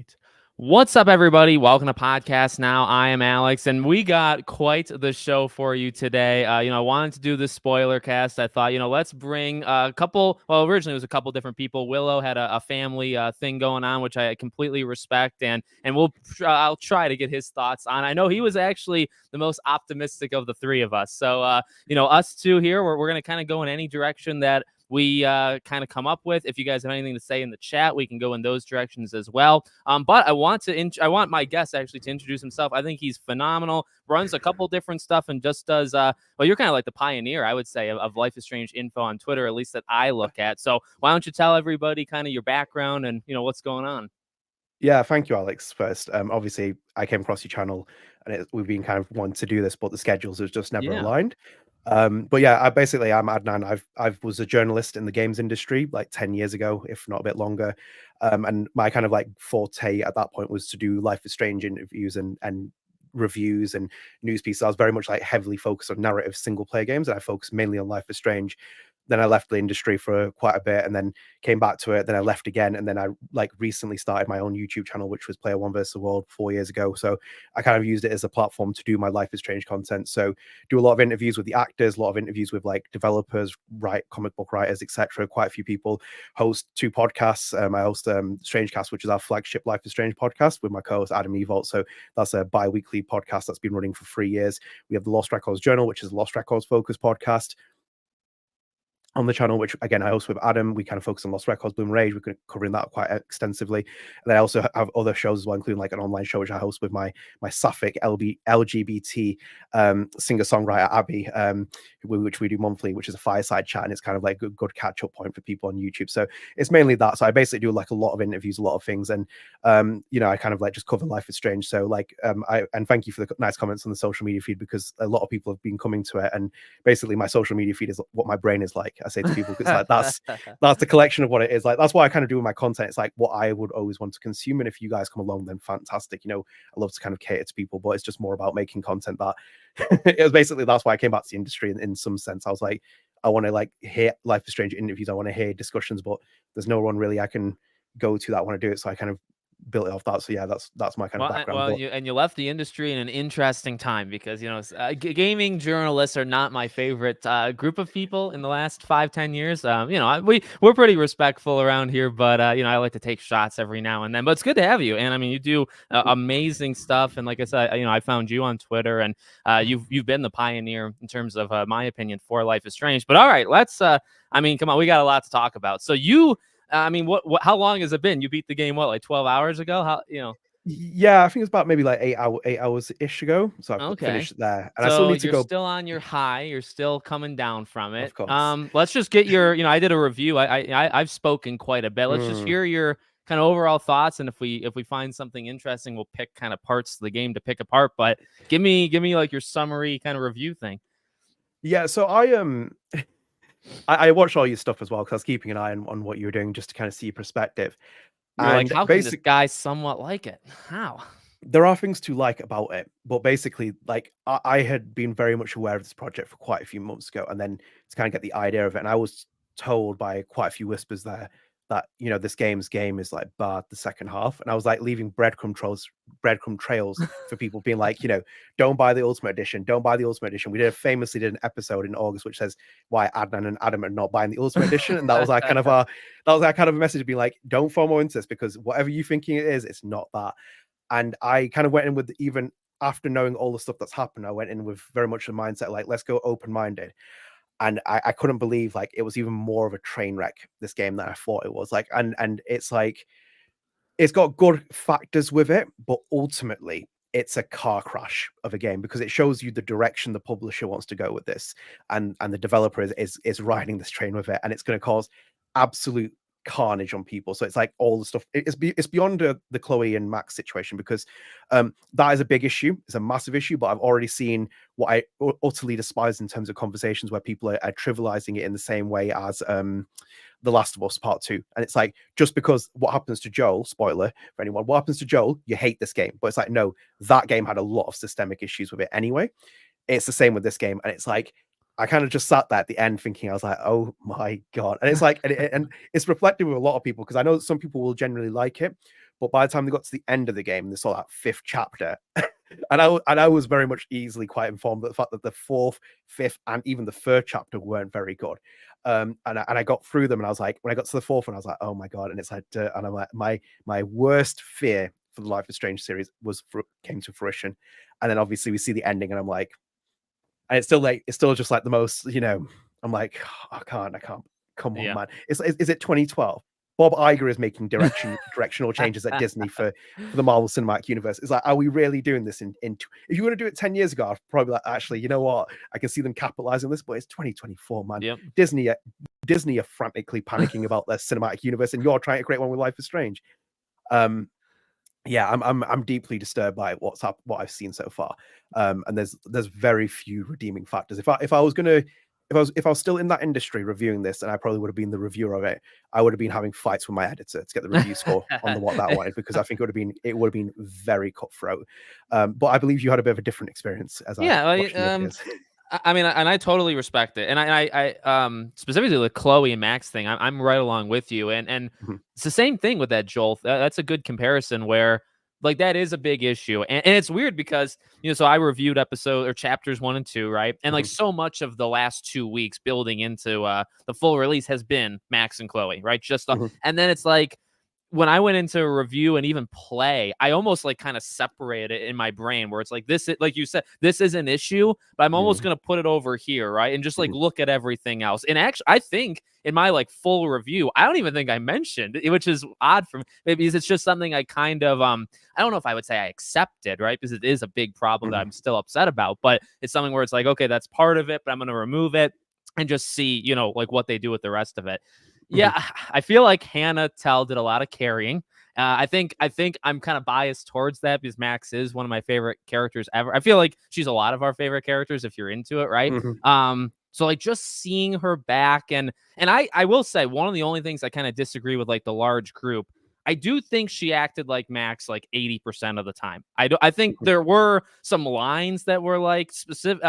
right. What's up, everybody? Welcome to Podcast Now. I am Alex, and we got quite the show for you today. I wanted to do this spoiler cast. I thought, let's bring a couple. Well, originally it was a couple different people. Willow had a family thing going on, which I completely respect, and I'll try to get his thoughts on. I know he was actually the most optimistic of the three of us. So, us two here, we're going to kind of go in any direction that we kind of come up with. If you guys have anything to say in the chat, we can go in those directions as well. But I want my guest actually to introduce himself. I think he's phenomenal, runs a couple different stuff, and just does well, you're kind of like the pioneer, I would say, of Life is Strange info on Twitter, at least that I look at. So why don't you tell everybody kind of your background and what's going on? Yeah, thank you, Alex. First, obviously, I came across your channel, and we've been kind of wanting to do this, but the schedules have just never aligned. But yeah, I'm Adnan. I was a journalist in the games industry like 10 years ago, if not a bit longer. And my kind of like forte at that point was to do Life is Strange interviews and reviews and news pieces. I was very much like heavily focused on narrative single player games, and I focused mainly on Life is Strange. Then I left the industry for quite a bit and then came back to it. Then I left again. And then I like recently started my own YouTube channel, which was Player One versus the World 4 years ago. So I kind of used it as a platform to do my Life is Strange content. So do a lot of interviews with the actors, a lot of interviews with like developers, write comic book writers, etc. Quite a few people. Host 2 podcasts. I host Strangecast, which is our flagship Life is Strange podcast with my co-host Adam Evolt. So that's a bi-weekly podcast that's been running for 3 years. We have the Lost Records Journal, which is a Lost Records focused podcast on the channel, which again I host with Adam. We kind of focus on Lost Records, Bloom Rage. We're covering that quite extensively. And then I also have other shows as well, including like an online show which I host with my sapphic LGBT singer-songwriter Abby, which we do monthly, which is a fireside chat, and it's kind of like a good catch-up point for people on YouTube. So it's mainly that. So I basically do like a lot of interviews, a lot of things, and I kind of like just cover Life is Strange. So like and thank you for the nice comments on the social media feed, because a lot of people have been coming to it, and basically my social media feed is what my brain is like. I say to people, it's like that's the collection of what it is. Like that's what I kind of do with my content. It's like what I would always want to consume, and if you guys come along, then fantastic. I love to kind of cater to people, but it's just more about making content that it was basically that's why I came back to the industry in some sense. I was like, I want to like hear Life is Strange interviews, I want to hear discussions, but there's no one really I can go to that want to do it. So I kind of built it off that. So yeah, that's my kind of background. You left the industry in an interesting time, because gaming journalists are not my favorite group of people in the last 5-10 years. We're pretty respectful around here, but I like to take shots every now and then. But it's good to have you, and I mean you do amazing stuff. And like I said, I found you on Twitter, and you've been the pioneer in terms of my opinion for Life is Strange. But all right, let's come on, we got a lot to talk about. So how long has it been? You beat the game like 12 hours ago? Yeah, I think it's about maybe like 8 hours ish ago. So I've finished there, and so I still need to you're go. Still on your high. You're still coming down from it. Of course. Let's just get your. I did a review. I've spoken quite a bit. Let's just hear your kind of overall thoughts, and if we find something interesting, we'll pick kind of parts of the game to pick apart. But give me like your summary kind of review thing. Yeah, so I watched all your stuff as well, because I was keeping an eye on what you were doing, just to kind of see your perspective. You're like, how can this guy somewhat like it? How? There are things to like about it, but basically, like I had been very much aware of this project for quite a few months ago, and then to kind of get the idea of it, and I was told by quite a few whispers there that this game is like bad the second half, and I was like leaving breadcrumb trails for people being like, don't buy the Ultimate Edition, don't buy the Ultimate Edition. We famously did an episode in August which says why Adnan and Adam are not buying the Ultimate Edition, and that was like kind of a message being like, don't FOMO into this, because whatever you thinking it is, it's not that. And I kind of went in with, even after knowing all the stuff that's happened, I went in with very much the mindset like, let's go open-minded. And I couldn't believe like it was even more of a train wreck, this game, than I thought it was. Like, and it's like, it's got good factors with it, but ultimately it's a car crash of a game, because it shows you the direction the publisher wants to go with this, and the developer is riding this train with it, and it's going to cause absolute carnage on people. So it's like all the stuff, it's beyond the Chloe and Max situation, because that is a big issue, it's a massive issue, but I've already seen what I utterly despise in terms of conversations where people are trivializing it in the same way as The Last of Us Part 2. And it's like, just because what happens to Joel, spoiler for anyone, what happens to Joel, you hate this game. But it's like, no, that game had a lot of systemic issues with it anyway. It's the same with this game. And it's like, I kind of just sat there at the end thinking, I was like, oh my God. And it's like, and it's reflective with a lot of people, because I know some people will generally like it, But by the time they got to the end of the game, they saw that 5th chapter, and I was very much easily quite informed that the fact that the 4th, 5th, and even the 3rd chapter weren't very good. And I got through them, and I was like, when I got to the 4th one, I was like, oh my god! And it's like, and I'm like, my worst fear for the Life is Strange series came to fruition, and then obviously we see the ending, and I'm like, and it's still just like the most, I'm like, I can't, come on, man. Is it 2012? Bob Iger is making directional changes at Disney for the Marvel Cinematic Universe. It's like, are we really doing this in if you want to do it 10 years ago, I'd probably like, actually, you know what? I can see them capitalizing this, but it's 2024, man. Yep. Disney are frantically panicking about their cinematic universe, and you're trying to create one with Life is Strange. Yeah, I'm deeply disturbed by what I've seen so far. And there's very few redeeming factors. If I was still in that industry reviewing this, and I probably would have been the reviewer of it, I would have been having fights with my editor to get the review score on what that wanted, because I think it would have been very cutthroat. But I believe you had a bit of a different experience as I mean, and I totally respect it. And I specifically the Chloe and Max thing, I'm right along with you. And it's the same thing with that, Joel. That's a good comparison where like that is a big issue. And it's weird because, so I reviewed chapters 1 and 2, right? And like so much of the last 2 weeks building into the full release has been Max and Chloe, right? And then it's like, when I went into a review and even play, I almost like kind of separated it in my brain where it's like, this, like you said, this is an issue, but I'm almost going to put it over here. Right. And just like look at everything else. And actually, I think in my like full review, I don't even think I mentioned, which is odd for me, maybe it's just something I kind of, I don't know if I would say I accepted, right? Because it is a big problem that I'm still upset about, but it's something where it's like, okay, that's part of it, but I'm going to remove it and just see, like what they do with the rest of it. Yeah, I feel like Hannah Telle did a lot of carrying. I think I'm kind of biased towards that because Max is one of my favorite characters ever. I feel like she's a lot of our favorite characters if you're into it, right? So like just seeing her back and I will say one of the only things I kind of disagree with like the large group. I do think she acted like Max like 80% of the time. I think there were some lines that were like specific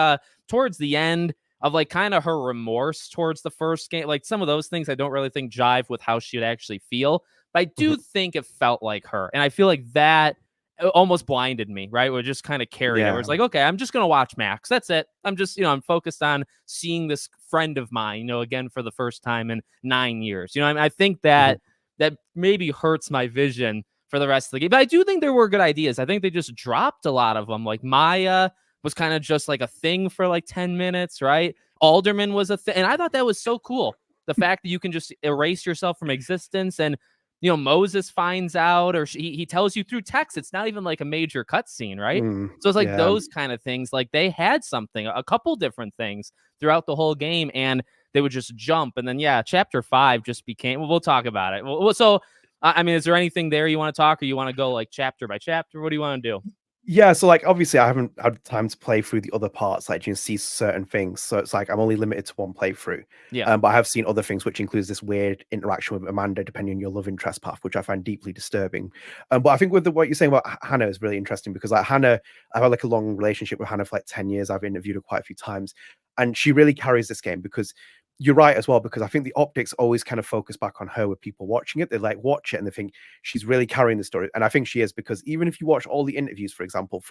towards the end of like kind of her remorse towards the first game. Like some of those things I don't really think jive with how she'd actually feel. But I do think it felt like her. And I feel like that almost blinded me, right? We're just kind of carried it. Where it's like, okay, I'm just going to watch Max. That's it. I'm just, I'm focused on seeing this friend of mine, again, for the first time in 9 years. I think that that maybe hurts my vision for the rest of the game. But I do think there were good ideas. I think they just dropped a lot of them. Like Maya was kind of just like a thing for like 10 minutes, right? Alderman was a thing. And I thought that was so cool. The fact that you can just erase yourself from existence and, Moses finds out or he tells you through text. It's not even like a major cutscene, right? So it's like those kind of things. Like they had something, a couple different things throughout the whole game and they would just jump. And then, chapter 5 just became, we'll talk about it. So, I mean, is there anything there you want to talk or you want to go like chapter by chapter? What do you want to do? Yeah, so like obviously I haven't had time to play through the other parts, like you can see certain things. So it's like I'm only limited to one playthrough. Yeah. But I have seen other things, which includes this weird interaction with Amanda, depending on your love interest path, which I find deeply disturbing. But I think with what you're saying about Hannah is really interesting because like Hannah, I've had like a long relationship with Hannah for like 10 years. I've interviewed her quite a few times, and she really carries this game because you're right as well, because I think the optics always kind of focus back on her with people watching it. They like watch it and they think she's really carrying the story. And I think she is, because even if you watch all the interviews, for example,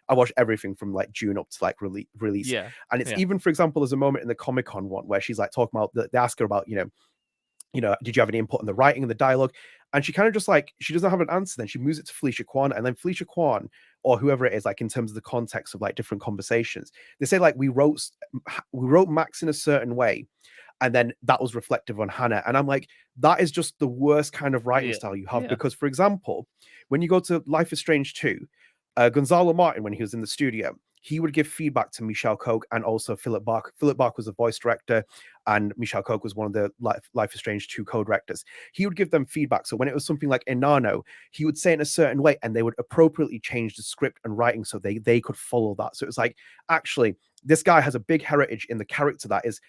I watched everything from like June up to like release. Yeah. And it's even, for example, there's a moment in the Comic-Con one where she's like talking about, they ask her about, did you have any input in the writing and the dialogue? And she kind of just like, she doesn't have an answer. Then she moves it to Felicia Kwan, and then Felicia Kwan, or whoever it is, like in terms of the context of like different conversations, they say like, we wrote Max in a certain way, and then that was reflective on Hannah. And I'm like, that is just the worst kind of writing style you have. Because, for example, when you go to Life is Strange 2, Gonzalo Martin, when he was in the studio, he would give feedback to Michelle Koch and also Philip Bark. Philip Bark was a voice director, and Michelle Koch was one of the Life is Strange 2 co-directors. He would give them feedback. So when it was something like Inanno, he would say it in a certain way, and they would appropriately change the script and writing so they could follow that. So it was like, actually, this guy has a big heritage in the character that is,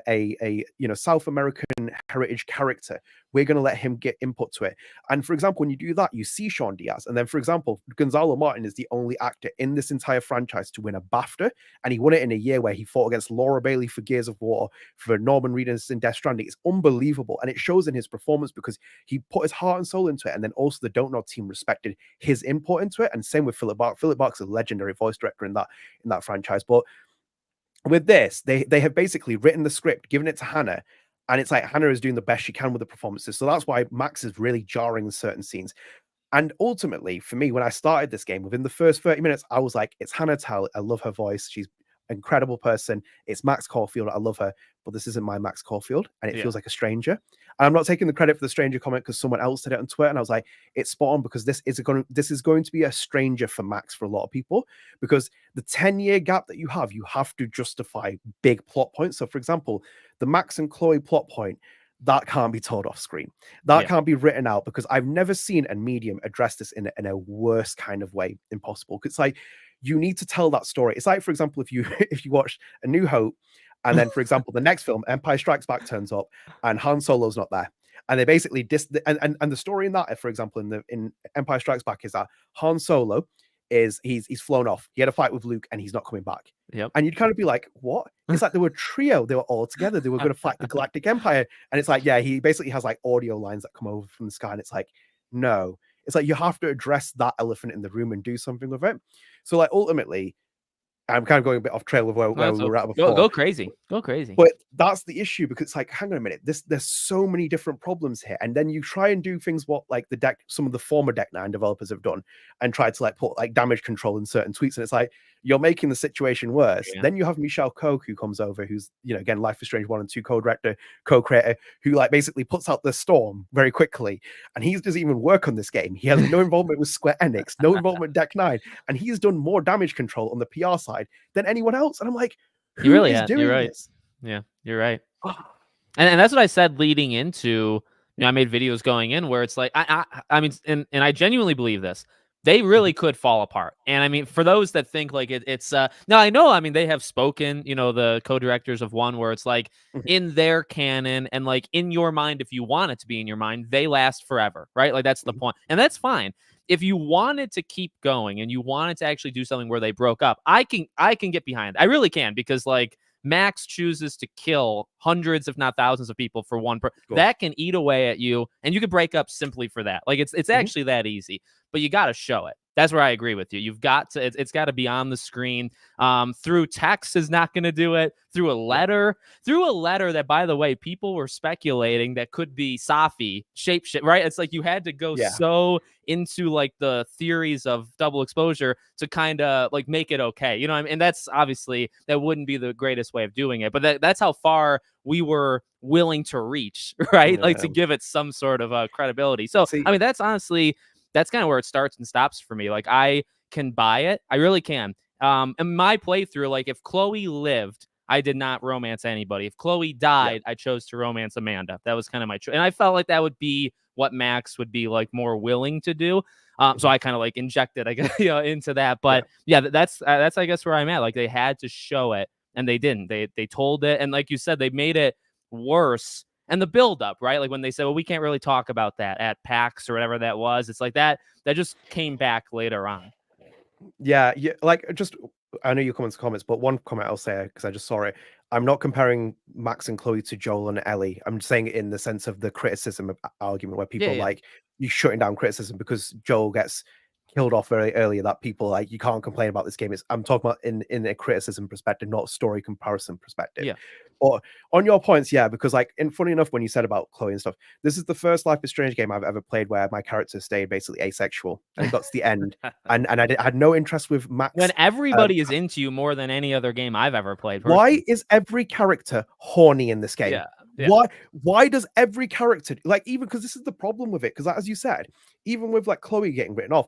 a South American heritage character, we're going to let him get input to it. And for example, when you do that, you see Sean Diaz. And then, for example, Gonzalo Martin is the only actor in this entire franchise to win a BAFTA. And he won it in a year where he fought against Laura Bailey for Gears of War, for Norman Reedus in Death Stranding. It's unbelievable. And it shows in his performance because he put his heart and soul into it. And then also the Don't Nod team respected his input into it. And same with Philip Bark. Philip Bark's a legendary voice director in that franchise. But with this, they have basically written the script, given it to Hannah, and it's like Hannah is doing the best she can with the performances. So that's why Max is really jarring in certain scenes. And ultimately, for me, when I started this game, within the first 30 minutes, I was like, it's Hannah Telle. I love her voice. She's an incredible person. It's Max Caulfield. I love her, but this isn't my Max Caulfield, and it feels like a stranger. And I'm not taking the credit for the stranger comment because someone else said it on Twitter, and I was like, it's spot on because this is going to be a stranger for Max for a lot of people, because the 10-year gap that you have to justify big plot points. So, for example, the Max and Chloe plot point, that can't be told off screen. That can't be written out, because I've never seen a medium address this in a worse kind of way impossible. It's like, you need to tell that story. It's like, for example, if you watch A New Hope, and then, for example, the next film, Empire Strikes Back, turns up and Han Solo's not there. And they basically and the story in that, for example, in Empire Strikes Back, is that Han Solo he's flown off. He had a fight with Luke and he's not coming back. Yep. And you'd kind of be like, what? It's like they were a trio. They were all together. They were going to fight the Galactic Empire. And it's like, yeah, he basically has like audio lines that come over from the sky. And it's like, no. It's like you have to address that elephant in the room and do something with it. So like ultimately, I'm kind of going a bit off trail with where we were at before. Go crazy. Go crazy. But that's the issue, because it's like, hang on a minute, there's so many different problems here. And then you try and do things what like some of the former Deck 9 developers have done, and try to like put like damage control in certain tweets. And it's like, you're making the situation worse. Yeah. Then you have Michelle Koch, who comes over, who's, again, Life is Strange 1 and 2 co-director, co-creator, who like basically puts out the storm very quickly. And he doesn't even work on this game. He has no involvement with Square Enix, no involvement with Deck 9. And he's done more damage control on the PR side than anyone else. And I'm like, who is doing this? Yeah, you're right. And that's what I said leading into, I made videos going in where it's like, I mean, and I genuinely believe this. They really could fall apart. And I mean, for those that think like it's now I know, I mean, they have spoken, the co-directors of one, where it's like in their canon and like in your mind, if you want it to be in your mind, they last forever, right? Like that's the point. And that's fine. If you wanted to keep going and you wanted to actually do something where they broke up, I can get behind it. I really can, because like Max chooses to kill hundreds, if not thousands of people for one person. Cool. That can eat away at you, and you could break up simply for that. Like it's actually that easy, but you got to show it. That's where I agree with you. You've got to, it's got to be on the screen. Through text is not going to do it. Through a letter that, by the way, people were speculating that could be Safi shapeshift, right? It's like you had to go so into like the theories of double exposure to kind of like make it okay. You know what I mean? And that's obviously, that wouldn't be the greatest way of doing it, but that's how far we were willing to reach, right? Like to give it some sort of credibility. So, I mean, that's honestly, that's kind of where it starts and stops for me. Like I can buy it. I really can. In my playthrough, like if Chloe lived, I did not romance anybody. If Chloe died, I chose to romance Amanda. That was kind of my choice. And I felt like that would be what Max would be like more willing to do. So I kind of like injected, I guess, into that. But yeah, that's I guess where I'm at. Like they had to show it, and they didn't. They told it, and like you said, they made it worse. And the build up, right? Like when they said, well, we can't really talk about that at PAX or whatever that was. It's like that just came back later on. Yeah. Like just, I know your comments, but one comment I'll say, because I just saw it. I'm not comparing Max and Chloe to Joel and Ellie. I'm saying it in the sense of the criticism of argument, where people like you shutting down criticism because Joel gets killed off very early, that people like, you can't complain about this game. I'm talking about in a criticism perspective, not story comparison perspective. Or on your points, because like, and funny enough, when you said about Chloe and stuff, this is the first Life is Strange game I've ever played where my character stayed basically asexual, and it got to the end, and I had no interest with Max. When everybody is into you more than any other game I've ever played. Personally. Why is every character horny in this game? Why does every character, like, even because this is the problem with it, because as you said, even with like Chloe getting written off,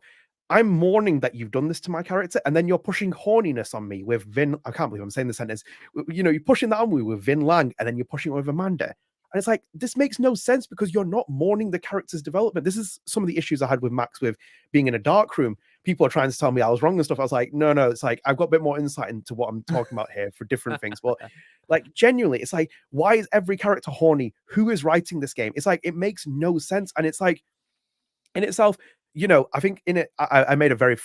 I'm mourning that you've done this to my character, and then you're pushing horniness on me with Vin. I can't believe I'm saying the sentence. You're pushing that on me with Vin Lang, and then you're pushing it with Amanda. And it's like, this makes no sense because you're not mourning the character's development. This is some of the issues I had with Max with being in a dark room. People are trying to tell me I was wrong and stuff. I was like, no, it's like, I've got a bit more insight into what I'm talking about here for different things. But like, genuinely, it's like, why is every character horny? Who is writing this game? It's like, it makes no sense. And it's like, in itself, I think in it, I made a very,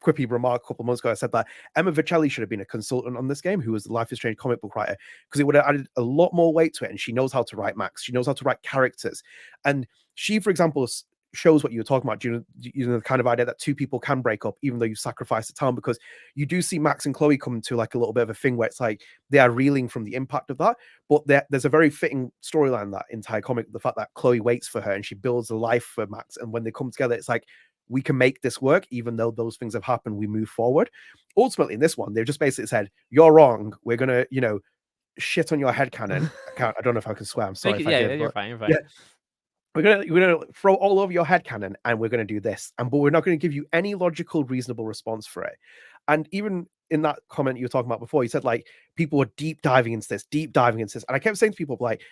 quippy remark a couple of months ago. I said that Emma Vicelli should have been a consultant on this game, who was the Life is Strange comic book writer, because it would have added a lot more weight to it. And she knows how to write Max. She knows how to write characters. And she, for example, shows what you were talking about, the kind of idea that two people can break up even though you sacrifice the town, because you do see Max and Chloe come to like a little bit of a thing where it's like they are reeling from the impact of that, but there's a very fitting storyline, that entire comic, the fact that Chloe waits for her and she builds a life for Max, and when they come together, it's like, we can make this work even though those things have happened, we move forward. Ultimately in this one, they've just basically said, you're wrong, we're gonna shit on your headcanon. I don't know if I can swear, I'm sorry if I did, you're fine. yeah, we're gonna throw all over your headcanon, and we're gonna do this, but we're not gonna give you any logical, reasonable response for it. And even in that comment you were talking about before, you said like people were deep diving into this, and I kept saying to people like,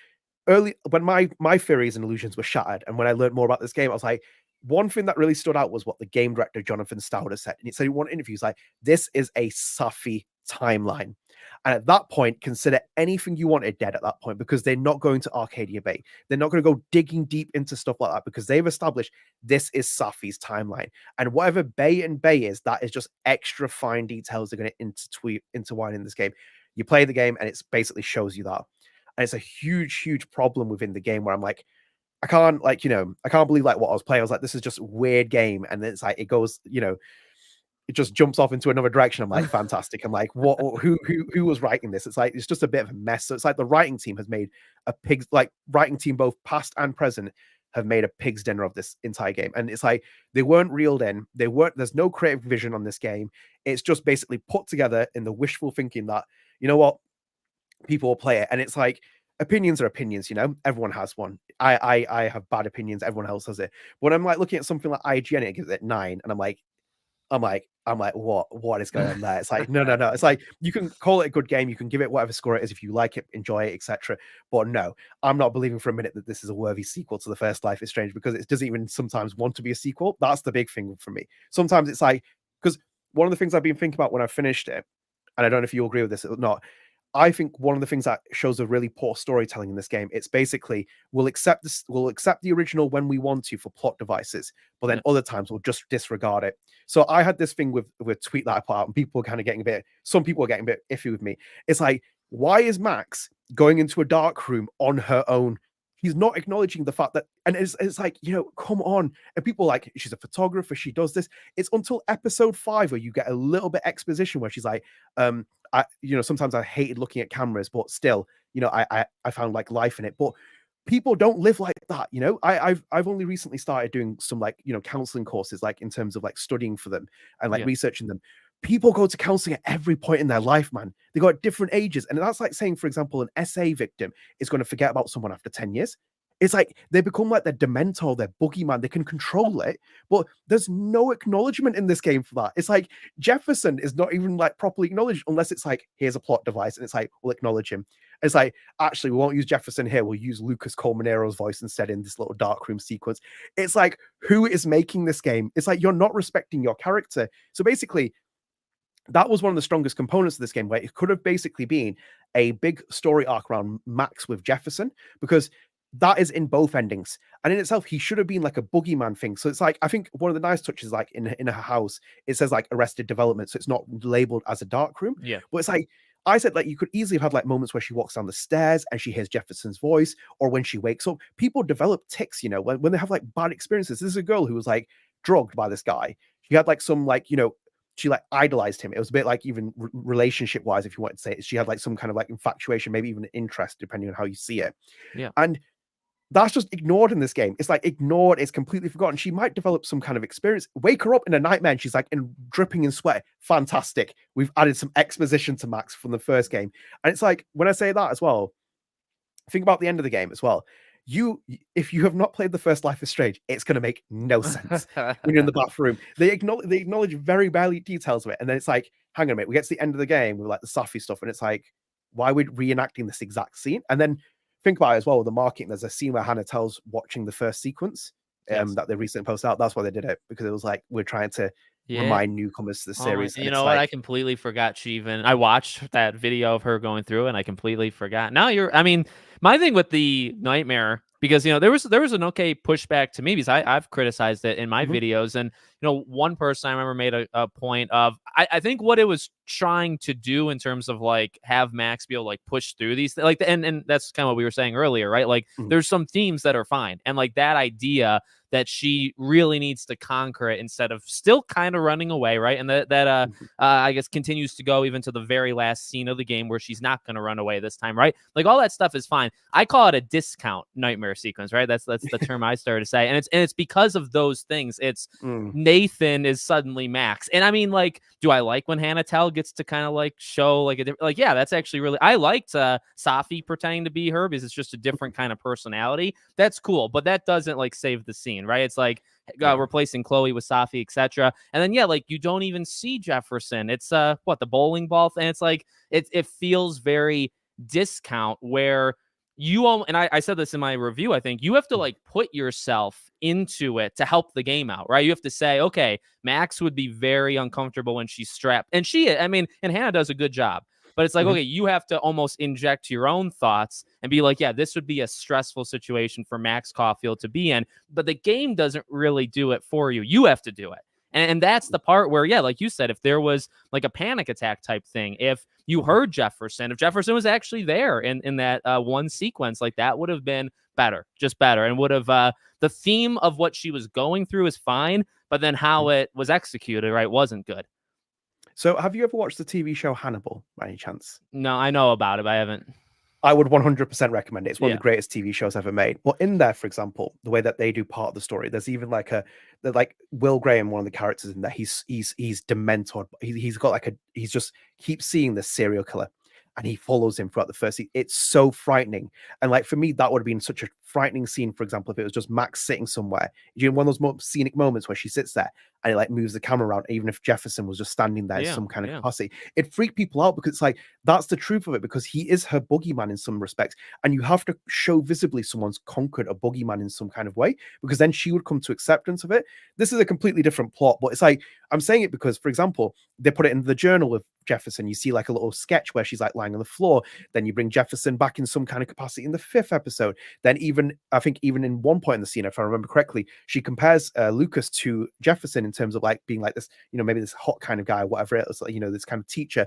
early when my theories and illusions were shattered, and when I learned more about this game, I was like, one thing that really stood out was what the game director Jonathan Stauder said. And he said in one interview, he's like, this is a Safi timeline. And at that point, consider anything you wanted dead at that point, because they're not going to Arcadia Bay. They're not going to go digging deep into stuff like that, because they've established this is Safi's timeline. And whatever Bay and Bay is, that is just extra fine details they're going to intertwine in this game. You play the game and it basically shows you that. And it's a huge, huge problem within the game where I'm like, I can't believe like what I was playing. I was like, this is just a weird game. And then it's like, it goes, it just jumps off into another direction. I'm like, fantastic. I'm like, what, who was writing this? It's like, it's just a bit of a mess. So it's like the writing team has made writing team, both past and present, have made a pig's dinner of this entire game. And it's like, they weren't reeled in. There's no creative vision on this game. It's just basically put together in the wishful thinking that, you know what, people will play it. And it's like, opinions are opinions, everyone has one. I have bad opinions, everyone else has it. But when I'm like looking at something like IGN, it gives it 9, and I'm like, what is going on there? It's like, no. It's like, you can call it a good game, you can give it whatever score it is if you like it, enjoy it, etc. But no, I'm not believing for a minute that this is a worthy sequel to the first Life is Strange, because it doesn't even sometimes want to be a sequel. That's the big thing for me. Sometimes it's like, because one of the things I've been thinking about when I finished it, and I don't know if you agree with this or not, I think one of the things that shows a really poor storytelling in this game, it's basically, we'll accept the original when we want to for plot devices, but then other times we'll just disregard it. So I had this thing with tweet that I put out, and people were kind of some people were getting a bit iffy with me. It's like, why is Max going into a dark room on her own? He's not acknowledging the fact that, and it's like, come on. And people are like, she's a photographer, she does this. It's until episode 5 where you get a little bit exposition where she's like, sometimes I hated looking at cameras, but still, I found like life in it. But people don't live like that. I've only recently started doing some like, counseling courses, like in terms of like studying for them and like researching them. People go to counseling at every point in their life, man. They go at different ages. And that's like saying, for example, an SA victim is going to forget about someone after 10 years. It's like they become like their dementor, their boogeyman. They can control it, but there's no acknowledgement in this game for that. It's like Jefferson is not even like properly acknowledged unless it's like, here's a plot device, and it's like, we'll acknowledge him. It's like, actually, we won't use Jefferson here. We'll use Lucas Colmenaro's voice instead in this little dark room sequence. It's like, who is making this game? It's like, you're not respecting your character. So basically, that was one of the strongest components of this game, where it could have basically been a big story arc around Max with Jefferson, because that is in both endings. And in itself, he should have been like a boogeyman thing. So it's like, I think one of the nice touches, like in her house, it says like Arrested Development. So it's not labeled as a dark room. Yeah. But it's like, I said, like, you could easily have had like moments where she walks down the stairs and she hears Jefferson's voice, or when she wakes up. People develop tics, when they have like bad experiences. This is a girl who was like drugged by this guy. She had like some like, she like idolized him. It was a bit like even relationship wise, if you want to say it, she had like some kind of like infatuation, maybe even interest, depending on how you see it. Yeah. And that's just ignored in this game. It's like ignored. It's completely forgotten. She might develop some kind of experience. Wake her up in a nightmare and she's like dripping in sweat. Fantastic. We've added some exposition to Max from the first game. And it's like, when I say that as well, think about the end of the game as well. If you have not played the first Life is Strange, it's going to make no sense when you're in the bathroom. They acknowledge very barely details of it. And then it's like, hang on a minute, we get to the end of the game with like the Safi stuff. And it's like, why are we reenacting this exact scene? And then think about it as well, the marketing, there's a scene where Hannah Telle's watching the first sequence that they recently posted out. That's why they did it, because it was like, we're trying to remind newcomers to the series. You know what? I completely forgot I watched that video of her going through and I completely forgot. Now I mean, my thing with the Nightmare, because, there was an okay pushback to me, because I've criticized it in my videos. And, one person I remember made a point of, I think what it was trying to do in terms of like have Max be able to like push through these, like, and that's kind of what we were saying earlier, right? Like there's some themes that are fine. And like that idea that she really needs to conquer it instead of still kind of running away, right? And that I guess continues to go even to the very last scene of the game where she's not going to run away this time, right? Like all that stuff is fine. I call it a discount nightmare sequence, right? That's the term I started to say, and it's because of those things. It's Nathan is suddenly Max, and I mean, like, do I like when Hannah Telle gets to kind of like show like a different, like, yeah, that's actually really, I liked Safi pretending to be her because it's just a different kind of personality. That's cool, but that doesn't like save the scene, right? It's like replacing Chloe with Safi, etc. And then like you don't even see Jefferson. It's the bowling ball thing. It's like it feels very discount where you all, and I said this in my review, I think you have to like put yourself into it to help the game out, right? You have to say, okay, Max would be very uncomfortable when she's strapped, and and Hannah does a good job. But it's like, okay, you have to almost inject your own thoughts and be like, yeah, this would be a stressful situation for Max Caulfield to be in. But the game doesn't really do it for you. You have to do it. And that's the part where, yeah, like you said, if there was like a panic attack type thing, if you heard Jefferson, if Jefferson was actually there in that one sequence, like that would have been better, just better. And would have the theme of what she was going through is fine, but then how it was executed, right, wasn't good. So have you ever watched the TV show Hannibal by any chance? No, I know about it, but I haven't. I would 100% recommend it. It's one of the greatest TV shows ever made. Well, in there, for example, the way that they do part of the story, there's even like Will Graham, one of the characters in there, he's demented. He's got like he's just keeps seeing this serial killer, and he follows him throughout the first scene. It's so frightening. And like for me, that would have been such a frightening scene, for example, if it was just Max sitting somewhere. You know, one of those scenic moments where she sits there and it like moves the camera around, even if Jefferson was just standing there in some kind of capacity. It freaked people out because it's like, that's the truth of it, because he is her boogeyman in some respects. And you have to show visibly someone's conquered a boogeyman in some kind of way, because then she would come to acceptance of it. This is a completely different plot, but it's like, I'm saying it because, for example, they put it in the journal of Jefferson. You see like a little sketch where she's like lying on the floor. Then you bring Jefferson back in some kind of capacity in the 5th episode. Then I think even in one point in the scene, if I remember correctly, she compares Lucas to Jefferson in terms of like being like this, maybe this hot kind of guy, whatever it is, like, this kind of teacher.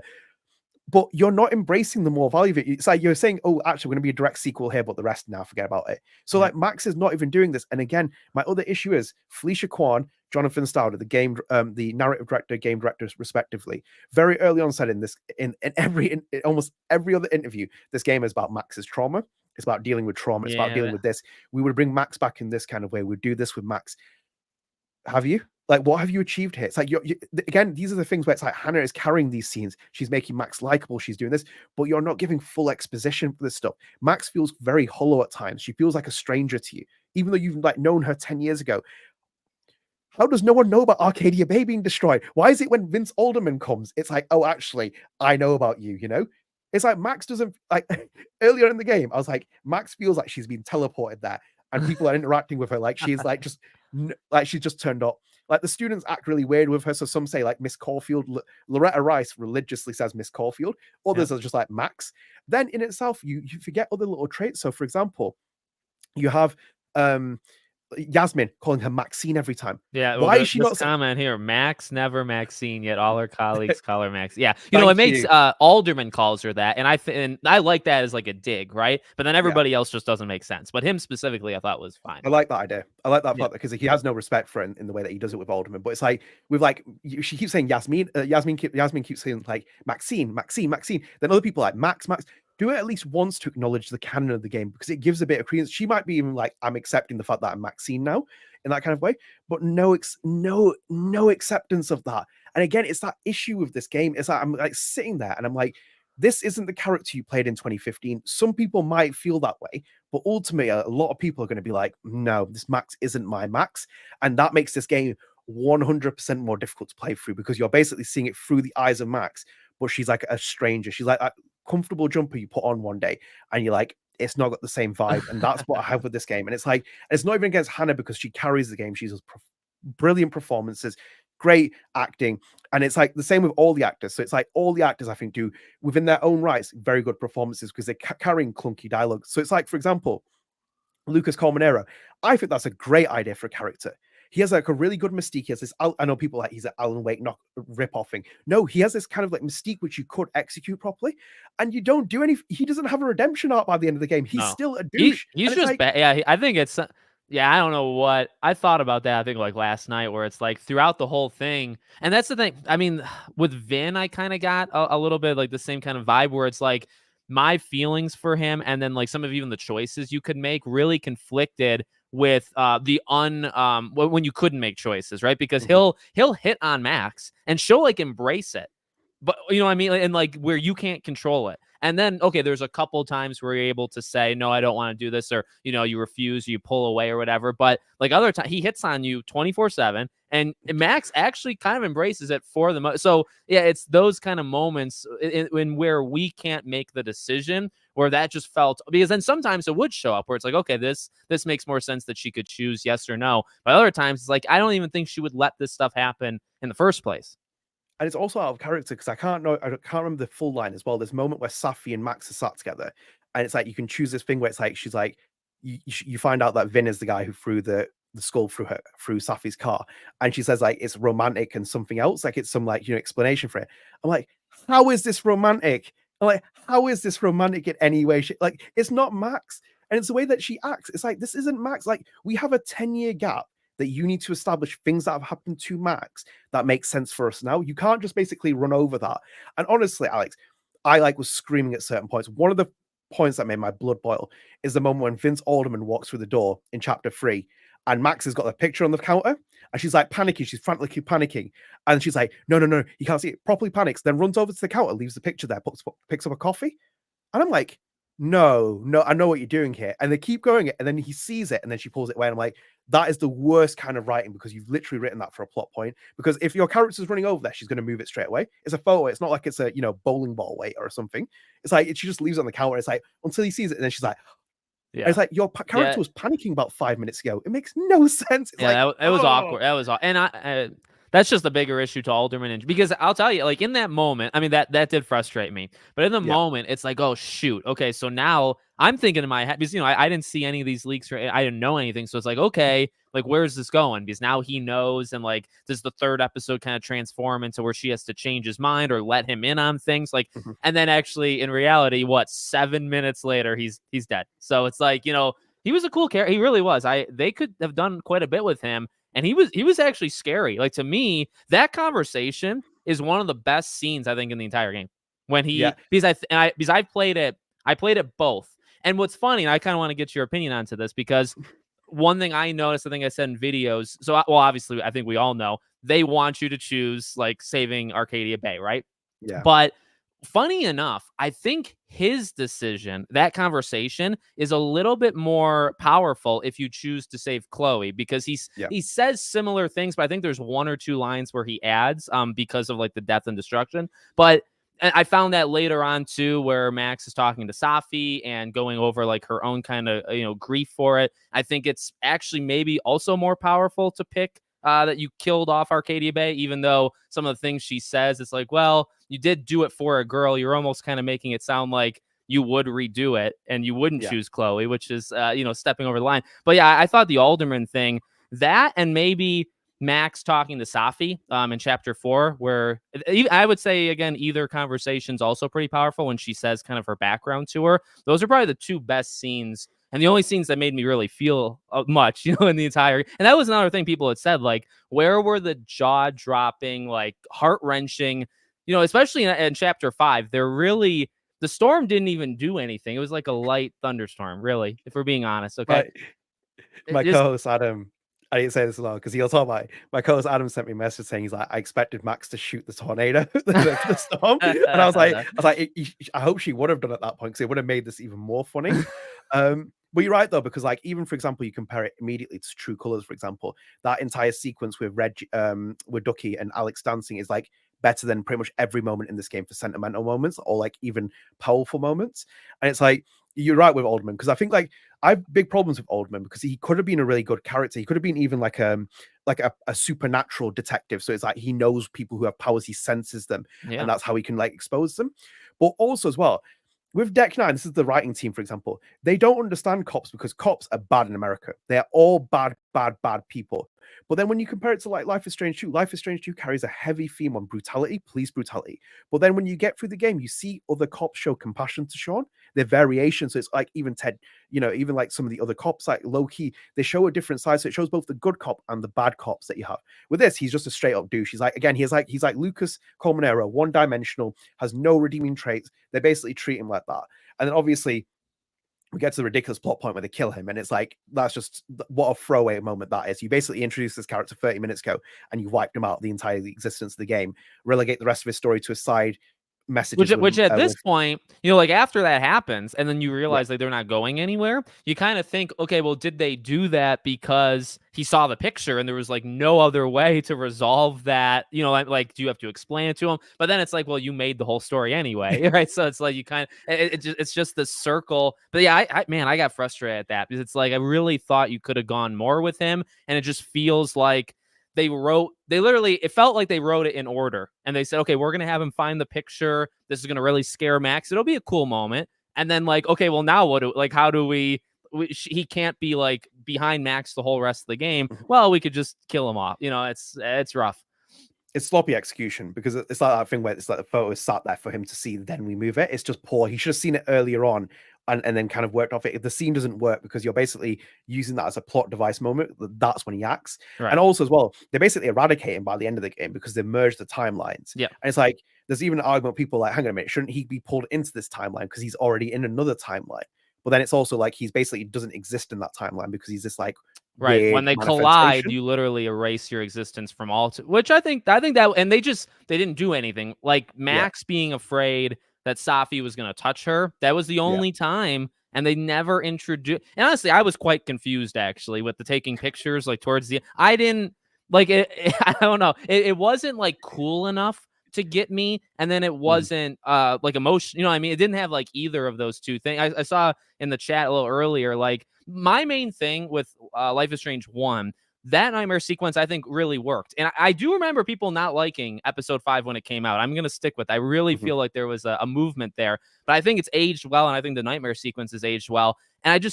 But you're not embracing the more value of it. It's like you're saying, oh, actually, we're going to be a direct sequel here, but the rest now, forget about it. So like Max is not even doing this. And again, my other issue is Felicia Kwan, Jonathan Stauder, the narrative director, game directors, respectively, very early on said in almost every other interview, this game is about Max's trauma. It's about dealing with trauma. It's about dealing with this. We would bring Max back in this kind of way. We'd do this with Max. Have you? Like, what have you achieved here? It's like, again, these are the things where it's like Hannah is carrying these scenes. She's making Max likable. She's doing this, but you're not giving full exposition for this stuff. Max feels very hollow at times. She feels like a stranger to you, even though you've like known her 10 years ago. How does no one know about Arcadia Bay being destroyed? Why is it when Vince Alderman comes, it's like, oh, actually, I know about you, It's like Max doesn't, like, earlier in the game, I was like, Max feels like she's been teleported there, and people are interacting with her like she's like just, like she's just turned up. Like the students act really weird with her, so some say like Miss Caulfield. Loretta Rice religiously says Miss Caulfield. Others are just like Max. Then in itself, you forget other little traits. So for example, you have Yasmin calling her Maxine every time. Yeah, well, why is she not comment here? Max, never Maxine, yet all her colleagues call her Max. Yeah, it makes Alderman calls her that, and I like that as like a dig, right? But then everybody else just doesn't make sense. But him specifically, I thought was fine. I like that idea. I like that part because he has no respect for it in the way that he does it with Alderman. But it's like with like she keeps saying Yasmin. Yasmin keeps saying like Maxine. Then other people like Max. Do it at least once to acknowledge the canon of the game, because it gives a bit of credence. She might be even like, I'm accepting the fact that I'm Maxine now in that kind of way, but no acceptance of that. And again, it's that issue with this game. It's like, I'm like sitting there and I'm like, this isn't the character you played in 2015. Some people might feel that way, but ultimately a lot of people are going to be like, no, this Max isn't my Max. And that makes this game 100% more difficult to play through, because you're basically seeing it through the eyes of Max, but she's like a stranger. She's like that comfortable jumper you put on one day and you're like, it's not got the same vibe. And that's what I have with this game. And it's like, it's not even against Hannah because she carries the game. She does brilliant performances, great acting. And it's like the same with all the actors. So it's like all the actors, I think, do within their own rights very good performances because they're carrying clunky dialogue. So it's like, for example, Lucas Colmenero, I think that's a great idea for a character. He has like a really good mystique. He has this, I know people like he's an Alan Wake knock rip-offing. No, he has this kind of like mystique which you could execute properly, and you don't do any. He doesn't have a redemption arc by the end of the game. He's still a douche. He's just bad. Yeah, I think it's. Yeah, I don't know what I thought about that. I think like last night, where it's like throughout the whole thing, and that's the thing. I mean, with Vin, I kind of got a little bit like the same kind of vibe where it's like my feelings for him, and then like some of even the choices you could make really conflicted with when you couldn't make choices, right? Because he'll hit on Max and she'll like embrace it, but you know what I mean, and like where you can't control it. And then, okay, there's a couple times where you're able to say, no, I don't want to do this, or, you know, you refuse, you pull away or whatever. But like other times, he hits on you 24/7, and Max actually kind of embraces it for the most. So yeah, it's those kind of moments in where we can't make the decision, where that just felt, because then sometimes it would show up where it's like, okay, this makes more sense that she could choose yes or no. But other times it's like, I don't even think she would let this stuff happen in the first place. And it's also out of character because I can't remember the full line as well. There's a moment where Safi and Max are sat together, and it's like you can choose this thing where it's like she's like you find out that Vin is the guy who threw the skull through Safi's car, and she says like it's romantic and something else, like it's some like explanation for it. I'm like, how is this romantic? I'm like, how is this romantic in any way? Like, it's not Max, and it's the way that she acts. It's like this isn't Max. Like, we have a 10-year gap that you need to establish things that have happened to Max that make sense for us now. You can't just basically run over that. And honestly, Alex, I like was screaming at certain points. One of the points that made my blood boil is the moment when Vince Alderman walks through the door in chapter 3, and Max has got the picture on the counter, and she's like panicking. She's frantically panicking, and she's like, no, you can't see it. Properly panics, then runs over to the counter, leaves the picture there, picks up a coffee, and I'm like, no, I know what you're doing here. And they keep going, and then he sees it, and then she pulls it away. And I'm like, that is the worst kind of writing, because you've literally written that for a plot point. Because if your character's running over there, she's going to move it straight away. It's a photo. It's not like it's a bowling ball weight or something. It's like she just leaves it on the counter. It's like until he sees it, and then she's like, yeah. It's like your character was panicking about 5 minutes ago. It makes no sense. It's like, it was awkward. That was and that's just a bigger issue to Alderman, and because I'll tell you, like in that moment, I mean that did frustrate me. But in the moment, it's like, oh shoot, okay, so now I'm thinking in my head, because I didn't see any of these leaks, or I didn't know anything, so it's like, okay, like where's this going? Because now he knows, and like does the third episode kind of transform into where she has to change his mind or let him in on things, like, and then actually in reality, 7 minutes later, he's dead. So it's like, he was a cool character. He really was. They could have done quite a bit with him. And he was actually scary. Like, to me, that conversation is one of the best scenes, I think, in the entire game. When because I played it both. And what's funny, and I kind of want to get your opinion onto this, because one thing I noticed, I think I said in videos, so obviously I think we all know they want you to choose like saving Arcadia Bay, right? Yeah. But funny enough, I think his decision, that conversation, is a little bit more powerful if you choose to save Chloe, because he says similar things, but I think there's one or two lines where he adds because of like the death and destruction. But I found that later on too, where Max is talking to Safi and going over like her own kind of grief for it. I think it's actually maybe also more powerful to pick that you killed off Arcadia Bay, even though some of the things she says, it's like, well, you did do it for a girl. You're almost kind of making it sound like you would redo it and you wouldn't choose Chloe, which is, stepping over the line. But yeah, I thought the Alderman thing, that and maybe Max talking to Safi in chapter 4, where I would say, again, either conversation's also pretty powerful when she says kind of her background to her. Those are probably the two best scenes, and the only scenes that made me really feel much, in the entire. And that was another thing people had said, like, where were the jaw-dropping, like, heart-wrenching, especially in chapter 5, the storm didn't even do anything. It was like a light thunderstorm, really, if we're being honest, okay? My co-host, Adam, I didn't say this a lot because he'll talk about it. My co-host Adam sent me a message saying he's like, I expected Max to shoot the tornado, the storm, and I was like, I hope she would have done at that point, because it would have made this even more funny. But you're right though, because like even for example, you compare it immediately to True Colors, for example, that entire sequence with with Ducky and Alex dancing is like better than pretty much every moment in this game for sentimental moments or like even powerful moments. And it's like, you're right with Oldman, because I think like I have big problems with Oldman because he could have been a really good character. He could have been even like a supernatural detective. So it's like he knows people who have powers, he senses them, Yeah. and that's how he can like expose them. But also as well, with Deck Nine, this is the writing team, for example, they don't understand cops because cops are bad in America. They are all bad, bad, bad people. But then when you compare it to like Life is Strange 2, Life is Strange 2 carries a heavy theme on brutality, police brutality. But then when you get through the game, you see other cops show compassion to Sean, their variations. So it's like even Ted, even like some of the other cops, like low key, they show a different side. So it shows both the good cop and the bad cops that you have. With this, he's just a straight up douche. He's like, again, he's like Lucas Colmenero, one dimensional, has no redeeming traits. They basically treat him like that. And then obviously we get to the ridiculous plot point where they kill him, and it's like, that's just what a throwaway moment that is. You basically introduced this character 30 minutes ago and you wiped him out the entire existence of the game, relegate the rest of his story to a side messages. Which at this point, like after that happens, and then you realize like they're not going anywhere, you kind of think, okay, well, did they do that because he saw the picture and there was like no other way to resolve that? Like do you have to explain it to him? But then it's like, well, you made the whole story anyway, right? So it's like you kind of it's just the circle. But yeah, I got frustrated at that because it's like I really thought you could have gone more with him, and it just feels like it felt like they wrote it in order, and they said, okay, we're going to have him find the picture. This is going to really scare Max. It'll be a cool moment. And then like, okay, well now how do he can't be like behind Max the whole rest of the game. Well, we could just kill him off. It's rough. It's sloppy execution because it's like that thing where it's like the photo is sat there for him to see, then we move it. It's just poor. He should have seen it earlier on and then kind of worked off it. If the scene doesn't work because you're basically using that as a plot device moment, that's when he acts. Right. And also as well, they basically eradicate him by the end of the game because they merge the timelines. Yeah. And it's like, there's even an argument, people like, hang on a minute, shouldn't he be pulled into this timeline because he's already in another timeline? But then it's also like he's basically doesn't exist in that timeline because he's this like right when they collide, you literally erase your existence from all. Which I think that, and they didn't do anything. Like Max being afraid that Safi was going to touch her. That was the only time, and they never introduced. And honestly, I was quite confused actually with the taking pictures. Like towards the, I didn't like it. I don't know. It wasn't like cool enough to get me, and then it wasn't like emotion. I mean, it didn't have like either of those two things. I saw in the chat a little earlier, like my main thing with Life is Strange 1, that nightmare sequence I think really worked. And I do remember people not liking episode 5 when it came out. I'm going to stick with it. I really feel like there was a movement there, but I think it's aged well, and I think the nightmare sequence is aged well. And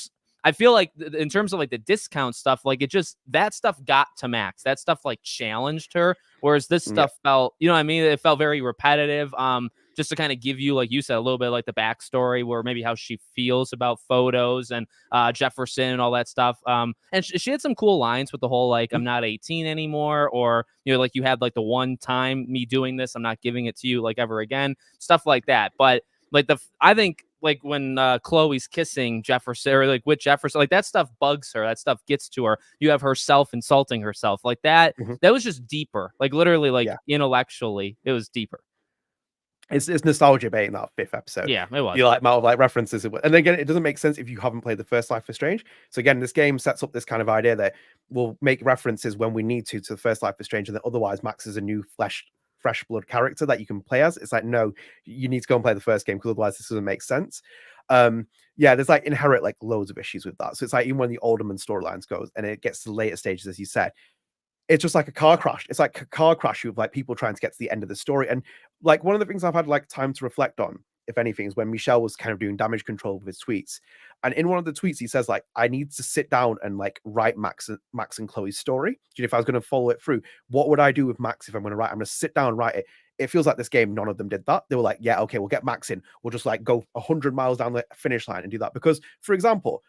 I feel like in terms of like the discount stuff, like that stuff got to Max. That stuff like challenged her, whereas this stuff felt, it felt very repetitive. Just to kind of give you, like you said, a little bit like the backstory, where maybe how she feels about photos and Jefferson and all that stuff. And she had some cool lines with the whole like, I'm not 18 anymore, or like you had like the one time me doing this, I'm not giving it to you like ever again, stuff like that. But like I think like when Chloe's kissing Jefferson, or like with Jefferson, like that stuff bugs her. That stuff gets to her. You have herself insulting herself like that. That was just deeper. Like literally, like intellectually, it was deeper. It's nostalgia bait in that 5th episode. Yeah, it was. You like amount of like references, and again, it doesn't make sense if you haven't played the first Life is Strange. So again, this game sets up this kind of idea that we'll make references when we need to the first Life is Strange, and then otherwise Max is a new fresh blood character that you can play as. It's like, no, you need to go and play the first game because otherwise this doesn't make sense. There's like inherent like loads of issues with that. So it's like even when the Alderman storylines goes and it gets to the later stages, as you said, it's just like a car crash. It's like a car crash with like people trying to get to the end of the story. And like one of the things I've had like time to reflect on, if anything, is when Michel was kind of doing damage control with his tweets. And in one of the tweets, he says like, I need to sit down and like write Max and Chloe's story. If I was going to follow it through, what would I do with Max if I'm going to write? I'm going to sit down and write it. It feels like this game, none of them did that. They were like, yeah, okay, we'll get Max in. We'll just like go 100 miles down the finish line and do that. Because, for example,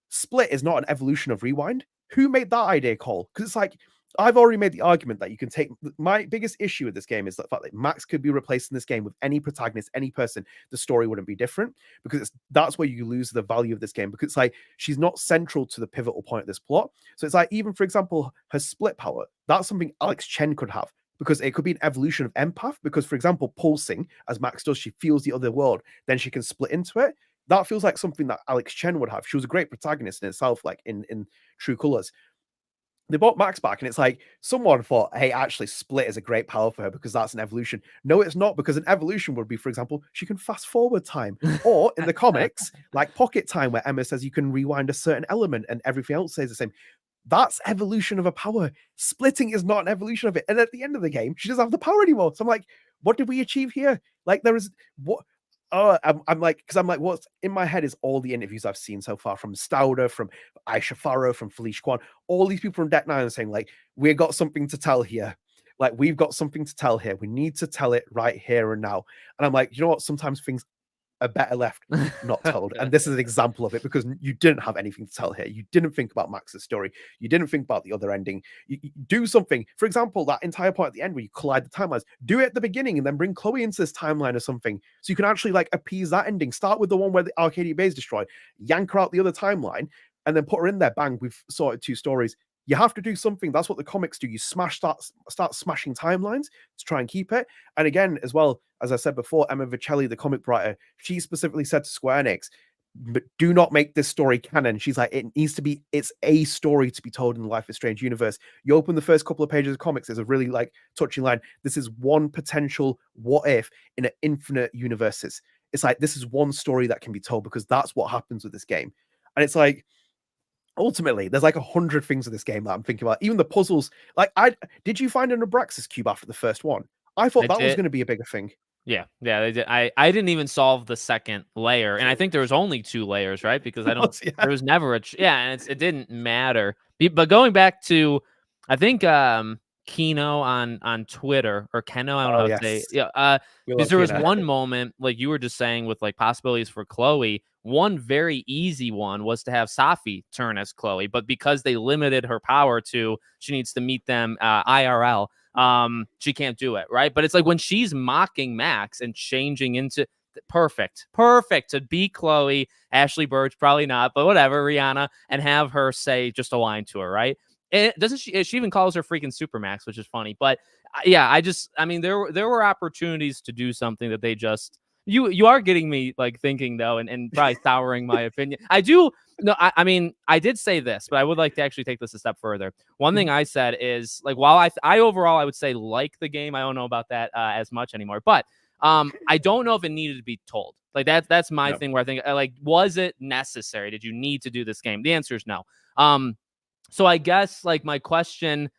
Split is not an evolution of Rewind. Who made that idea, Cole? Because it's like, I've already made the argument that you can take. My biggest issue with this game is the fact that Max could be replaced in this game with any protagonist, any person. The story wouldn't be different, because that's where you lose the value of this game, because it's like she's not central to the pivotal point of this plot. So it's like, even for example, her split power, that's something Alex Chen could have, because it could be an evolution of empath. Because, for example, pulsing, as Max does, she feels the other world, then she can split into it. That feels like something that Alex Chen would have. She was a great protagonist in itself, like in True Colors. they brought Max back, and it's like someone thought, hey, actually, Split is a great power for her because that's an evolution. No, it's not, because an evolution would be, for example, she can fast forward time, or in the comics, like Pocket Time, where Emma says you can rewind a certain element and everything else stays the same. That's evolution of a power. Splitting is not an evolution of it. And at the end of the game, she doesn't have the power anymore. So I'm like, what did we achieve here? Like, there is what? Oh, I'm like, because I'm like, what's in my head is all the interviews I've seen so far from Stauder, from Aisha Farrow, from Felicia Kwan, all these people from Deck Nine are saying, like, we've got something to tell here. Like, we've got something to tell here. We need to tell it right here and now. And I'm like, you know what? Sometimes things are better left not told. And this is an example of it, because you didn't have anything to tell here. You didn't think about Max's story. You didn't think about the other ending. You do something. For example, that entire part at the end where you collide the timelines, do it at the beginning and then bring Chloe into this timeline or something. So you can actually like appease that ending. Start with the one where the Arcadia Bay is destroyed, yank her out the other timeline, and then put her in there. Bang, we've sorted 2 stories. You have to do something. That's what the comics do. You start smashing timelines to try and keep it. And again, as well, as I said before, Emma Vicelli, the comic writer, she specifically said to Square Enix, but do not make this story canon. She's like, it needs to be, it's a story to be told in the Life is Strange universe. You open the first couple of pages of comics, there's a really like touching line. This is one potential what if in an infinite universes. It's like, this is one story that can be told, because that's what happens with this game. And it's like, ultimately, there's like 100 things in this game that I'm thinking about. Even the puzzles. Like, did you find an Abraxas cube after the first one? I thought that was going to be a bigger thing. Yeah, they did. I didn't even solve the second layer, and I think there was only 2 layers, right? Because there was never and it didn't matter. But going back to, I think Kino on Twitter, or Keno, I don't know how to say. Yeah, because there was one moment, like you were just saying, with like possibilities for Chloe. One very easy one was to have Safi turn as Chloe, but because they limited her power to she needs to meet them IRL, she can't do it, right? But it's like when she's mocking Max and changing into perfect to be Chloe, Ashley Birch, probably not, but whatever, Rihanna, and have her say just a line to her, right? And doesn't she even calls her freaking Supermax, which is funny. But yeah, I mean, there were opportunities to do something that they just, you are getting me like thinking though, and probably souring my opinion. I do. No, I mean, I did say this, but I would like to actually take this a step further. One thing I said is, like, while I overall, I would say like the game, I don't know about that as much anymore, but I don't know if it needed to be told. Like, that's my thing, where I think, like, was it necessary? Did you need to do this game? The answer is no. So I guess, like, my question,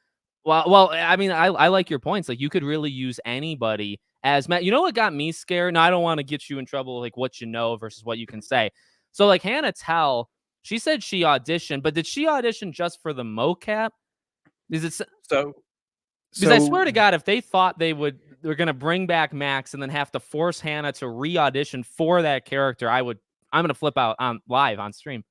well, I mean, I like your points. Like, you could really use anybody as Matt. You know what got me scared? No, I don't want to get you in trouble, like what you know versus what you can say. So, like, Hannah Telle, she said she auditioned, but did she audition just for the mocap? Is it so? Because I swear to God, if they thought they're going to bring back Max and then have to force Hannah to re-audition for that character, I'm going to flip out on live on stream.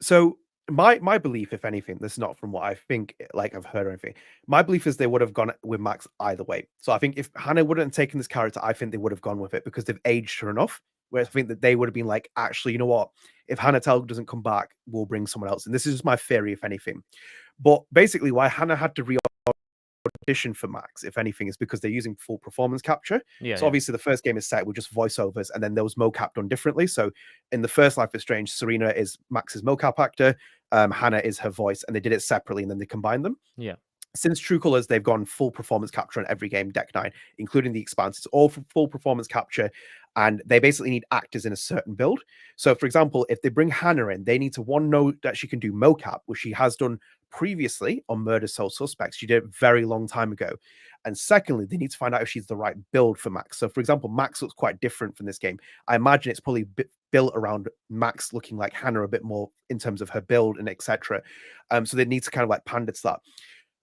So my belief, if anything, this is not from what I think, like I've heard or anything. My belief is they would have gone with Max either way. So I think if Hannah wouldn't have taken this character, I think they would have gone with it because they've aged her enough. Whereas I think that they would have been like, actually, you know what? If Hannah Telle doesn't come back, we'll bring someone else. And this is just my theory, if anything. But basically, why Hannah had to audition for Max, if anything, is because they're using full performance capture. So obviously the first game is set with just voiceovers, and then there was mocap done differently. So in the first Life is Strange, Serena is Max's mocap actor, Hannah is her voice, and they did it separately and then they combined them. Yeah. Since True Colors, they've gone full performance capture on every game, Deck 9, including the Expanse. It's all full performance capture, and they basically need actors in a certain build. So, for example, if they bring Hannah in, they need to, one, know that she can do mocap, which she has done previously on Murder Soul Suspects. She did it a very long time ago. And secondly, they need to find out if she's the right build for Max. So, for example, Max looks quite different from this game. I imagine it's probably built around Max looking like Hannah a bit more in terms of her build and etc. So they need to kind of like pander to that.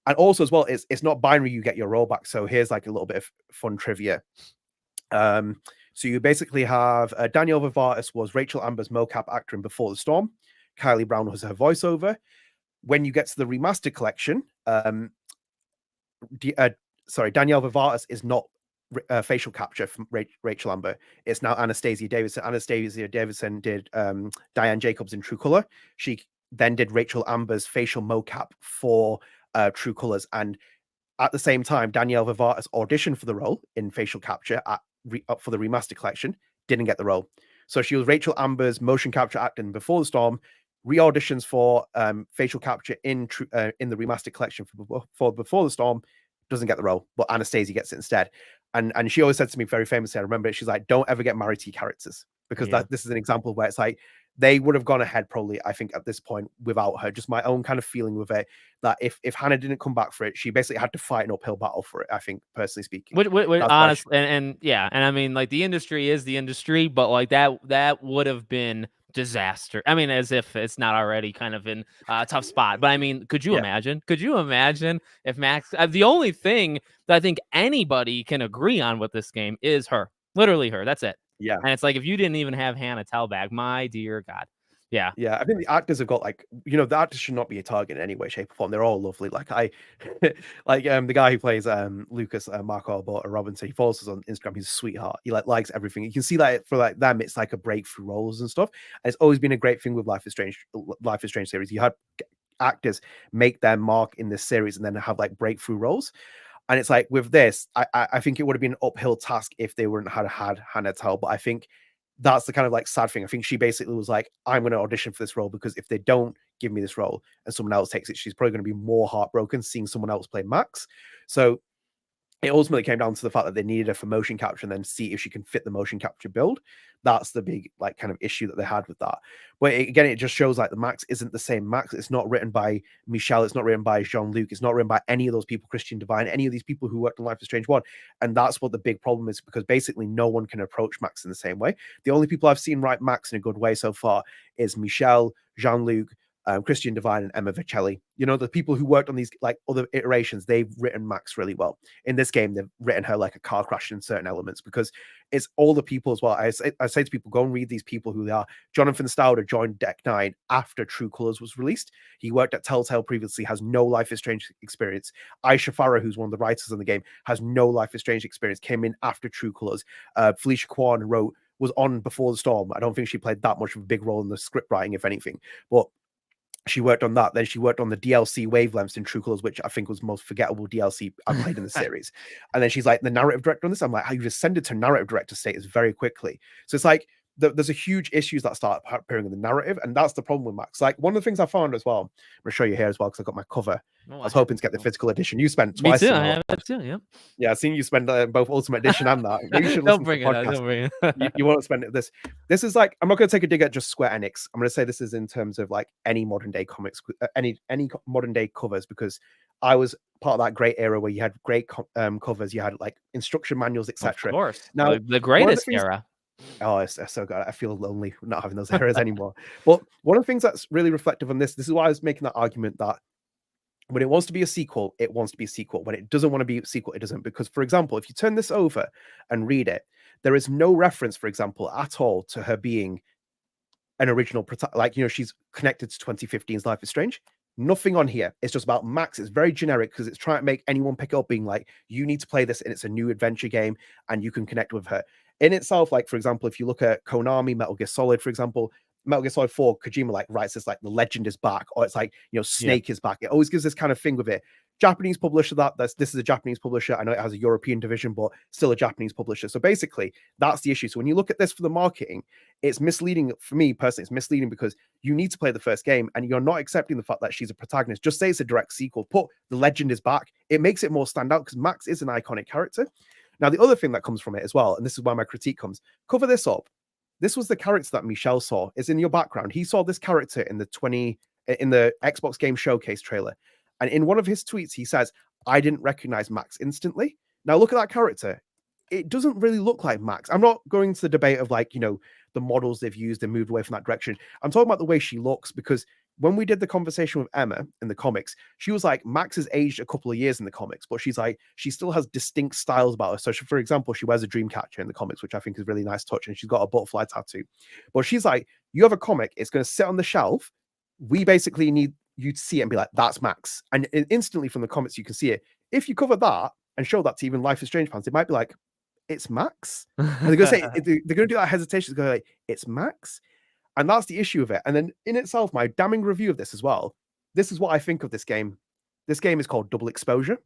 And also as well, it's not binary, you get your rollback. So here's like a little bit of fun trivia. So you basically have Danielle Vivatis was Rachel Amber's mocap actor in Before the Storm. Kylie Brown was her voiceover. When you get to the remastered collection, Danielle Vivatis is not facial capture from Rachel Amber. It's now Anastasia Davidson. Anastasia Davidson did Diane Jacobs in True Color. She then did Rachel Amber's facial mocap for True Colors, and at the same time, Danielle Vivatis auditioned for the role in facial capture for the remaster collection, didn't get the role. So she was Rachel Amber's motion capture actor in Before the Storm, re-auditions for facial capture in the remastered collection for Before the Storm, doesn't get the role, but Anastasia gets it instead. And she always said to me very famously, I remember it, she's like, don't ever get married to your characters, because this is an example where it's like they would have gone ahead probably, I think, at this point without her. Just my own kind of feeling with it, that if Hannah didn't come back for it, she basically had to fight an uphill battle for it, I think, personally speaking. Honestly, and I mean, like, the industry is the industry, but like that would have been disaster. I mean, as if it's not already kind of in a tough spot. But I mean, could you imagine? Could you imagine if Max? The only thing that I think anybody can agree on with this game is her, literally her. That's it. Yeah. And it's like, if you didn't even have Hannah Telle back, my dear God. Yeah. Yeah, I think the actors have got, like, the actors should not be a target in any way, shape, or form. They're all lovely. Like the guy who plays Lucas Marco Robinson, he follows us on Instagram. He's a sweetheart. He likes everything. You can see that for like them, it's like a breakthrough roles and stuff. And it's always been a great thing with Life is Strange series. You had actors make their mark in this series and then have like breakthrough roles. And it's like with this, I think it would have been an uphill task if they wouldn't have had Hannah Telle. But I think that's the kind of like sad thing. I think she basically was like, I'm going to audition for this role, because if they don't give me this role and someone else takes it, she's probably going to be more heartbroken seeing someone else play Max. So it ultimately came down to the fact that they needed her for motion capture and then see if she can fit the motion capture build. That's the big like kind of issue that they had with that. But again, it just shows like the Max isn't the same Max. It's not written by Michelle. It's not written by Jean-Luc. It's not written by any of those people, Christian Divine, any of these people who worked on Life is Strange 1. And that's what the big problem is, because basically no one can approach Max in the same way. The only people I've seen write Max in a good way so far is Michelle, Jean-Luc, Christian Divine, and Emma Vicelli. The people who worked on these like other iterations, they've written Max really well. In this game, they've written her like a car crash in certain elements, because it's all the people as well. I say to people, go and read these people who they are. Jonathan Stauder joined Deck 9 after True Colors was released. He worked at Telltale previously, has no Life is Strange experience. Aisha Farah, who's one of the writers on the game, has no Life is Strange experience, came in after True Colors. Felicia Kwan was on Before the Storm. I don't think she played that much of a big role in the script writing, if anything. But she worked on that. Then she worked on the DLC Wavelengths in True Colors, which I think was the most forgettable DLC I played in the series. And then she's like the narrative director on this. I'm like, how you ascended to narrative director status very quickly. So it's like there's a huge issues that start appearing in the narrative, and that's the problem with Max. Like one of the things I found as well, I'm gonna show you here as well because I got my cover. I was hoping to get the physical edition. You spent twice. Me too. I have it too. Yeah. Yeah, I've seen you spend both Ultimate Edition and that. Maybe you should Don't listen bring to the it. podcast. Don't bring it. You won't spend it. This is like, I'm not going to take a dig at just Square Enix. I'm going to say this is in terms of like any modern day comics, any modern day covers, because I was part of that great era where you had great covers, you had like instruction manuals, etc. Of course. Now the greatest era. Oh, it's so good. I feel lonely not having those eras anymore. But one of the things that's really reflective on this is why I was making that argument that when it wants to be a sequel, it wants to be a sequel. When it doesn't want to be a sequel, it doesn't. Because, for example, if you turn this over and read it, there is no reference, for example, at all to her being an original, like, she's connected to 2015's Life is Strange. Nothing on here. It's just about Max. It's very generic because it's trying to make anyone pick it up, being like, you need to play this and it's a new adventure game and you can connect with her. In itself, like, for example, if you look at Konami, Metal Gear Solid, for example, Metal Gear Solid 4, Kojima like writes this like the legend is back, or it's like, Snake is back. It always gives this kind of thing with it. Japanese publisher, this is a Japanese publisher. I know it has a European division, but still a Japanese publisher. So basically, that's the issue. So when you look at this for the marketing, it's misleading for me personally. It's misleading because you need to play the first game and you're not accepting the fact that she's a protagonist. Just say it's a direct sequel. Put the legend is back. It makes it more stand out because Max is an iconic character. Now, the other thing that comes from it as well, and this is why my critique comes, cover this up. This was the character that Michelle saw. It's in your background. He saw this character in the Xbox Game Showcase trailer. And in one of his tweets, he says, I didn't recognize Max instantly. Now look at that character. It doesn't really look like Max. I'm not going to the debate of like, the models they've used and moved away from that direction. I'm talking about the way she looks, because when we did the conversation with Emma in the comics, she was like, Max has aged a couple of years in the comics, but she's like, she still has distinct styles about her. So for example, she wears a dream catcher in the comics, which I think is really nice touch. And she's got a butterfly tattoo, but she's like, you have a comic, it's going to sit on the shelf. We basically need you to see it and be like, that's Max. And instantly from the comics, you can see it. If you cover that and show that to even Life is Strange fans, it might be like, it's Max. And they're going to say, they're going to do that hesitation. They're going to like, it's Max. And that's the issue of it. And then in itself, my damning review of this as well, this is what I think of this game. This game is called Double Exposure.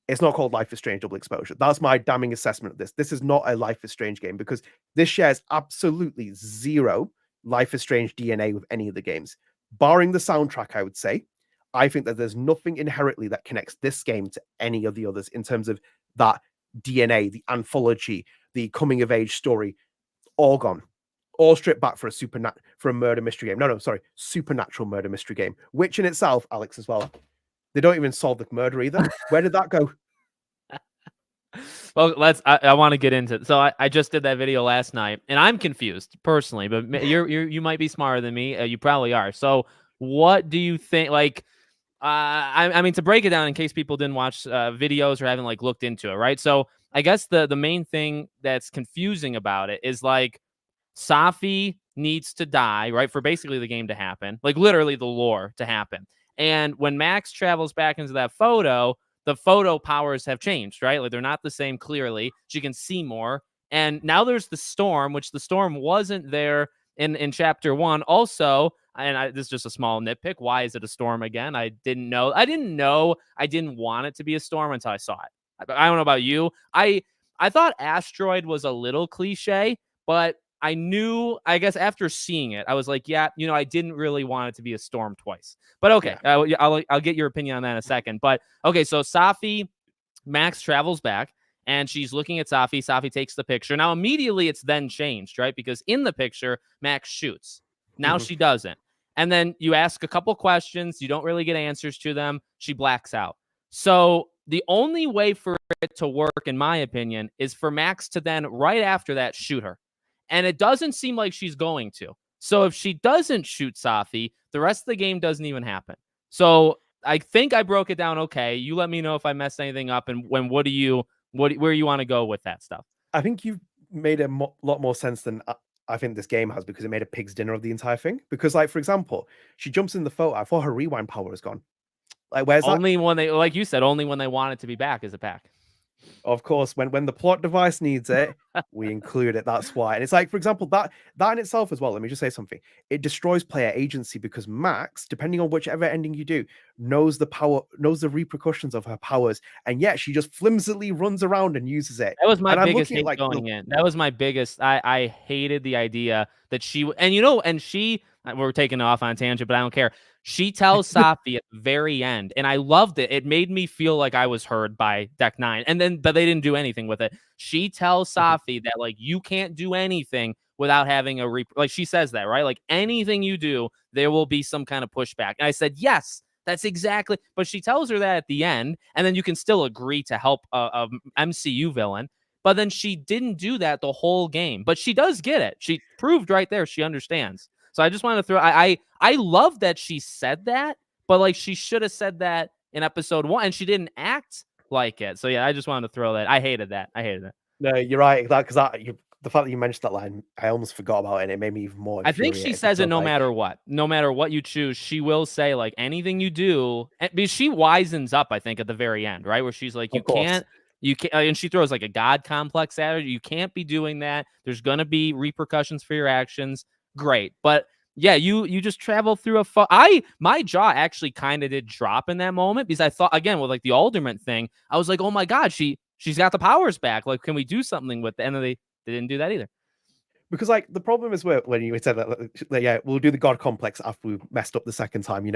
It's not called Life is Strange Double Exposure. That's my damning assessment of this. This is not a Life is Strange game because this shares absolutely zero Life is Strange DNA with any of the games. barring the soundtrack, I would say, I think that there's nothing inherently that connects this game to any of the others in terms of that DNA, the anthology, the coming of age story, all gone. All stripped back for a murder mystery game. No, sorry, supernatural murder mystery game, which in itself, Alex, as well, they don't even solve the murder either. Where did that go? Well, I want to get into it. So I just did that video last night, and I'm confused personally, but you might be smarter than me. You probably are. So what do you think? Like, I mean, to break it down in case people didn't watch videos or haven't like looked into it, right? So I guess the main thing that's confusing about it is like Safi needs to die, right, for basically the game to happen, like literally the lore to happen. And when Max travels back into that photo, the photo powers have changed, right? Like they're not the same clearly. She can see more. And now there's the storm, which the storm wasn't there in chapter 1. Also, and this is just a small nitpick. Why is it a storm again? I didn't know. I didn't want it to be a storm until I saw it. I don't know about you. I thought asteroid was a little cliche, but I knew, I guess after seeing it, I was like, yeah, I didn't really want it to be a storm twice. But okay, yeah. I'll get your opinion on that in a second. But okay, so Safi, Max travels back, and she's looking at Safi. Safi takes the picture. Now, immediately it's then changed, right? Because in the picture, Max shoots. Now she doesn't. And then you ask a couple questions. You don't really get answers to them. She blacks out. So the only way for it to work, in my opinion, is for Max to then, right after that, shoot her. And it doesn't seem like she's going to. So if she doesn't shoot Safi, the rest of the game doesn't even happen. So I think I broke it down okay. You let me know if I messed anything up, and where you want to go with that stuff. I think you've made a lot more sense than I think this game has, because it made a pig's dinner of the entire thing. Because, like, for example, she jumps in the photo. I thought her rewind power was gone. Like, where's only when they, like you said, only when they want it to be back is it back. Of course, when the plot device needs it, we include it. That's why. And it's like, for example, that in itself as well. Let me just say something. It destroys player agency, because Max, depending on whichever ending you do, knows the repercussions of her powers, and yet she just flimsily runs around and uses it. That was my and biggest hate going in. That was my biggest. I hated the idea that she, and she, we're taking off on a tangent, but I don't care. She tells Safi at the very end, and I loved it. It made me feel like I was heard by Deck 9. But they didn't do anything with it. She tells Safi that, like, you can't do anything without having like, she says that, right? Like, anything you do, there will be some kind of pushback. And I said, yes, that's exactly. But she tells her that at the end, and then you can still agree to help a MCU villain. But then she didn't do that the whole game. But she does get it. She proved right there she understands. So I just wanted to throw. I love that she said that, but like, she should have said that in episode 1, and she didn't act like it. So yeah, I just wanted to throw that. I hated that. No, you're right. The fact that you mentioned that line, I almost forgot about it, and it made me even more. I think she says it no matter what. No matter what you choose, she will say, like, anything you do, because she wisens up, I think, at the very end, right? Where she's like, you can't, and she throws like a God complex at her. You can't be doing that. There's going to be repercussions for your actions. Great. But yeah, you just travel through my jaw actually kind of did drop in that moment, because I thought, again, with like the Alderman thing, I was like, oh my God, she's got the powers back. Like, can we do something with it? And then they didn't do that either. Because, like, the problem is when you said that, yeah, we'll do the God complex after we messed up the second time.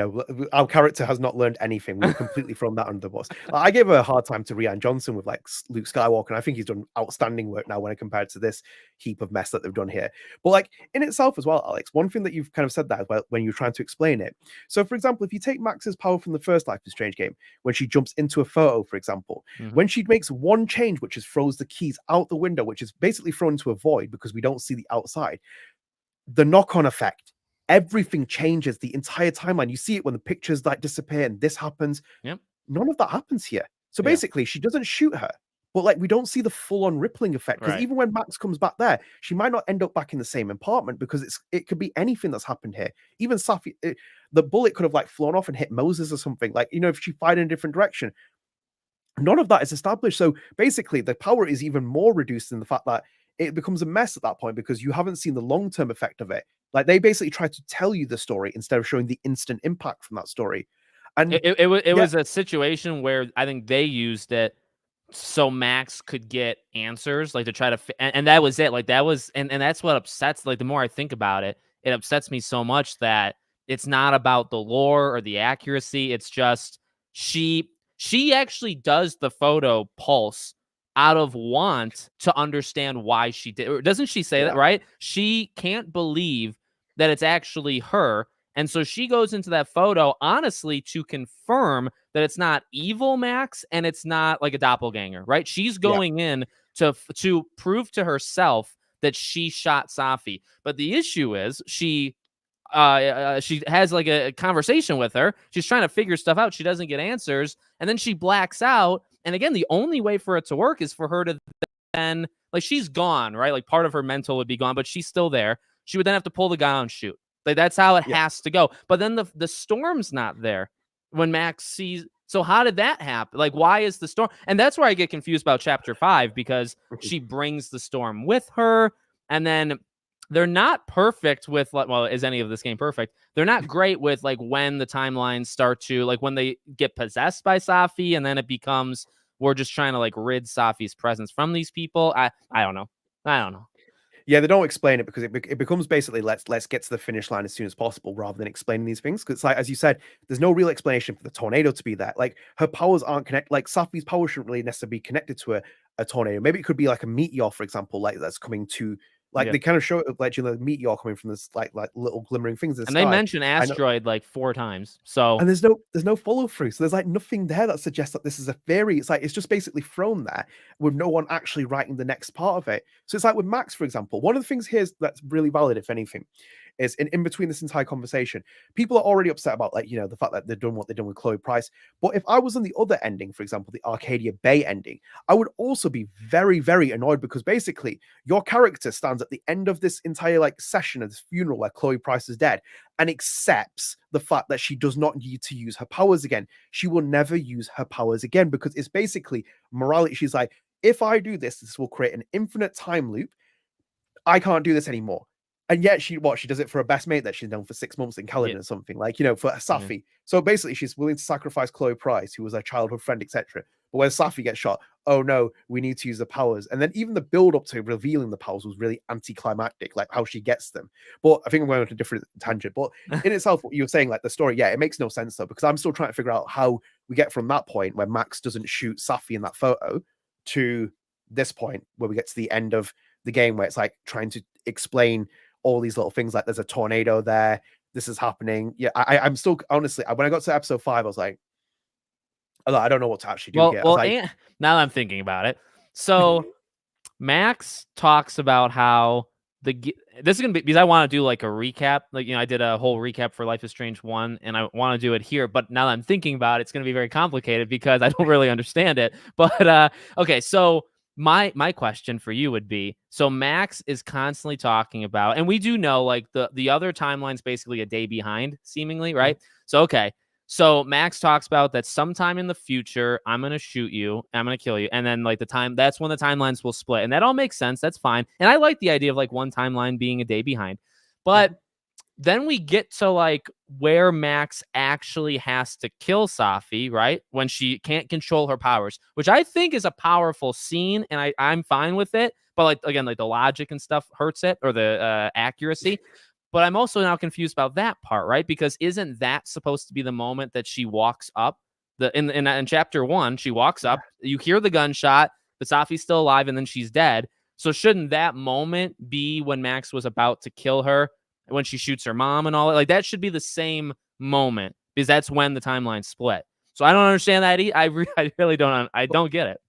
Our character has not learned anything. We've completely thrown that under the bus. I gave her a hard time to Rian Johnson with, like, Luke Skywalker, and I think he's done outstanding work now when I compare it to this heap of mess that they've done here. But, like, in itself as well, Alex, one thing that you've kind of said that when you're trying to explain it. So, for example, if you take Max's power from the first Life is Strange game, when she jumps into a photo, for example, when she makes one change, which is throws the keys out the window, which is basically thrown into a void because we don't see the outside, the knock-on effect, everything changes, the entire timeline. You see it when the pictures like disappear and this happens. Yep. None of that happens here. So basically, she doesn't shoot her, but like, we don't see the full-on rippling effect, because even when Max comes back there, she might not end up back in the same apartment, because it could be anything that's happened here. Even Safi, the bullet could have like flown off and hit Moses or something. Like, if she fired in a different direction. None of that is established. So basically, the power is even more reduced in the fact that it becomes a mess at that point, because you haven't seen the long-term effect of it. Like, they basically try to tell you the story instead of showing the instant impact from that story. And it was a situation where I think they used it so Max could get answers, like, to try to, and that was it. Like, that was, and that's what upsets, like, the more I think about it, it upsets me so much that It's not about the lore or the accuracy. It's just she actually does the photo pulse out of want to understand why she did. Or doesn't she say that, right? She can't believe that it's actually her. And so she goes into that photo, honestly, to confirm that it's not evil Max and it's not like a doppelganger, right? She's going in to prove to herself that she shot Safi. But the issue is she has like a conversation with her. She's trying to figure stuff out. She doesn't get answers. And then she blacks out. And again, the only way for it to work is for her to then, like, she's gone, right? Like, part of her mental would be gone, but she's still there. She would then have to pull the gun out and shoot. Like, that's how it has to go. But then the storm's not there when Max sees. So how did that happen? Like, why is the storm? And that's where I get confused about chapter 5, because she brings the storm with her. And then they're not perfect with, well, is any of this game perfect? They're not great with like when the timelines start to, like, when they get possessed by Safi, and then it becomes, we're just trying to like rid Safi's presence from these people. I don't know. Yeah, they don't explain it because it becomes basically let's get to the finish line as soon as possible, rather than explaining these things. Because, like, as you said, there's no real explanation for the tornado to be there. Like, her powers aren't connected. Like, Safi's power shouldn't really necessarily be connected to a tornado. Maybe it could be like a meteor, for example, like that's coming to. Like, they kind of show it, like, the meteor coming from this like little glimmering things in the and sky. They mention asteroid like 4 times. So, and there's no follow through. So there's like nothing there that suggests that this is a theory. It's like it's just basically thrown there with no one actually writing the next part of it. So it's like with Max, for example, one of the things here that's really valid, if anything, is in between this entire conversation, people are already upset about, like, the fact that they've done what they've done with Chloe Price. But if I was on the other ending, for example, the Arcadia Bay ending, I would also be very, very annoyed, because basically your character stands at the end of this entire like session of this funeral where Chloe Price is dead and accepts the fact that she does not need to use her powers again. She will never use her powers again, because it's basically morality. She's like, if I do this, this will create an infinite time loop. I can't do this anymore. And yet she does it for her best mate that she's known for 6 months in Caledon or something, like, for Safi. So basically she's willing to sacrifice Chloe Price, who was her childhood friend, etc. But when Safi gets shot, oh no, we need to use the powers. And then even the build up to revealing the powers was really anticlimactic, like how she gets them. But I think I'm going on a different tangent. But in itself, what you were saying, like the story, it makes no sense though, because I'm still trying to figure out how we get from that point where Max doesn't shoot Safi in that photo to this point where we get to the end of the game, where it's like trying to explain all these little things, like there's a tornado there, this is happening. I'm still, honestly, when I got to episode 5, I was like, I don't know what to actually do here. Well, now that I'm thinking about it, so Max talks about how this is gonna be, because I want to do like a recap, like, I did a whole recap for Life is Strange 1, and I want to do it here, but now that I'm thinking about it, it's gonna be very complicated because I don't really understand it. But okay, so my question for you would be, so Max is constantly talking about, and we do know like the other timeline's basically a day behind, seemingly, right? So okay, so Max talks about that sometime in the future, I'm going to shoot you, I'm going to kill you. And then like that's when the timelines will split. And that all makes sense. That's fine. And I like the idea of like one timeline being a day behind. But then we get to like where Max actually has to kill Safi, right? When she can't control her powers, which I think is a powerful scene, and I'm fine with it. But like, again, like the logic and stuff hurts it, or the accuracy. But I'm also now confused about that part, right? Because isn't that supposed to be the moment that she walks up? In chapter 1, she walks up, you hear the gunshot, but Safi's still alive, and then she's dead. So shouldn't that moment be when Max was about to kill her, when she shoots her mom and all that? Like, that should be the same moment, because that's when the timeline split. So I don't understand that. I really don't. I don't get it.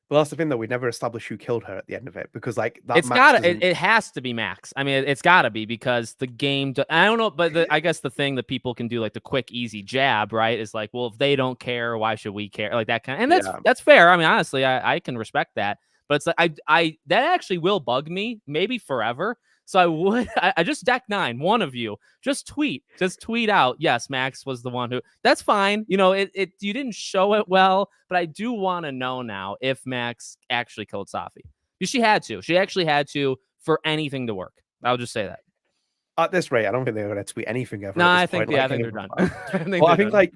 Well, that's the thing, though. We never established who killed her at the end of it, because like that. It has to be Max. I mean, it's got to be, because the game. I don't know, but I guess the thing that people can do, like the quick, easy jab, right, is like, well, if they don't care, why should we care? Like that kind. And that's fair. I mean, honestly, I can respect that. But it's like I that actually will bug me, maybe forever. So I just deck 9, one of you, just tweet out, yes, Max was the one who, that's fine. You didn't show it well, but I do want to know now if Max actually killed Safi. Because she actually had to for anything to work. I'll just say that. At this rate, I don't think they're going to tweet anything ever. No, I think they're done. I think like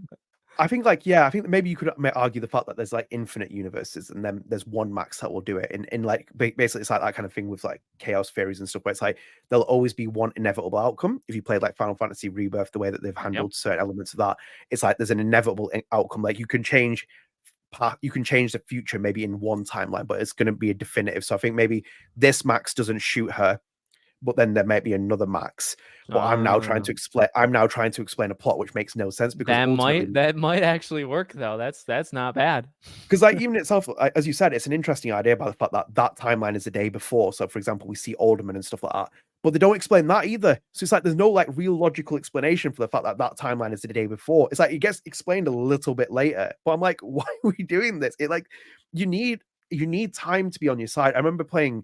I think like, yeah, I think maybe you could argue the fact that there's like infinite universes and then there's one max that will do it. In like basically it's like that kind of thing with like chaos theories and stuff where it's like there'll always be one inevitable outcome. If you played like Final Fantasy Rebirth, the way that they've handled certain elements of that, it's like there's an inevitable outcome. Like you can change the future maybe in one timeline, but it's going to be a definitive. So I think maybe this max doesn't shoot her, but then there might be another max. But I'm now trying to explain a plot which makes no sense because ultimately that might actually work though. That's not bad. Because like even itself, as you said, it's an interesting idea by the fact that that timeline is the day before. So for example, we see Alderman and stuff like that, but they don't explain that either. So it's like there's no like real logical explanation for the fact that that timeline is the day before. It's like it gets explained a little bit later, but I'm like, why are we doing this? It like you need time to be on your side. I remember playing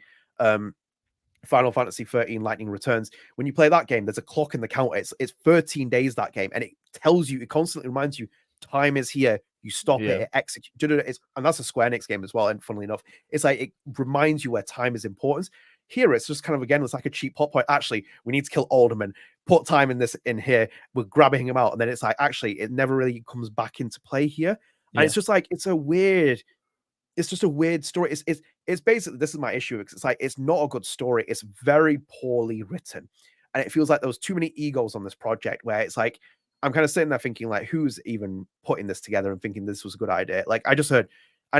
Final Fantasy 13 Lightning Returns. When you play that game, there's a clock in the counter. It's 13 days that game, and it tells you, it constantly reminds you, time is here. You stop it execute. And that's a Square Enix game as well. And funnily enough, it's like it reminds you where time is important. Here, it's just kind of again, it's like a cheap plot point. Actually, we need to kill Alderman. Put time in here. We're grabbing him out, and then it's like actually, it never really comes back into play here. And it's just like it's just a weird story. It's basically, this is my issue, because it's like it's not a good story. It's very poorly written, and it feels like there was too many egos on this project. Where it's like I'm kind of sitting there thinking like, who's even putting this together and thinking this was a good idea? Like I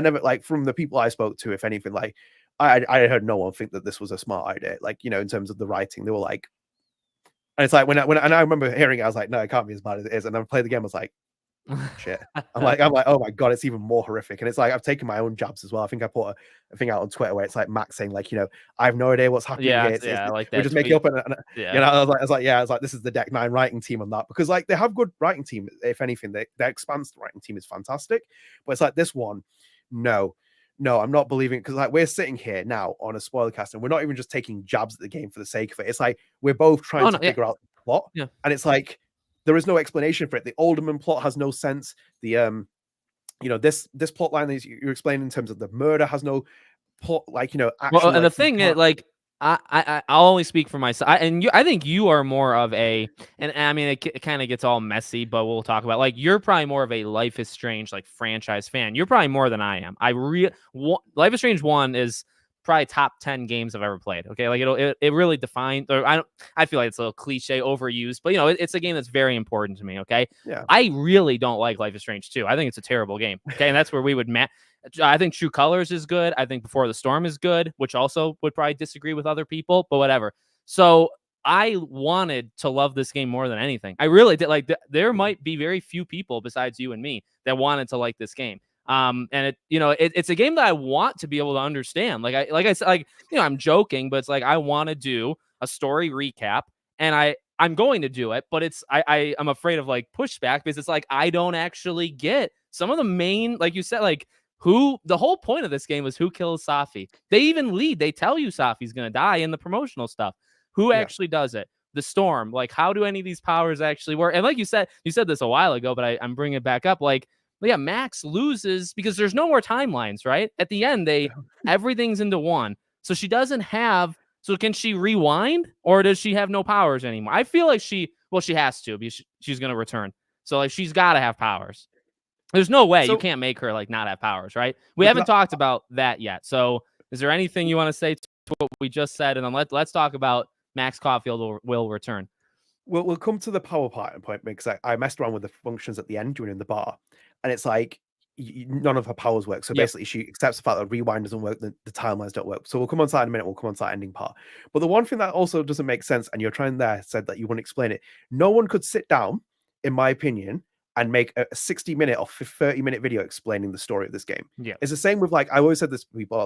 never like from the people I spoke to, if anything, like I heard no one think that this was a smart idea. Like in terms of the writing, they were like, and it's like and I remember hearing it, I was like, no, it can't be as bad as it is. And then I played the game, I was like, shit. I'm like, oh my god, it's even more horrific. And it's like I've taken my own jabs as well. I think I put a thing out on Twitter where it's like Max saying like, I have no idea what's happening here. I like that. We're just making up and I was like, this is the Deck 9 writing team on that, because like they have good writing team. If anything, their Expanse writing team is fantastic. But it's like this one, no, I'm not believing it, because like we're sitting here now on a spoiler cast and we're not even just taking jabs at the game for the sake of it. It's like we're both trying to figure out the plot, and it's like there is no explanation for it. The Alderman plot has no sense. The this plot line that you're explaining in terms of the murder has no plot. Actually, well, and the thing is, like, I'll only speak for myself, I think you are more of a, and I mean it kind of gets all messy, but we'll talk about, like, you're probably more of a Life is Strange like franchise fan. You're probably more than I am. Life is Strange 1 is probably top 10 games I've ever played. Okay, like it really defined. Or I feel like it's a little cliche, overused, but it's a game that's very important to me. Okay, I really don't like Life is Strange 2. I think it's a terrible game. Okay, and that's where we would match. I think True Colors is good. I think Before the Storm is good, which also would probably disagree with other people, but whatever. So I wanted to love this game more than anything. I really did. Like there might be very few people besides you and me that wanted to like this game. And it's a game that I want to be able to understand. Like I said, like, I'm joking, but it's like I want to do a story recap, and I'm going to do it, but I'm afraid of like pushback, because it's like I don't actually get some of the main, like you said, like the whole point of this game was who kills Safi. They tell you Safi's gonna die in the promotional stuff. Who actually does it? The Storm. Like, how do any of these powers actually work? And like you said this a while ago, but I'm bringing it back up. Like, Max loses because there's no more timelines, right? At the end, everything's into one. So she doesn't have. So can she rewind, or does she have no powers anymore? I feel like she has to, because she's gonna return. So like she's got to have powers. There's no way you can't make her like not have powers, right? We haven't talked about that yet. So is there anything you want to say to what we just said, and then let's talk about Max Caulfield will return? We'll come to the power part and point, because I messed around with the functions at the end during the bar, and it's like none of her powers work. So basically, she accepts the fact that rewind doesn't work, the timelines don't work. So we'll come on to that in a minute. We'll come on to that ending part. But the one thing that also doesn't make sense, and you're trying there said that you wouldn't explain it. No one could sit down, in my opinion, and make a 60-minute or 30-minute video explaining the story of this game. Yeah, it's the same with like I always said this to people.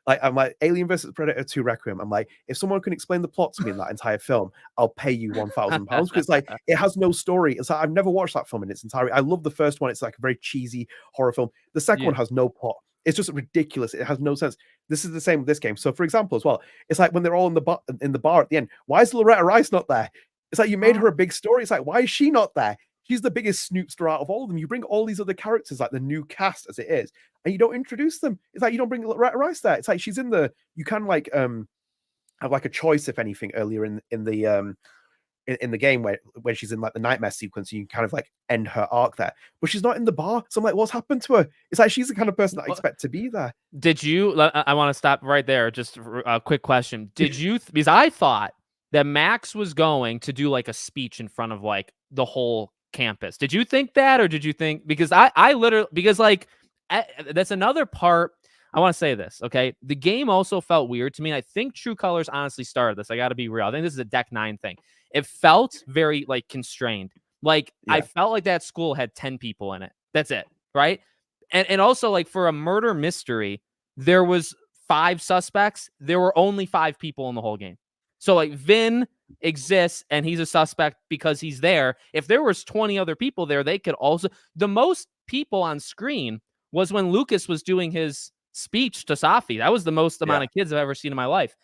I'm like Alien vs Predator 2 Requiem. I'm like, if someone can explain the plot to me in that entire film, I'll pay you £1,000, because like it has no story. It's like I've never watched that film in its entirety. I love the first one. It's like a very cheesy horror film. The second one has no plot. It's just ridiculous. It has no sense. This is the same with this game. So for example, as well, it's like when they're all in the bar at the end. Why is Loretta Rice not there? It's like you made her a big story. It's like, why is she not there? She's the biggest snoopster out of all of them. You bring all these other characters, like the new cast as it is, and you don't introduce them. It's like you don't bring Loretta Rice there. It's like she's in the. You can like have like a choice, if anything, earlier in the in the game when she's in like the nightmare sequence, you kind of like end her arc there, but she's not in the bar. So I'm like, what's happened to her? It's like she's the kind of person that I expect to be there. Did you? I want to stop right there. Just a quick question. Did you? Because I thought that Max was going to do like a speech in front of like the whole campus. Did you think that, or did you think because I literally because like that's another part. I want to say this, okay? The game also felt weird to me. I think True Colors honestly started this. I got to be real. I think this is a Deck 9 thing. It felt very like constrained. Like I felt like that school had 10 people in it. That's it, right? And also like for a murder mystery, there was 5 suspects. There were only 5 people in the whole game. So like Vin exists and he's a suspect because he's there. If there was 20 other people there, they could also the most people on screen was when Lucas was doing his speech to Safi. That was the most amount of kids I've ever seen in my life.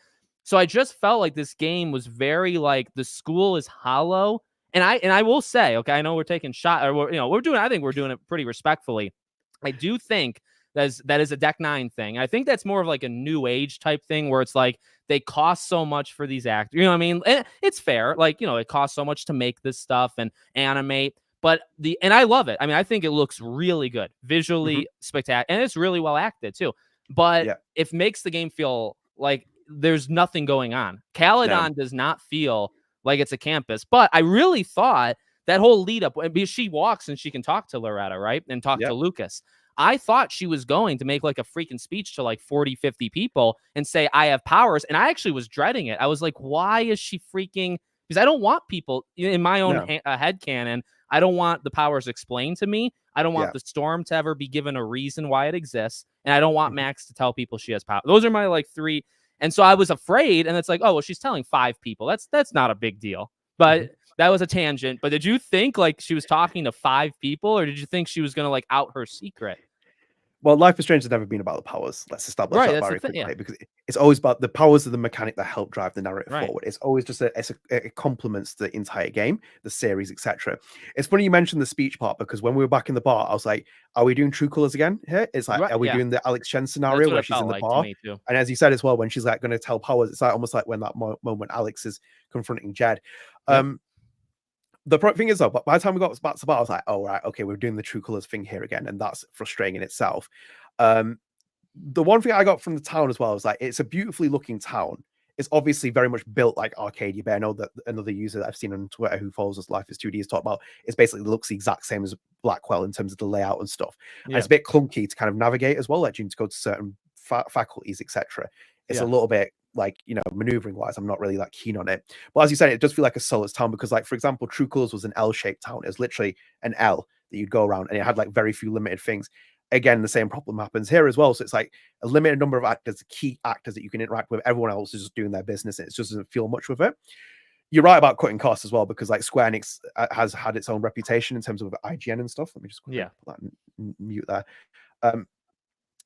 So I just felt like this game was very like the school is hollow. And I will say, okay, I know we're taking shot or we're doing I think we're doing it pretty respectfully. I do think that is a Deck 9 thing. I think that's more of like a new age type thing where it's like they cost so much for these actors. You know what I mean? And it's fair. Like, it costs so much to make this stuff and animate. But and I love it. I mean, I think it looks really good, visually spectacular, and it's really well acted too. But it makes the game feel like there's nothing going on. Caledon does not feel like it's a campus. But I really thought that whole lead up, because she walks and she can talk to Loretta, right? And talk to Lucas. I thought she was going to make like a freaking speech to like 40, 50 people and say, I have powers. And I actually was dreading it. I was like, why is she freaking? Because I don't want people in my own headcanon. I don't want the powers explained to me. I don't want the storm to ever be given a reason why it exists. And I don't want Max to tell people she has power. Those are my like 3. And so I was afraid. And it's like, oh, well, she's telling 5 people. That's not a big deal. But that was a tangent. But did you think like she was talking to 5 people, or did you think she was going to like out her secret? Well, Life is Strange has never been about the powers. Let's establish that very quickly, because it's always about the powers of the mechanic that help drive the narrative forward. It's always just it complements the entire game, the series, etc. It's funny you mentioned the speech part, because when we were back in the bar, I was like, "Are we doing True Colors again here?" It's like, are we doing the Alex Chen scenario where she's in the bar? And as you said as well, when she's like going to tell powers, it's like almost like when that moment Alex is confronting Jed. The thing is, though, but by the time we got back to the bar, I was like, oh, right, okay, we're doing the True Colors thing here again, and that's frustrating in itself. The one thing I got from the town as well was like, it's a beautifully looking town. It's obviously very much built like Arcadia Bay. I know that another user that I've seen on Twitter who follows us, Life is 2D, has talked about it's basically looks the exact same as Blackwell in terms of the layout and stuff. And it's a bit clunky to kind of navigate as well, like you need to go to certain faculties, etc. It's a little bit like, maneuvering wise, I'm not really that keen on it. But as you said, it does feel like a soulless town, because like, for example, True Colors was an L-shaped town. It was literally an L that you'd go around, and it had like very few limited things. Again, the same problem happens here as well. So it's like a limited number of actors, key actors that you can interact with. Everyone else is just doing their business, and it just doesn't feel much with it. You're right about cutting costs as well, because like Square Enix has had its own reputation in terms of IGN and stuff. Let me just put that mute there.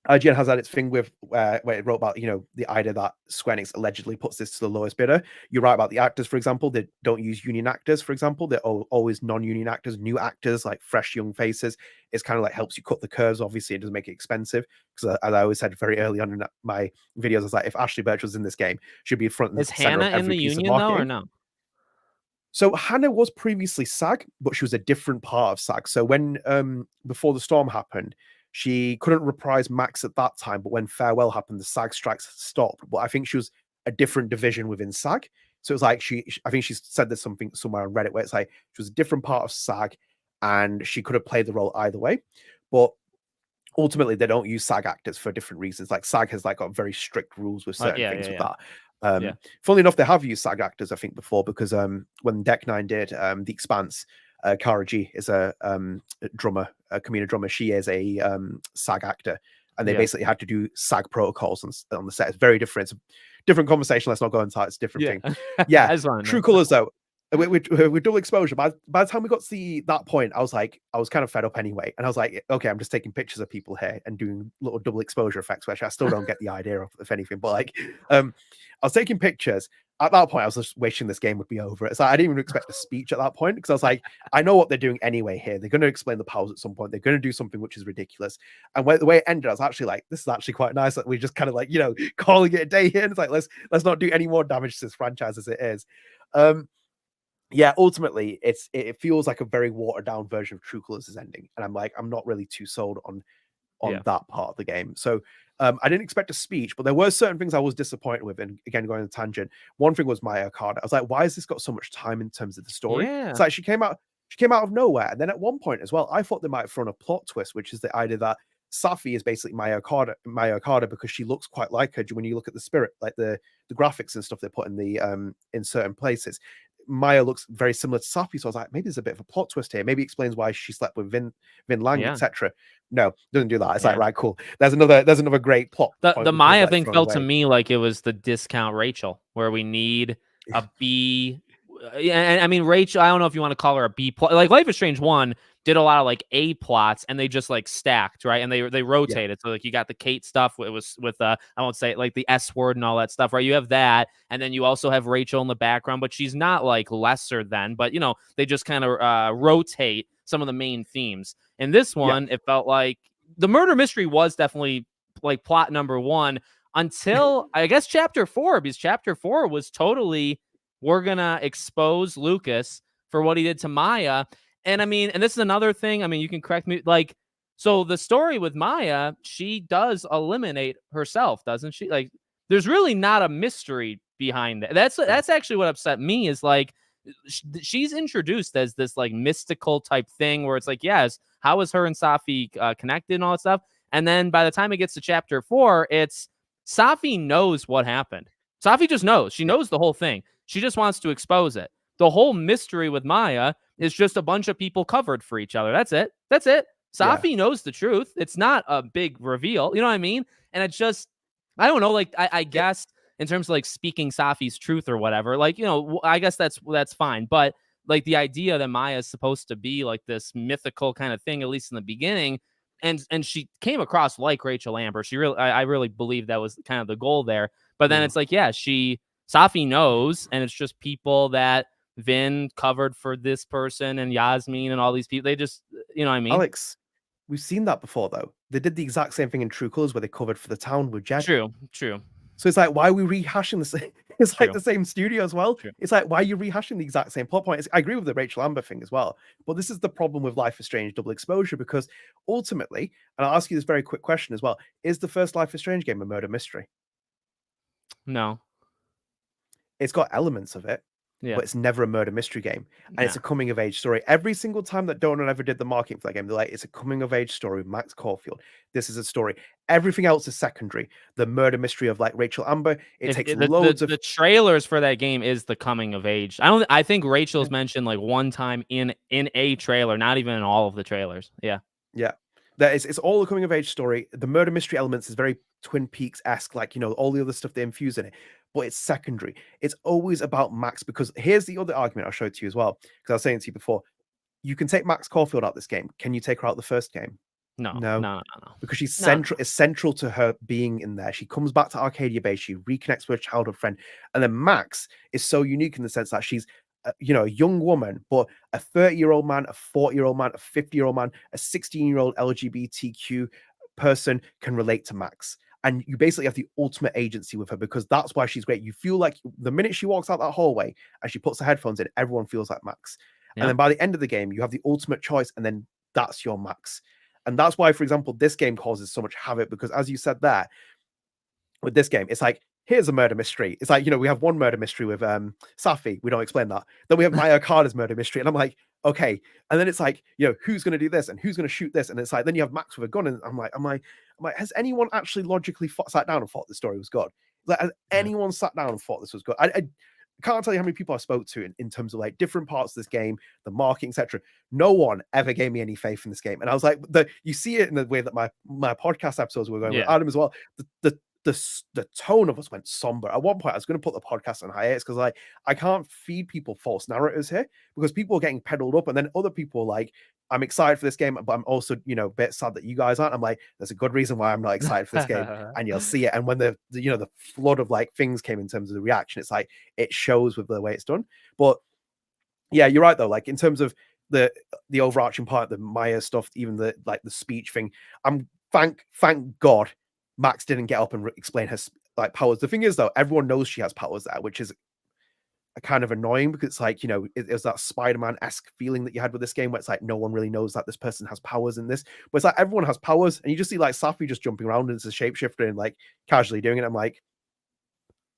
IGN has had its thing with where it wrote about, the idea that Square Enix allegedly puts this to the lowest bidder. You're right about the actors, for example. They don't use union actors, for example. They're always non-union actors, new actors, like fresh young faces. It's kind of like helps you cut the curves. Obviously, it doesn't make it expensive, because as I always said very early on in my videos, I was like, if Ashley Birch was in this game, she'd be front and center of every piece of marketing. Is Hannah in the union though, or no? So Hannah was previously SAG, but she was a different part of SAG. So when before the storm happened, she couldn't reprise Max at that time, but when Farewell happened, the SAG strikes stopped. But I think she was a different division within SAG. So it was like I think she said there's something somewhere on Reddit where it's like she was a different part of SAG, and she could have played the role either way. But ultimately, they don't use SAG actors for different reasons. Like SAG has like got very strict rules with certain things with that. Funnily enough, they have used SAG actors, I think, before, because when Deck 9 did The Expanse, Kara G is a drummer, a comedian drummer. She is a SAG actor, and they basically had to do SAG protocols on the set. It's very different. It's a different conversation. Let's not go into that. It's a different thing. Yeah, True Colors though. With double exposure, by the time we got to that point, I was kind of fed up anyway, and I was like, okay, I'm just taking pictures of people here and doing little double exposure effects, which I still don't get the idea of, if anything. But like, I was taking pictures. At that point, I was just wishing this game would be over. It's like I didn't even expect a speech at that point, because I was like, I know what they're doing anyway here. They're going to explain the powers at some point. They're going to do something which is ridiculous. And the way it ended, I was actually like, this is actually quite nice. That we just kind of like, calling it a day here. And it's like, let's not do any more damage to this franchise as it is. yeah, ultimately, it feels like a very watered down version of True Colors' ending, and I'm like, I'm not really too sold on that part of the game. So I didn't expect a speech, but there were certain things I was disappointed with. And again, going on a tangent, one thing was Maya card. I was like, why has this got so much time in terms of the story? Yeah. It's like she came out of nowhere. And then at one point as well, I thought they might have thrown a plot twist, which is the idea that Safi is basically Maya Okada because she looks quite like her when you look at the spirit, like the graphics and stuff they put in the in certain places. Maya looks very similar to Safi, so I was like, maybe there's a bit of a plot twist here. Maybe it explains why she slept with Vin Lang, etc. No, doesn't do that. It's like, right, cool. There's another great plot. The Maya thing felt to me like it was the discount Rachel, where we need a B. And I mean, Rachel, I don't know if you want to call her a B plot. Like Life is Strange 1 did a lot of like A plots, and they just like stacked, right? And they rotated. So like you got the Kate stuff. It was with I won't say it, like the S word and all that stuff, right? You have that, and then you also have Rachel in the background, but she's not like lesser than. But they just kind of rotate some of the main themes. In this one, it felt like the murder mystery was definitely like plot number one until I guess chapter 4, because chapter 4 was totally, we're gonna expose Lucas for what he did to Maya. And I mean, and this is another thing, I mean, you can correct me, like, so the story with Maya, she does eliminate herself, doesn't she? Like, there's really not a mystery behind that. That's actually what upset me, is like she's introduced as this like mystical type thing where it's like, yes, how is her and Safi connected and all that stuff? And then by the time it gets to chapter 4, it's Safi knows what happened. Safi just knows. She knows the whole thing. She just wants to expose it. The whole mystery with Maya is just a bunch of people covered for each other. That's it. That's it. Safi knows the truth. It's not a big reveal. You know what I mean? And it's just, I don't know, like, I guess in terms of like speaking Safi's truth or whatever, like, I guess that's fine. But like the idea that Maya is supposed to be like this mythical kind of thing, at least in the beginning, and she came across like Rachel Amber. She really, I really believe that was kind of the goal there. But then it's like, yeah, Safi knows, and it's just people that Vin covered for this person and Yasmin and all these people. They just, you know what I mean? Alex, we've seen that before, though. They did the exact same thing in True Colors where they covered for the town with Jet. True. So it's like, why are we rehashing the same? It's like the same studio as well. True. It's like, why are you rehashing the exact same plot point? I agree with the Rachel Amber thing as well. But this is the problem with Life is Strange double exposure, because ultimately, and I'll ask you this very quick question as well, is the first Life is Strange game a murder mystery? No. It's got elements of it. Yeah. But it's never a murder mystery game. And it's a coming of age story. Every single time that Donut ever did the marketing for that game, they're like, it's a coming of age story with Max Caulfield. This is a story. Everything else is secondary. The murder mystery of like Rachel Amber, it takes loads of the trailers for that game is the coming of age. I think Rachel's mentioned like one time in a trailer, not even in all of the trailers. Yeah. Yeah. It's all a coming of age story. The murder mystery elements is very Twin Peaks-esque, like, all the other stuff they infuse in it, but it's secondary. It's always about Max, because here's the other argument I'll show it to you as well, because I was saying to you before, you can take Max Caulfield out of this game. Can you take her out of the first game? No. Because she's central. It's central to her being in there. She comes back to Arcadia Bay. She reconnects with her childhood friend, and then Max is so unique in the sense that she's a young woman, but a 30-year-old man, a 40-year-old man, a 50-year-old man, a 16-year-old LGBTQ person can relate to Max. And you basically have the ultimate agency with her, because that's why she's great. You feel like the minute she walks out that hallway and she puts her headphones in, everyone feels like Max. And then by the end of the game, you have the ultimate choice, and then that's your Max. And that's why, for example, this game causes so much havoc, because as you said there, with this game, it's like, here's a murder mystery. It's like, we have one murder mystery with Safi. We don't explain that. Then we have Maya Okada's murder mystery. And I'm like, okay. And then it's like, who's going to do this and who's going to shoot this? And it's like, then you have Max with a gun. And I'm like, has anyone actually logically sat down and thought the story was good? Like, has anyone sat down and thought this was good? I can't tell you how many people I spoke to in terms of like different parts of this game, the marketing, etc. No one ever gave me any faith in this game. And I was like, you see it in the way that my podcast episodes were going with Adam as well. The tone of us went somber. At one point, I was going to put the podcast on hiatus, because I can't feed people false narratives here, because people are getting peddled up, and then other people are like, I'm excited for this game, but I'm also a bit sad that you guys aren't. I'm like, there's a good reason why I'm not excited for this game, and you'll see it. And when the flood of like things came in terms of the reaction, it's like it shows with the way it's done. But yeah, you're right though. Like in terms of the overarching part, the Maya stuff, even the speech thing, I'm thank God Max didn't get up and explain her like powers. The thing is, though, everyone knows she has powers there, which is kind of annoying because it's like, you know, it was that Spider-Man-esque feeling that you had with this game where it's like no one really knows that this person has powers in this, but it's like everyone has powers, and you just see like Safi just jumping around as a shapeshifter and like casually doing it. I'm like,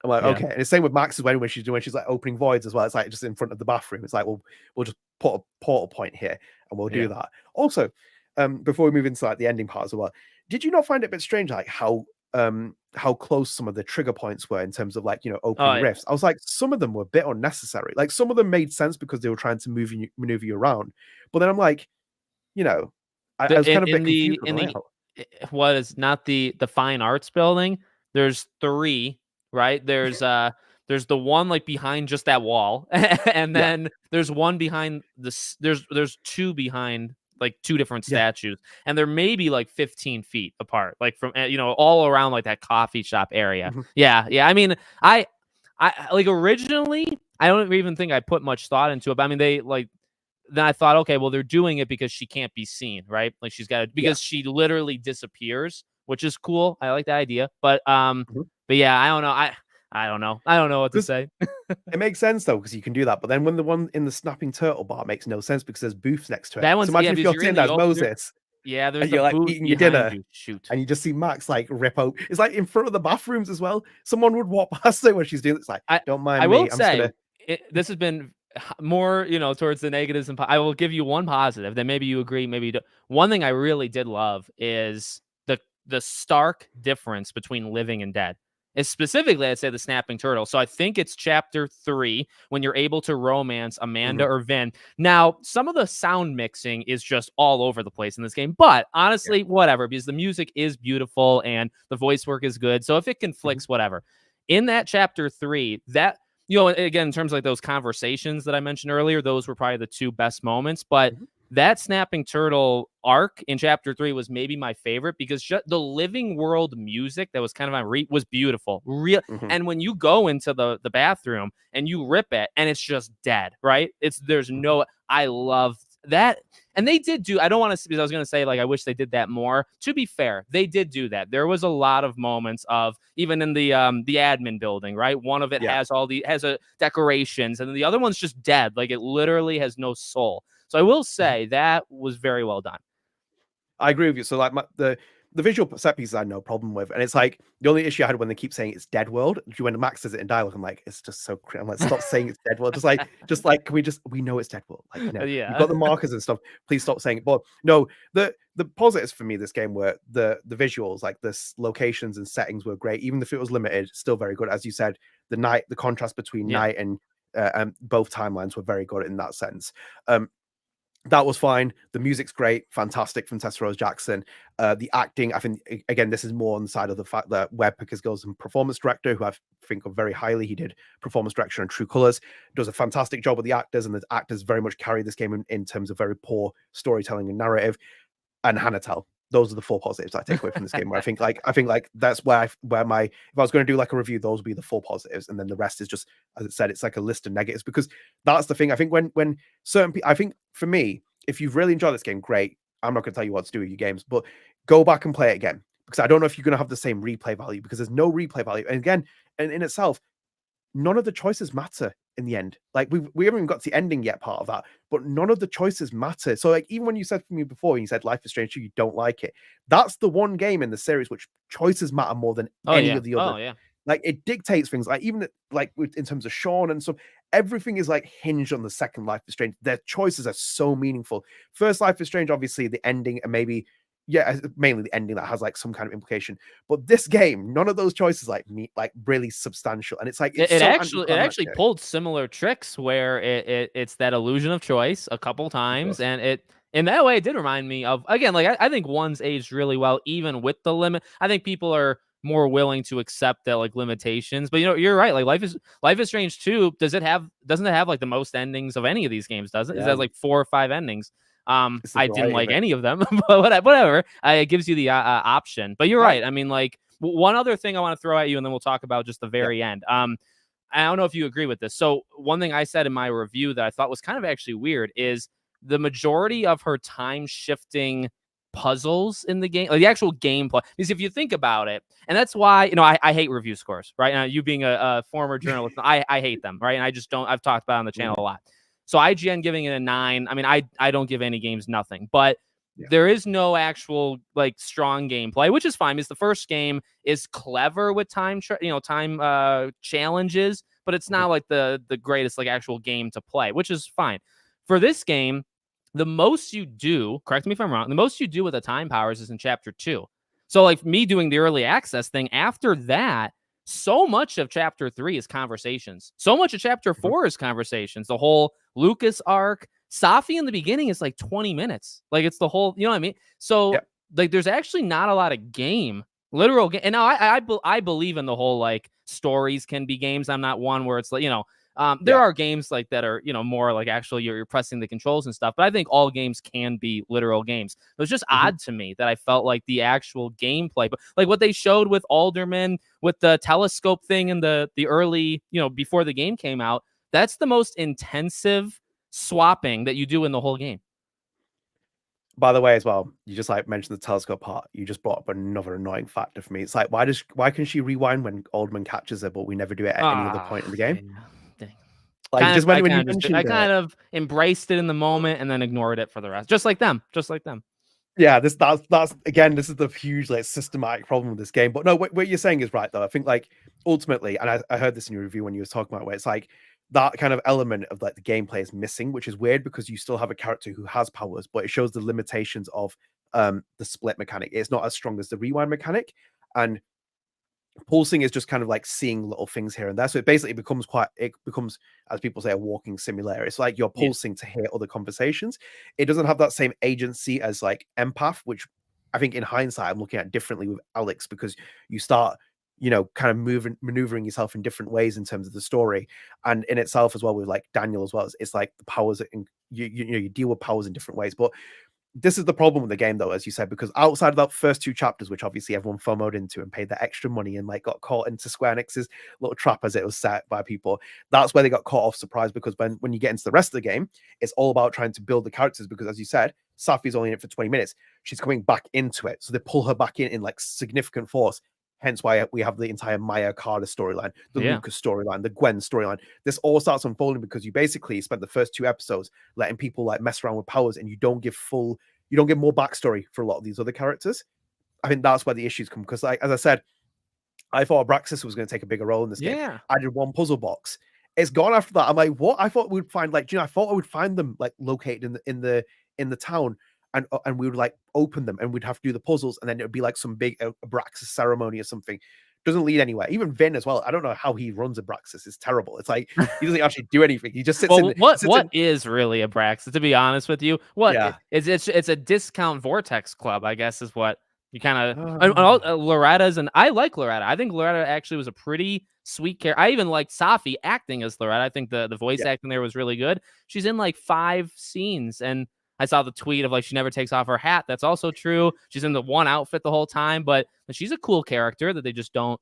Yeah. okay. And the same with Max as well when she's like opening voids as well. It's like just in front of the bathroom. It's like, well, we'll just put a portal point here and we'll do that. Also, before we move into like the ending part as well, did you not find it a bit strange like how close some of the trigger points were in terms of like, you know, opening rifts? I was like, some of them were a bit unnecessary. Like some of them made sense because they were trying to maneuver you around. But then I'm like, you know, I was kind of a bit confused with the layout. What is not the fine arts building? There's 3, right? There's the one like behind just that wall, and then there's one behind this. There's 2 behind like 2 different statues, and they're maybe like 15 feet apart, like from you know, all around like that coffee shop area. Yeah. I mean, I like originally I don't even think I put much thought into it, but I mean they like. Then I thought, okay, well, they're doing it because she can't be seen, right? Like she's got to, because she literally disappears, which is cool. I like the idea, but yeah, I don't know. I don't know. I don't know what to say. It makes sense though because you can do that, but then when the one in the snapping turtle bar makes no sense because there's booths next to it. That one's, so imagine if you're sitting there as Moses. Yeah, there's you're like eating your dinner, shoot, and you just see Max like rip out. It's like in front of the bathrooms as well. Someone would walk past it when she's doing it. It's like, don't mind me. I will say this has been more, you know, towards the negatives, and I will give you one positive. Then maybe you agree, maybe you don't. One thing I really did love is the stark difference between living and dead. Is specifically, I'd say the snapping turtle. So I think it's chapter 3 when you're able to romance Amanda or Vin. Now, some of the sound mixing is just all over the place in this game, but honestly, whatever, because the music is beautiful and the voice work is good. So if it conflicts, whatever. In that chapter 3, that, you know, again, in terms of like those conversations that I mentioned earlier, those were probably the 2 best moments, but that snapping turtle arc in chapter 3 was maybe my favorite because just the living world music that was kind of on was beautiful. Real. And when you go into the bathroom and you rip it and it's just dead, right? There's no, I love that. And they did do, I don't want to, because I was going to say, like, I wish they did that more. To be fair, they did do that. There was a lot of moments of, even in the admin building, right? One of it has decorations, and the other one's just dead. Like, it literally has no soul. So I will say that was very well done. I agree with you. So like the visual set pieces I had no problem with, and it's like the only issue I had when they keep saying it's Dead World. When Max says it in dialogue, I'm like, it's just so. I'm like, stop saying it's Dead World. Just like, can we know it's Dead World? Like, you know, you've got the markers and stuff. Please stop saying it. But no, the positives for me this game were the visuals, like the locations and settings were great. Even if it was limited, still very good. As you said, the contrast between night and both timelines were very good in that sense. That was fine. The music's great, fantastic from Tessa Rose Jackson. The acting, I think, again, this is more on the side of the fact that Webb Pickersgill's a performance director, who I think of very highly. He did performance direction on True Colors, does a fantastic job with the actors, and the actors very much carry this game in terms of very poor storytelling and narrative. And Hannah Telle. Those are the 4 positives I take away from this game. Where I think like that's where if I was going to do like a review, those would be the 4 positives, and then the rest is just, as I said, it's like a list of negatives, because that's the thing. I think when certain people, I think for me, if you've really enjoyed this game, great. I'm not going to tell you what to do with your games, but go back and play it again, because I don't know if you're going to have the same replay value, because there's no replay value. And again, and in itself, none of the choices matter in the end. Like we haven't even got to the ending yet part of that, but none of the choices matter. So like, even when you said to me before, you said Life is Strange 2, you don't like it. That's the one game in the series which choices matter more than any of the other. Like it dictates things, like even like in terms of Sean and stuff, everything is like hinged on the second Life is Strange. Their choices are so meaningful. First Life is Strange, obviously the ending, and maybe mainly the ending that has like some kind of implication. But this game, none of those choices like really substantial, and it's like it actually pulled similar tricks where it's that illusion of choice a couple times, and it in that way it did remind me of, again, like I think one's aged really well even with the limit. I think people are more willing to accept that like limitations, but you know, you're right. Like Life is Strange 2, doesn't it have like the most endings of any of these games? Does it? It has like 4 or 5 endings. I didn't like any of them, but whatever. It gives you the option. But you're right. I mean, like one other thing I want to throw at you, and then we'll talk about just the very end. I don't know if you agree with this. So one thing I said in my review that I thought was kind of actually weird is the majority of her time shifting puzzles in the game, like the actual gameplay. Because if you think about it, and that's why, I hate review scores, right? Now, you being a former journalist, I hate them, right? And I just don't, I've talked about it on the channel a lot. So IGN giving it a 9. I mean, I don't give any games nothing, but there is no actual like strong gameplay, which is fine because the first game is clever with time challenges, but it's not like the greatest like actual game to play, which is fine. For this game, the most you do, correct me if I'm wrong, the most you do with the time powers is in chapter 2. So like me doing the early access thing, after that, so much of chapter 3 is conversations. So much of chapter 4 is conversations. The whole Lucas arc, Safi in the beginning is like 20 minutes. Like it's the whole, you know what I mean? So like there's actually not a lot of literal game. And now I believe in the whole like stories can be games. I'm not one where it's like, there are games like that are, more like actually you're pressing the controls and stuff, but I think all games can be literal games. It was just odd to me that I felt like the actual gameplay, but like what they showed with Alderman, with the telescope thing in the early, before the game came out, that's the most intensive swapping that you do in the whole game. By the way, as well, you just like mentioned the telescope part. You just brought up another annoying factor for me. It's like, why can she rewind when Alderman catches her, but we never do it at any other point in the game? Like just when you mentioned I kind of embraced it in the moment and then ignored it for the rest. Just like them. Yeah, that's again, this is the huge like systematic problem with this game. But no, what you're saying is right though. I think like ultimately, and I heard this in your review when you were talking about it, where it's like that kind of element of like the gameplay is missing, which is weird because you still have a character who has powers, but it shows the limitations of the split mechanic. It's not as strong as the rewind mechanic, and pulsing is just kind of like seeing little things here and there. So it basically becomes, as people say, a walking simulator. It's like you're pulsing to hear other conversations. It doesn't have that same agency as like empath, which I think in hindsight I'm looking at differently with Alex, because you start kind of maneuvering yourself in different ways in terms of the story, and in itself as well with like Daniel as well. It's like the powers you deal with powers in different ways. But this is the problem with the game, though, as you said, because outside of that first 2 chapters, which obviously everyone FOMO'd into and paid the extra money and like got caught into Square Enix's little trap as it was set by people, that's where they got caught off surprise. Because when you get into the rest of the game, it's all about trying to build the characters. Because as you said, Safi's only in it for 20 minutes. She's coming back into it, so they pull her back in like significant force. Hence why we have the entire Maya Carter storyline, the Lucas storyline, the Gwen storyline. This all starts unfolding because you basically spent the first 2 episodes letting people like mess around with powers, and you don't give more backstory for a lot of these other characters. I think that's where the issues come, because like as I said, I thought Abraxas was going to take a bigger role in this game. I did 1 puzzle box. It's gone after that. I'm like, what? I thought we'd find like, I thought I would find them like located in the town. And we would like open them and we'd have to do the puzzles, and then it would be like some big Abraxas ceremony or something. Doesn't lead anywhere. Even Vin as well. I don't know how he runs Abraxas. It's terrible. It's like he doesn't actually do anything. He just sits in. What is really Abraxas? To be honest with you, it's a discount Vortex club, I guess, is what you kind of. Loretta's, and I like Loretta. I think Loretta actually was a pretty sweet character. I even liked Safi acting as Loretta. I think the voice acting there was really good. She's in like 5 scenes, and I saw the tweet of like she never takes off her hat. That's also true. She's in the one outfit the whole time, but she's a cool character that they just don't,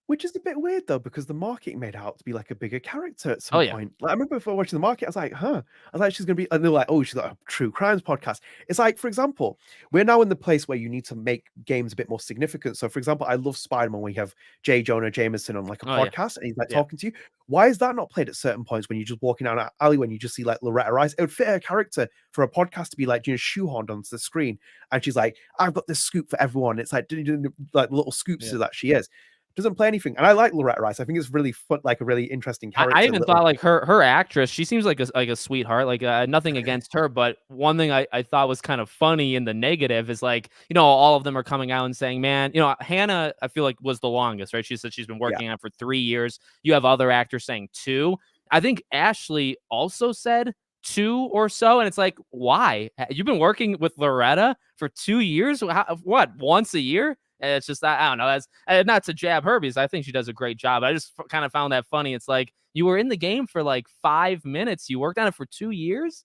which is a bit weird though, because the marketing made out to be like a bigger character at some point. Like, I remember before watching the market, I was like, I was like, she's gonna be, and they're like, oh, she's got a true crimes podcast. It's like, for example, we're now in the place where you need to make games a bit more significant. So for example, I love Spider-Man when we have J. Jonah Jameson on like a podcast and he's like talking to you. Why is that not played at certain points when you're just walking down an alley, when you just see like Loretta Rice? It would fit her character for a podcast to be like, shoehorned onto the screen. And she's like, I've got this scoop for everyone. It's like little scoops that she is. Doesn't play anything, and I like Loretta Rice. I think it's really fun, like a really interesting character. I even thought like her actress, she seems like a sweetheart. Like nothing against her, but one thing I thought was kind of funny in the negative is like, all of them are coming out and saying, man, Hannah, I feel like was the longest, right? She said she's been working on it for 3 years. You have other actors saying 2. I think Ashley also said 2 or so, and it's like, why? You've been working with Loretta for 2 years? What, once a year? And it's just, I don't know. That's not to jab her, because I think she does a great job. I just kind of found that funny. It's like, you were in the game for like 5 minutes. You worked on it for 2 years.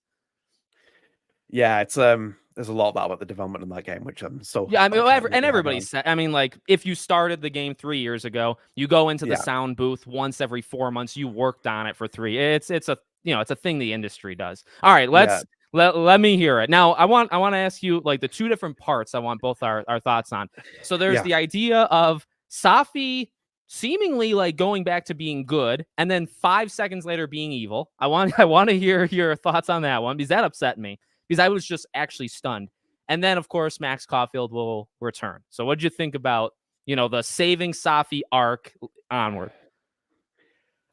Yeah, it's there's a lot about the development in that game, which I'm so I mean, and everybody said, I mean, like if you started the game 3 years ago, you go into the sound booth once every 4 months. You worked on it for 3. It's a it's a thing the industry does. All right, let's Let me hear it. Now, I want to ask you like the two different parts I want both our thoughts on. So there's Yeah. the idea of Safi seemingly like going back to being good and then 5 seconds later being evil. I want to hear your thoughts on that one because that upset me because I was just actually stunned. And then of course Max Caulfield will return. So what did you think about, the saving Safi arc onward?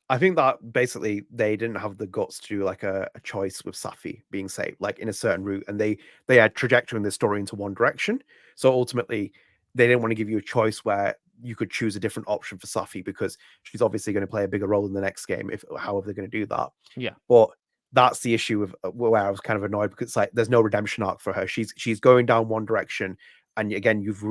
I think that basically they didn't have the guts to do like a choice with Safi being saved, like in a certain route, and they had trajectory in the story into one direction. So ultimately, they didn't want to give you a choice where you could choose a different option for Safi because she's obviously going to play a bigger role in the next game. If however they're going to do that, Yeah. but that's the issue with where I was kind of annoyed because it's like there's no redemption arc for her. She's going down one direction, and again you've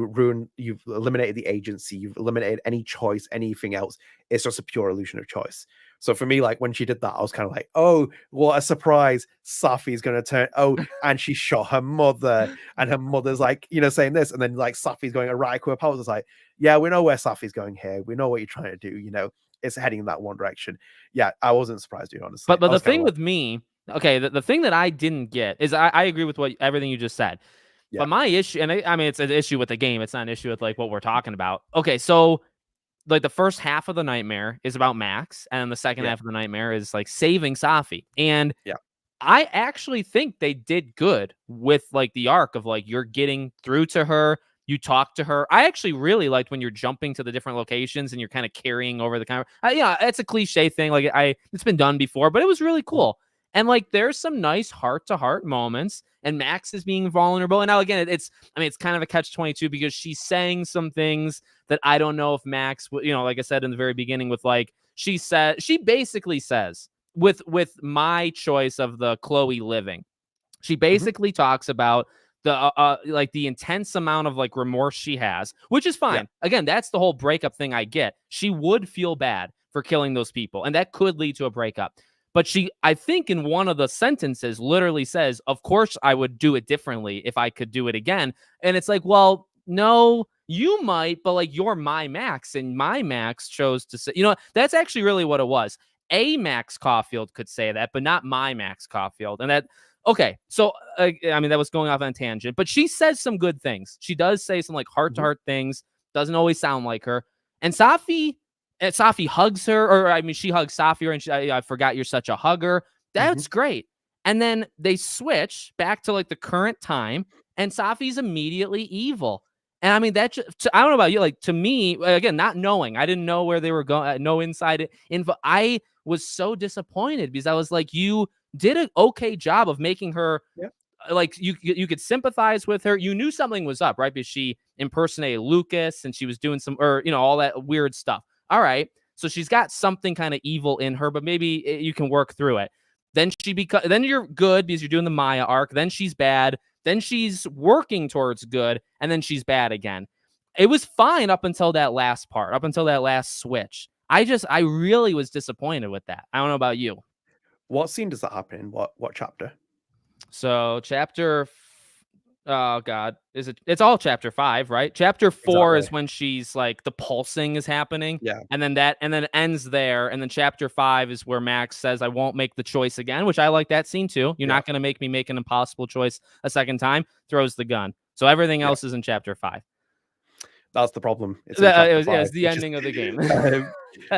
eliminated the agency, you've eliminated any choice, anything else. It's just a pure illusion of choice. So for me, like when she did that, I was kind of like, oh, what a surprise! Safi's going to turn. Oh, and she shot her mother, and her mother's like, saying this, and then like Safi's going a right her powers. It's like, yeah, we know where Safi's going here. We know what you're trying to do. It's heading in that one direction. Yeah, I wasn't surprised, dude, honestly. But I the was kind thing of like, with me, okay, the thing that I didn't get is I agree with everything you just said. yeah, But my issue, and I mean, it's an issue with the game. It's not an issue with like what we're talking about. Okay, so like the first half of the nightmare is about Max, and the second yeah, half of the nightmare is like saving Safi. And yeah. I actually think they did good with like the arc of like you're getting through to her, you talk to her. I actually really liked when you're jumping to the different locations and you're kind of carrying over the camera. Yeah, it's a cliche thing. Like it's been done before, but it was really Mhm. cool. And like there's some nice heart to heart moments, and Max is being vulnerable. And now again, it's kind of a catch-22 because she's saying some things that I don't know if Max, like I said in the very beginning, with like she basically says with my choice of the Chloe living. She Mhm. basically talks about the like the intense amount of like remorse she has, which is Yeah. fine. Again, that's the whole breakup thing I get. She would feel bad for killing those people, and that could lead to a breakup. But she, I think, in one of the sentences, literally says, "Of course, I would do it differently if I could do it again." And it's like, well, no, you might, but like you're my Max, and my Max chose to say, that's actually really what it was. A Max Caulfield could say that, but not my Max Caulfield. And that, okay. So, I mean, that was going off on a tangent, but she says some good things. She does say some like heart to Mhm. heart things, doesn't always sound like her. And Safi hugs her, or I mean, she hugs Safi, and I forgot you're such a hugger. Mhm. That's great. And then they switch back to like the current time, and Safi's immediately evil. And I mean, I don't know about you. Like to me, again, not knowing, I didn't know where they were going, no inside info. I was so disappointed because I was like, you did an okay job of making her Yeah. like you could sympathize with her. You knew something was up, right? Because she impersonated Lucas and she was doing some, or all that weird stuff. All right, so she's got something kind of evil in her, but maybe you can work through it. Then you're good because you're doing the Maya arc. Then she's bad. Then she's working towards good, and then she's bad again. It was fine up until that last part, up until that last switch. I really was disappointed with that. I don't know about you. What scene does that happen in? What chapter? So oh god, it's all chapter 5, right? Chapter 4 Exactly. is when she's like the pulsing is happening, Yeah. and then it ends there, and then chapter 5 is where Max says I won't make the choice again, which I like that scene too. You're Yeah. not going to make me make an impossible choice a second time. Throws the gun. So everything Yeah. else is in chapter 5. That's the problem. It's in chapter It 5. was the It's just ending of the game. um,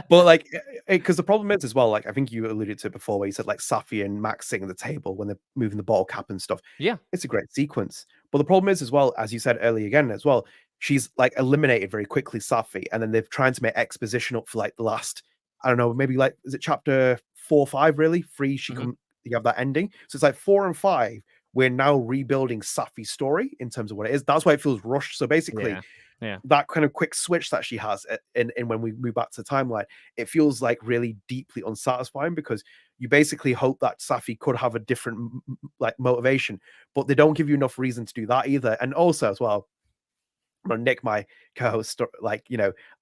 but like because the problem is as well, like I think you alluded to it before where you said like Safi and Max sitting at the table when they're moving the bottle cap and stuff. Yeah. It's a great sequence. But the problem is as well, as you said earlier again as well, she's like eliminated very quickly Safi, and then they're trying to make exposition up for like the last, I don't know, maybe like is it chapter 4, 5 really? 3, Mhm. you have that ending. So it's like 4 and 5. We're now rebuilding Safi's story in terms of what it is. That's why it feels rushed. So basically, Yeah. Yeah. that kind of quick switch that she has in when we move back to the timeline, it feels like really deeply unsatisfying because you basically hope that Safi could have a different like motivation, but they don't give you enough reason to do that either. And also as well, I'm gonna nick my co-host like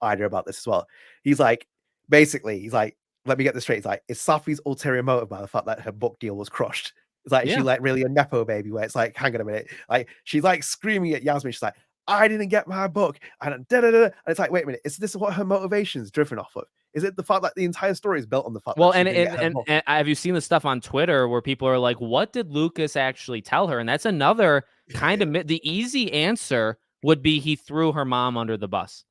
Ida about this as well. He's like, basically, he's like, let me get this straight. He's like, is Safi's ulterior motive by the fact that her book deal was crushed? It's like, is she Yeah. like really a nepo baby where it's like, hang on a minute, like she's like screaming at Yasmin. She's like, I didn't get my book, and da da da. And it's like, wait a minute, is this what her motivation's driven off of? Is it the fact that the entire story is built on the fact Well, that she didn't get her book? and have you seen the stuff on Twitter where people are like, "What did Lucas actually tell her?" And that's another kind of the easy answer would be he threw her mom under the bus.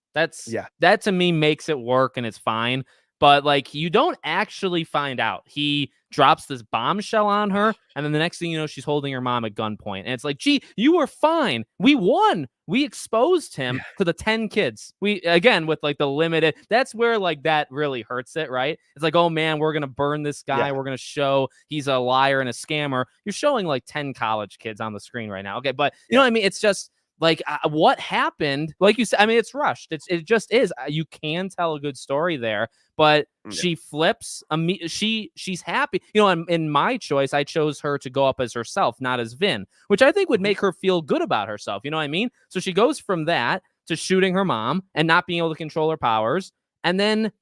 Yeah, That to me makes it work and it's fine. But like you don't actually find out. He drops this bombshell on her, and then the next thing you know, she's holding her mom at gunpoint. And it's like, gee, you were fine. We won. We exposed him yeah, to the 10 kids. We again with like the limited, that's where like that really hurts it, right? It's like, oh man, we're gonna burn this guy, yeah, we're gonna show he's a liar and a scammer. You're showing like 10 college kids on the screen right now. Okay, but you know yeah, what I mean? It's just like what happened, like you said, I mean, it's rushed. It just is. You can tell a good story there, but yeah. she flips. She's happy. You know, in my choice, I chose her to go up as herself, not as Vin, which I think would Mhm. make her feel good about herself. You know what I mean? So she goes from that to shooting her mom and not being able to control her powers, and then.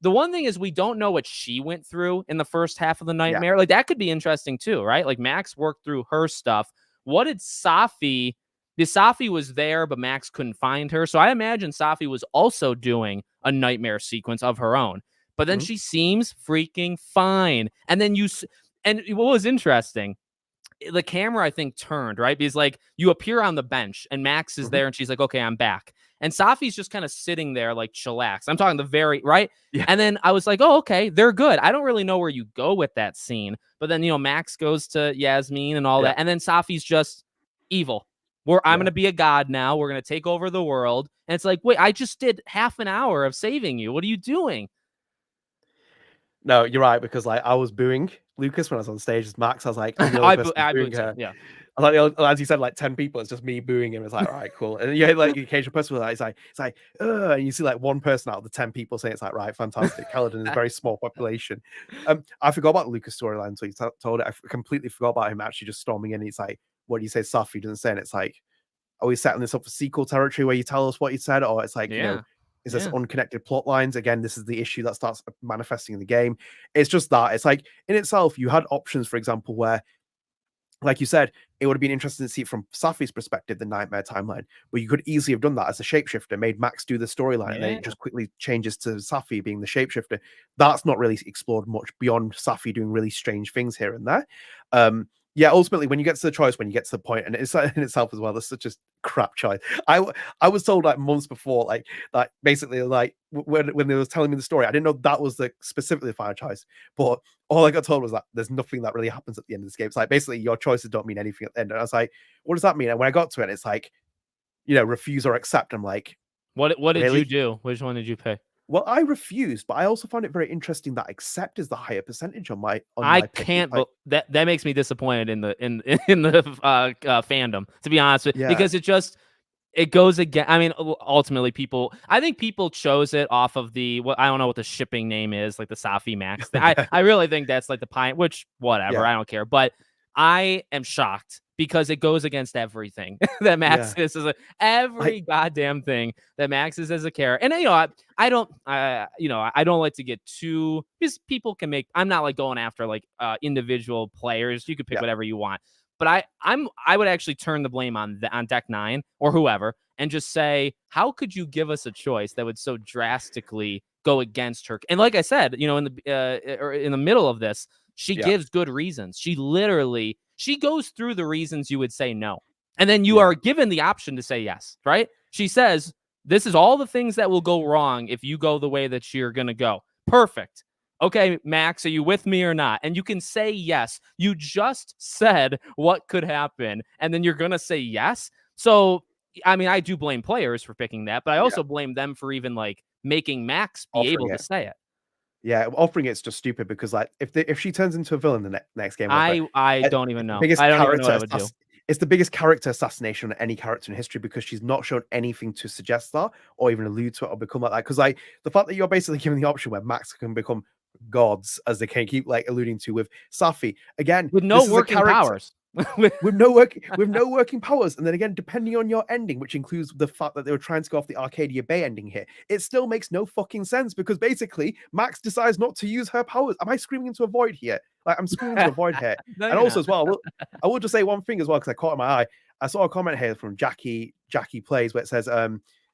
The one thing is we don't know what she went through in the first half of the Yeah, nightmare. Like that could be interesting too, right? Like Max worked through her stuff. What did Safi the Safi was there, but Max couldn't find her. So I imagine Safi was also doing a nightmare sequence of her own. But then mhm, she seems freaking fine. And then and what was interesting, the camera, I think, turned, right? Because like you appear on the bench and Max is mhm. there and she's like, okay, I'm back. And Safi's just kind of sitting there like chillax. I'm talking the very right. Yeah, And then I was like, oh, okay, they're good. I don't really know where you go with that scene. But then, you know, Max goes to Yasmin and all yeah, that. And then Safi's just evil. I'm yeah. gonna be a god now. We're gonna take over the world. And it's like, wait, I just did half an hour of saving you. What are you doing? No, you're right, because, like, I was booing Lucas when I was on stage as Max. I was like, I'm the only person I booing booed too. her. Yeah. I was like, as you said, like 10 people, it's just me booing him. It's like, all right, cool. And you had like the occasional person with that. It's like, and you see like one person out of the 10 people saying it's like, right, fantastic. Caledon is a very small population. I forgot about Lucas' storyline, so you told it. I completely forgot about him actually just storming in. It's like, what do you say, Safi doesn't say, and it's like, are we setting this up for sequel territory where you tell us what you said, or it's like, Yeah. is this Yeah. unconnected plot lines? Again, this is the issue that starts manifesting in the game. It's just that it's like in itself, you had options, for example, where like you said, it would have been interesting to see it from Safi's perspective, the nightmare timeline, where you could easily have done that as a shapeshifter, made Max do the storyline, and then Yeah. it just quickly changes to Safi being the shapeshifter. That's not really explored much beyond Safi doing really strange things here and there. Yeah, ultimately, when you get to the choice, when you get to the point, and it's in itself as well, that's such a crap choice. I was told like months before, like that basically, like when they was telling me the story, I didn't know that was the specifically the final choice, but all I got told was that there's nothing that really happens at the end of this game. It's like basically your choices don't mean anything at the end. And I was like, what does that mean? And when I got to it, it's like, refuse or accept. I'm like, What did you really? do? Which one did you pick? Well, I refused, but I also find it very interesting that accept is the higher percentage on I my pick. It's can't, like, but that makes me disappointed in the in the fandom, to be honest with, yeah, because it goes again. I mean, ultimately, I think people chose it off of what I don't know what the shipping name is, like the Safi Max thing. yeah, I really think that's like the pine, which whatever, yeah, I don't care. But I am shocked because it goes against everything that Max yeah. I every goddamn thing that Max is as a character. And I don't, I don't like to get too, because people can make. I'm not like going after like individual players. You could pick yeah, whatever you want. But I would actually turn the blame on Deck 9 or whoever and just say, how could you give us a choice that would so drastically go against her? And like I said, in the middle of this, she yeah, gives good reasons. She goes through the reasons you would say no. And then you yeah, are given the option to say yes, right? She says, this is all the things that will go wrong if you go the way that you're going to go. Perfect. Okay, Max, are you with me or not? And you can say yes. You just said what could happen, and then you're going to say yes. So, I mean, I do blame players for picking that, but I yeah. also blame them for even like making Max be able Offering to it. say it. Yeah, offering it's just stupid because like if she turns into a villain the next game, whatever, I don't it's even the know. biggest I don't even know what character I would do. it's the biggest character assassination on any character in history because she's not shown anything to suggest that or even allude to it or become like that. Because like the fact that you're basically given the option where Max can become gods, as they can keep like alluding to with Safi. Again, With no this is a working character powers. with no working powers, and then again, depending on your ending, which includes the fact that they were trying to go off the Arcadia Bay ending here, it still makes no fucking sense because basically Max decides not to use her powers. Am I screaming into a void here? Like I'm screaming into a void here. No, And you're also not. as well, I will just say one thing as well because I caught in my eye. I saw a comment here from Jackie Plays where it says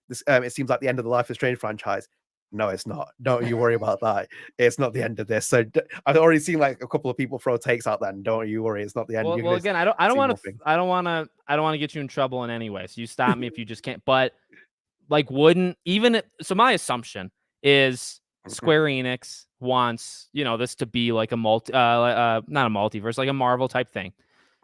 this it seems like the end of the Life is Strange franchise. no, it's not. Don't you worry about that. It's not the end of this. So I've already seen like a couple of people throw takes out. Then don't you worry, it's not the end. You're Well, gonna again, I don't see want more to, things. I don't want to get you in trouble in any way. So you stop me if you just can't. But like, wouldn't even so my assumption is Mhm, Square Enix wants, you know, this to be like a not a multiverse, like a Marvel type thing.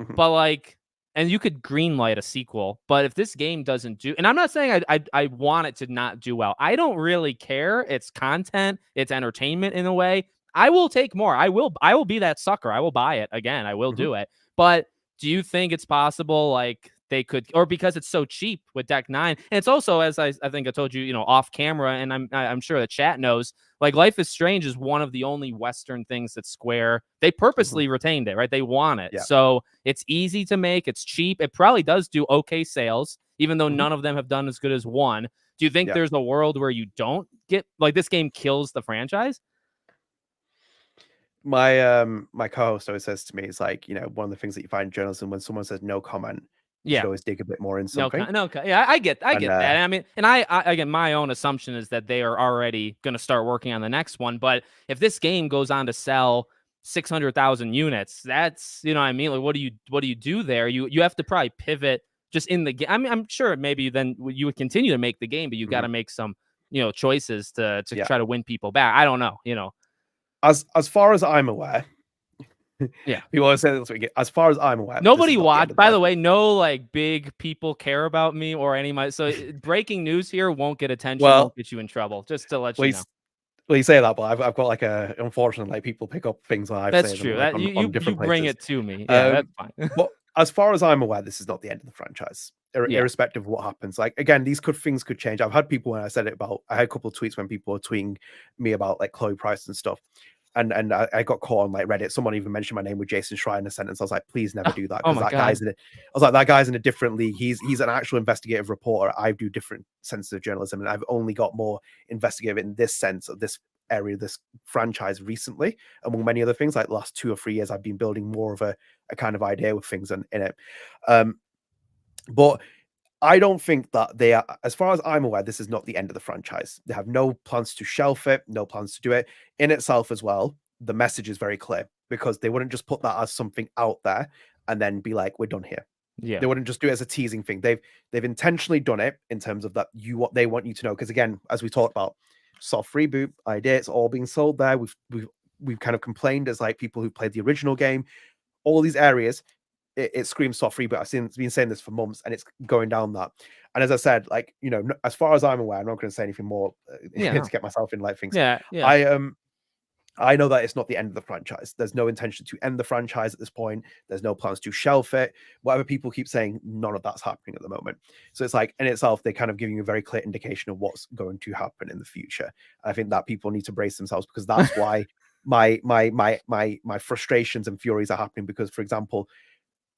mhm, But like, and you could greenlight a sequel, but if this game doesn't do, and I'm not saying I want it to not do well. I don't really care. It's content, it's entertainment in a way. I will take more. I will be that sucker. I will buy it again. I will mhm. do it. But do you think it's possible like they could, or because it's so cheap with Deck 9, and it's also, as I think I told you, you know, off camera, and I'm sure the chat knows, like Life is Strange is one of the only Western things that Square, they Mhm. purposely retained it, right? They want it. Yeah. So it's easy to make, it's cheap. It probably does do okay sales, even though Mhm. none of them have done as good as one. Do you think Yeah. there's a world where you don't get like this game kills the franchise? My co-host always says to me, it's like, one of the things that you find in journalism when someone says no comment, you should Yeah. always dig a bit more in No, something. no, yeah, I And get that. I mean, and I again, my own assumption is that they are already going to start working on the next one. But if this game goes on to sell 600,000 units, that's, you know what I mean. Like, what do you do there? You have to probably pivot just in the game. I mean, I'm sure maybe then you would continue to make the game, but you got mhm, to make some, you know, choices to yeah. try to win people back. I don't know, you know. As far as I'm aware, Yeah. people always say this week, as far as I'm aware, this is Nobody not the end watched. of the By the franchise. way, no like big people care about me or any of my. So breaking news here won't get attention, Well, won't get you in trouble. Just to let well, you you, know. well, you say that, but I've got like a unfortunately like people pick up things when I've That's said them true. like That on you different bring places. it to me. Yeah, Um, that's fine. but as far as I'm aware, this is not the end of the franchise, Yeah. irrespective of what happens. Like again, things could change. I've had people when I said it about. I had a couple of tweets when people were tweeting me about like Chloe Price and stuff, and I got caught on like Reddit. Someone even mentioned my name with Jason Schreier in a sentence. I was like, please never do that Oh because my that god. guy's in. I was like, that guy's in a different league. He's an actual investigative reporter. I do different senses of journalism, and I've only got more investigative in this sense of this area, this franchise recently, among many other things. Like the last 2 or 3 years, I've been building more of a kind of idea with things in it. Um, but I don't think that they are, as far as I'm aware, this is not the end of the franchise. They have no plans to shelf it, no plans to do it. In itself as well, the message is very clear because they wouldn't just put that as something out there and then be like, we're done here. Yeah. They wouldn't just do it as a teasing thing. They've intentionally done it in terms of that what they want you to know. Because again, as we talked about, soft reboot idea, it's all being sold there. We've kind of complained as like people who played the original game, all these areas it screams soft reboot. Been saying this for months, and it's going down that. And as I said, like as far as I'm aware, I'm not going to say anything more Yeah. to No. get myself in like things. Yeah. Yeah. I I know that it's not the end of the franchise. There's no intention to end the franchise at this point. There's no plans to shelf it. Whatever people keep saying, none of that's happening at the moment. So it's like in itself, they're kind of giving you a very clear indication of what's going to happen in the future. And I think that people need to brace themselves because that's why my frustrations and furies are happening. Because, for example,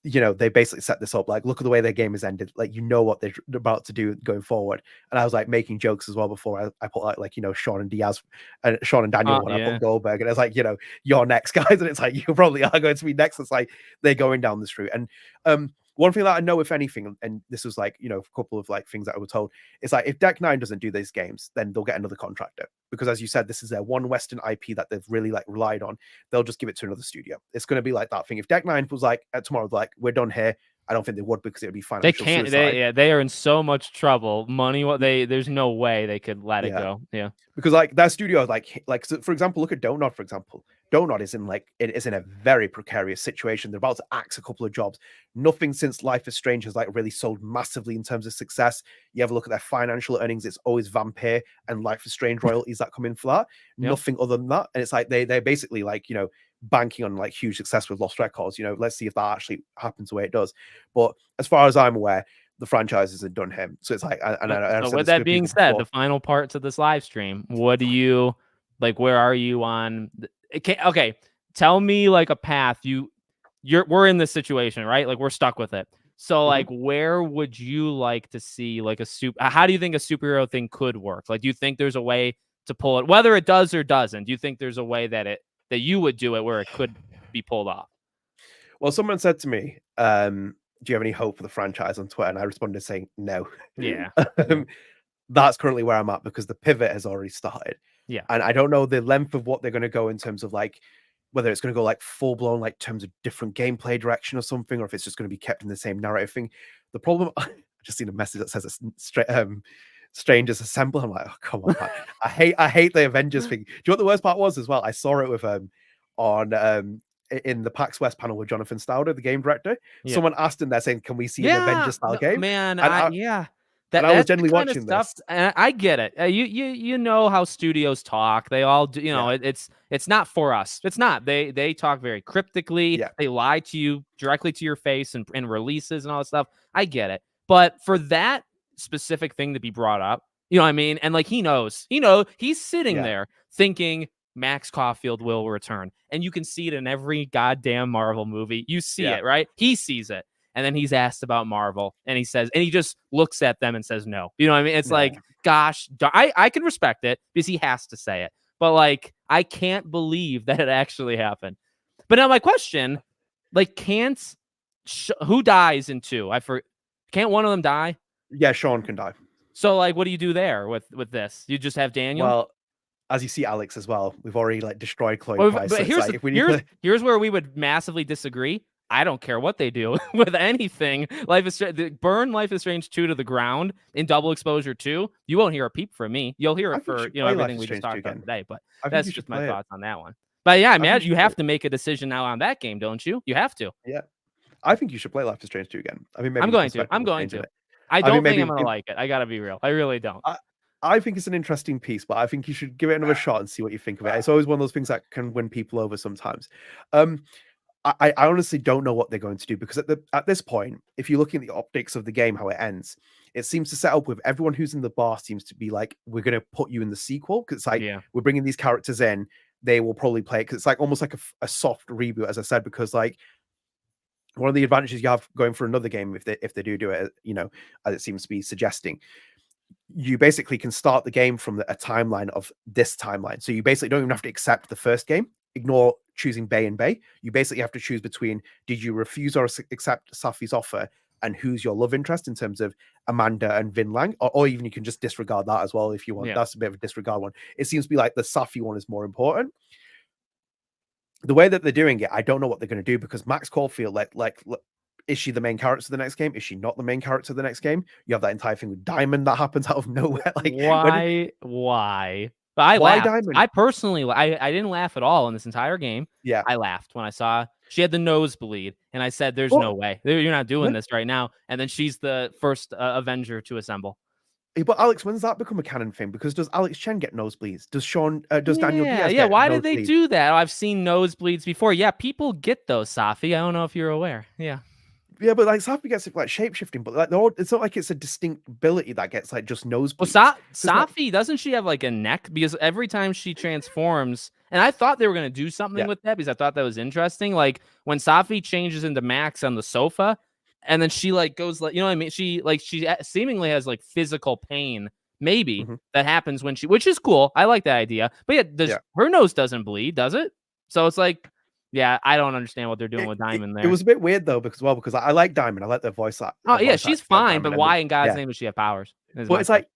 they basically set this up like, look at the way their game has ended. Like, what they're about to do going forward. And I was like making jokes as well before I put Sean and Diaz and Sean and Daniel when I Yeah. put Goldberg. And it's like, you're next, guys. And it's like, you probably are going to be next. It's like they're going down this route. And one thing that I know, if anything, and this was like, a couple of like things that I was told, it's like if Deck 9 doesn't do these games, then they'll get another contractor. Because as you said, this is their one Western IP that they've really like relied on. They'll just give it to another studio. It's going to be like that thing. If Deck 9 was like tomorrow, like we're done here, I don't think they would because it would be They financial can't. suicide. They are in so much trouble. Money. What there's no way they could let it Yeah. go. Yeah. Because like their studio, like so for example, look at Donut. For example, Donut is in a very precarious situation. They're about to axe a couple of jobs. Nothing since Life is Strange has like really sold massively in terms of success. You ever look at their financial earnings? It's always Vampire and Life is Strange royalties that come in for that. Yep. Nothing other than that. And it's like they're basically like banking on like huge success with Lost Records. Let's see if that actually happens the way it does. But as far as I'm aware, the franchise isn't done him. So it's like, I've So said with this to that being people said, before. the final part to this live stream, what do you like? Where are you on? Okay, tell me like a path. We're in this situation, right? Like we're stuck with it. So Mhm. like, where would you like to see like a How do you think a superhero thing could work? Like, do you think there's a way to pull it, whether it does or doesn't? Do you think there's a way that you would do it where it could be pulled off? Well, someone said to me, do you have any hope for the franchise on Twitter? And I responded saying no. Yeah. Yeah. um, that's currently where I'm at because the pivot has already started. Yeah. And I don't know the length of what they're going to go in terms of like whether it's going to go like full blown like terms of different gameplay direction or something, or if it's just going to be kept in the same narrative thing. The problem, I just seen a message that says it's strangers assemble. I'm like, oh come on, man. I hate the Avengers thing. Do you know what the worst part was as well? I saw it with on in the PAX West panel with Jonathan Stauder, the game director. Yeah. Someone asked him there saying, "Can we see an Avengers style game?" Man, And I was generally watching stuff, this. and I get it. You know how studios talk. They all do. You know, it's not for us. It's not. They talk very cryptically. Yeah. They lie to you directly to your face and releases and all that stuff. I get it. But for that specific thing to be brought up, you know what I mean? And like he knows, he's sitting there thinking Max Caulfield will return, and you can see it in every goddamn Marvel movie. You see it, right? He sees it. And then he's asked about Marvel, and he just looks at them and says no. You know what I mean? It's like, gosh, I can respect it because he has to say it. But like, I can't believe that it actually happened. But now my question, like, who dies in 2? Can't one of them die? Yeah, Sean can die. So like, what do you do there with this? You just have Daniel? Well, as you see, Alex as well, we've already like destroyed Chloe twice. But So here's where we would massively disagree. I don't care what they do with anything. Burn Life is Strange 2 to the ground in Double Exposure 2. You won't hear a peep from me. You'll hear it for everything we just talked about today. But that's just my thoughts on that one. But yeah, I imagine you have to make a decision now on that game, don't you? You have to. Yeah, I think you should play Life is Strange 2 again. I mean, maybe I'm going to. I don't think I'm going to like it. I gotta be real. I really don't. I think it's an interesting piece, but I think you should give it another shot and see what you think of it. It's always one of those things that can win people over sometimes. I honestly don't know what they're going to do because at this point, if you're looking at the optics of the game, how it ends, it seems to set up with everyone who's in the bar seems to be like, we're going to put you in the sequel because it's like we're bringing these characters in, they will probably play it because it's like almost like a soft reboot, as I said, because like one of the advantages you have going for another game if they do it, as it seems to be suggesting, you basically can start the game from a timeline of this timeline. So you basically don't even have to accept the first game. Ignore choosing Bay and Bay. You basically have to choose between did you refuse or accept Safi's offer and who's your love interest in terms of Amanda and Vin Lang, or even you can just disregard that as well if you want. That's a bit of a disregard one. It seems to be like the Safi one is more important. The way that they're doing it, I don't know what they're going to do because Max Caulfield, like is she the main character of the next game? Is she not the main character of the next game? You have that entire thing with Diamond that happens out of nowhere. Like why? But I laughed. Diamond? I personally, I didn't laugh at all in this entire game. Yeah, I laughed when I saw she had the nosebleed, and I said, "There's no way you're not doing this right now." And then she's the first Avenger to assemble. But Alex, when's that become a canon thing? Because does Alex Chen get nosebleeds? Does Daniel Diaz get why did they do that? I've seen nosebleeds before. Yeah, people get those, Safi. I don't know if you're aware. Yeah, but like Safi gets like shapeshifting, but like it's not like it's a distinct ability that gets like just nosebleeds. Well, Safi, doesn't she have like a neck? Because every time she transforms, and I thought they were gonna do something with that because I thought that was interesting. Like when Safi changes into Max on the sofa, and then she like goes like, you know what I mean? She seemingly has like physical pain, maybe that happens when which is cool. I like that idea. But her nose doesn't bleed, does it? So it's like. Yeah, I don't understand what they're doing with Diamond there. It was a bit weird though, because I like Diamond. I like their voice. Oh yeah, she's fine, but why in God's name does she have powers? Well, it's like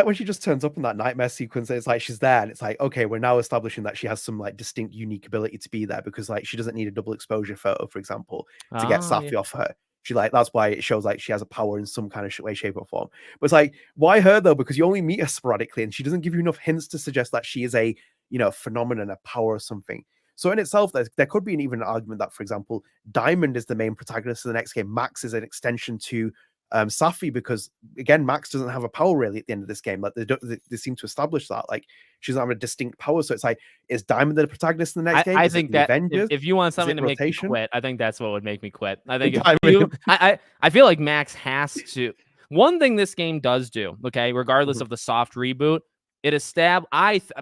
when she just turns up in that nightmare sequence. It's like she's there, and it's like okay, we're now establishing that she has some like distinct, unique ability to be there because like she doesn't need a double exposure photo, for example, to get Safi off her. She that's why it shows like she has a power in some kind of way, shape, or form. But it's like why her though? Because you only meet her sporadically, and she doesn't give you enough hints to suggest that she is a phenomenon, a power or something. So in itself, there could be an argument that, for example, Diamond is the main protagonist of the next game. Max is an extension to Safi because, again, Max doesn't have a power really at the end of this game. Like they seem to establish that. Like she doesn't have a distinct power. So it's like, is Diamond the protagonist in the next game? I think that if you want something to make me quit, I think that's what would make me quit. I think I feel like Max has to. One thing this game does do, okay, regardless of the soft reboot,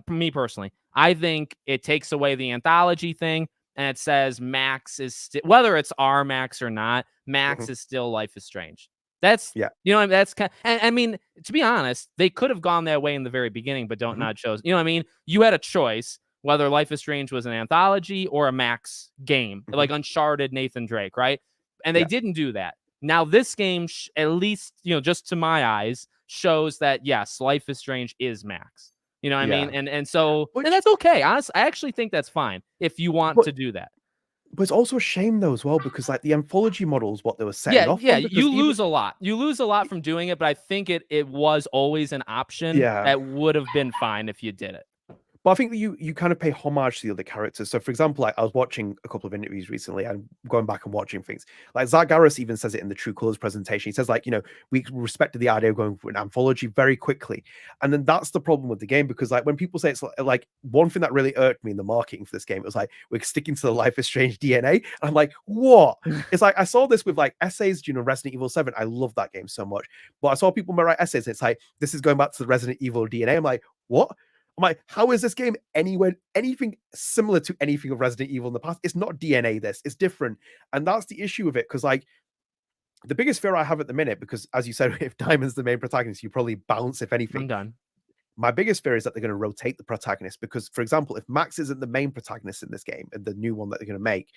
me personally, I think it takes away the anthology thing and it says Max is whether it's our Max or not, Max is still Life is Strange. That's that's kind of, and I mean, to be honest, they could have gone that way in the very beginning, but not chose. You know what I mean? You had a choice whether Life is Strange was an anthology or a Max game, like Uncharted, Nathan Drake, right? And they didn't do that. Now this game, at least just to my eyes, shows that yes, Life is Strange is Max. You know what I mean? Yeah. And so Which, and that's okay. Honestly, I actually think that's fine if you want but to do that. but it's also a shame though as well because like the anthology model is what they were setting Yeah, off yeah, from because you even lose a lot. You lose a lot from doing it, but I think it was always an option yeah. that would have been fine if you did it. But I think that you kind of pay homage to the other characters. So, for example, like I was watching a couple of interviews recently and going back and watching things. Like Zach Garris even says it in the True Colors presentation. He says, like, you know, we respected the idea of going for an anthology very quickly. And then that's the problem with the game because, like, when people say it's like one thing that really irked me in the marketing for this game, it was like, we're sticking to the Life is Strange DNA. And I'm like, what? It's like, I saw this with like essays, you know, Resident Evil 7. I love that game so much. But I saw people write essays and it's like, this is going back to the Resident Evil DNA. I'm like, what? I'm like, how is this game anything similar to anything of Resident Evil in the past? It's not DNA, this, it's different. And that's the issue with it, because like the biggest fear I have at the minute, because as you said, if Diamond's the main protagonist, you probably bounce if anything. I'm done. My biggest fear is that they're going to rotate the protagonist, because, for example, if Max isn't the main protagonist in this game, and the new one that they're going to make,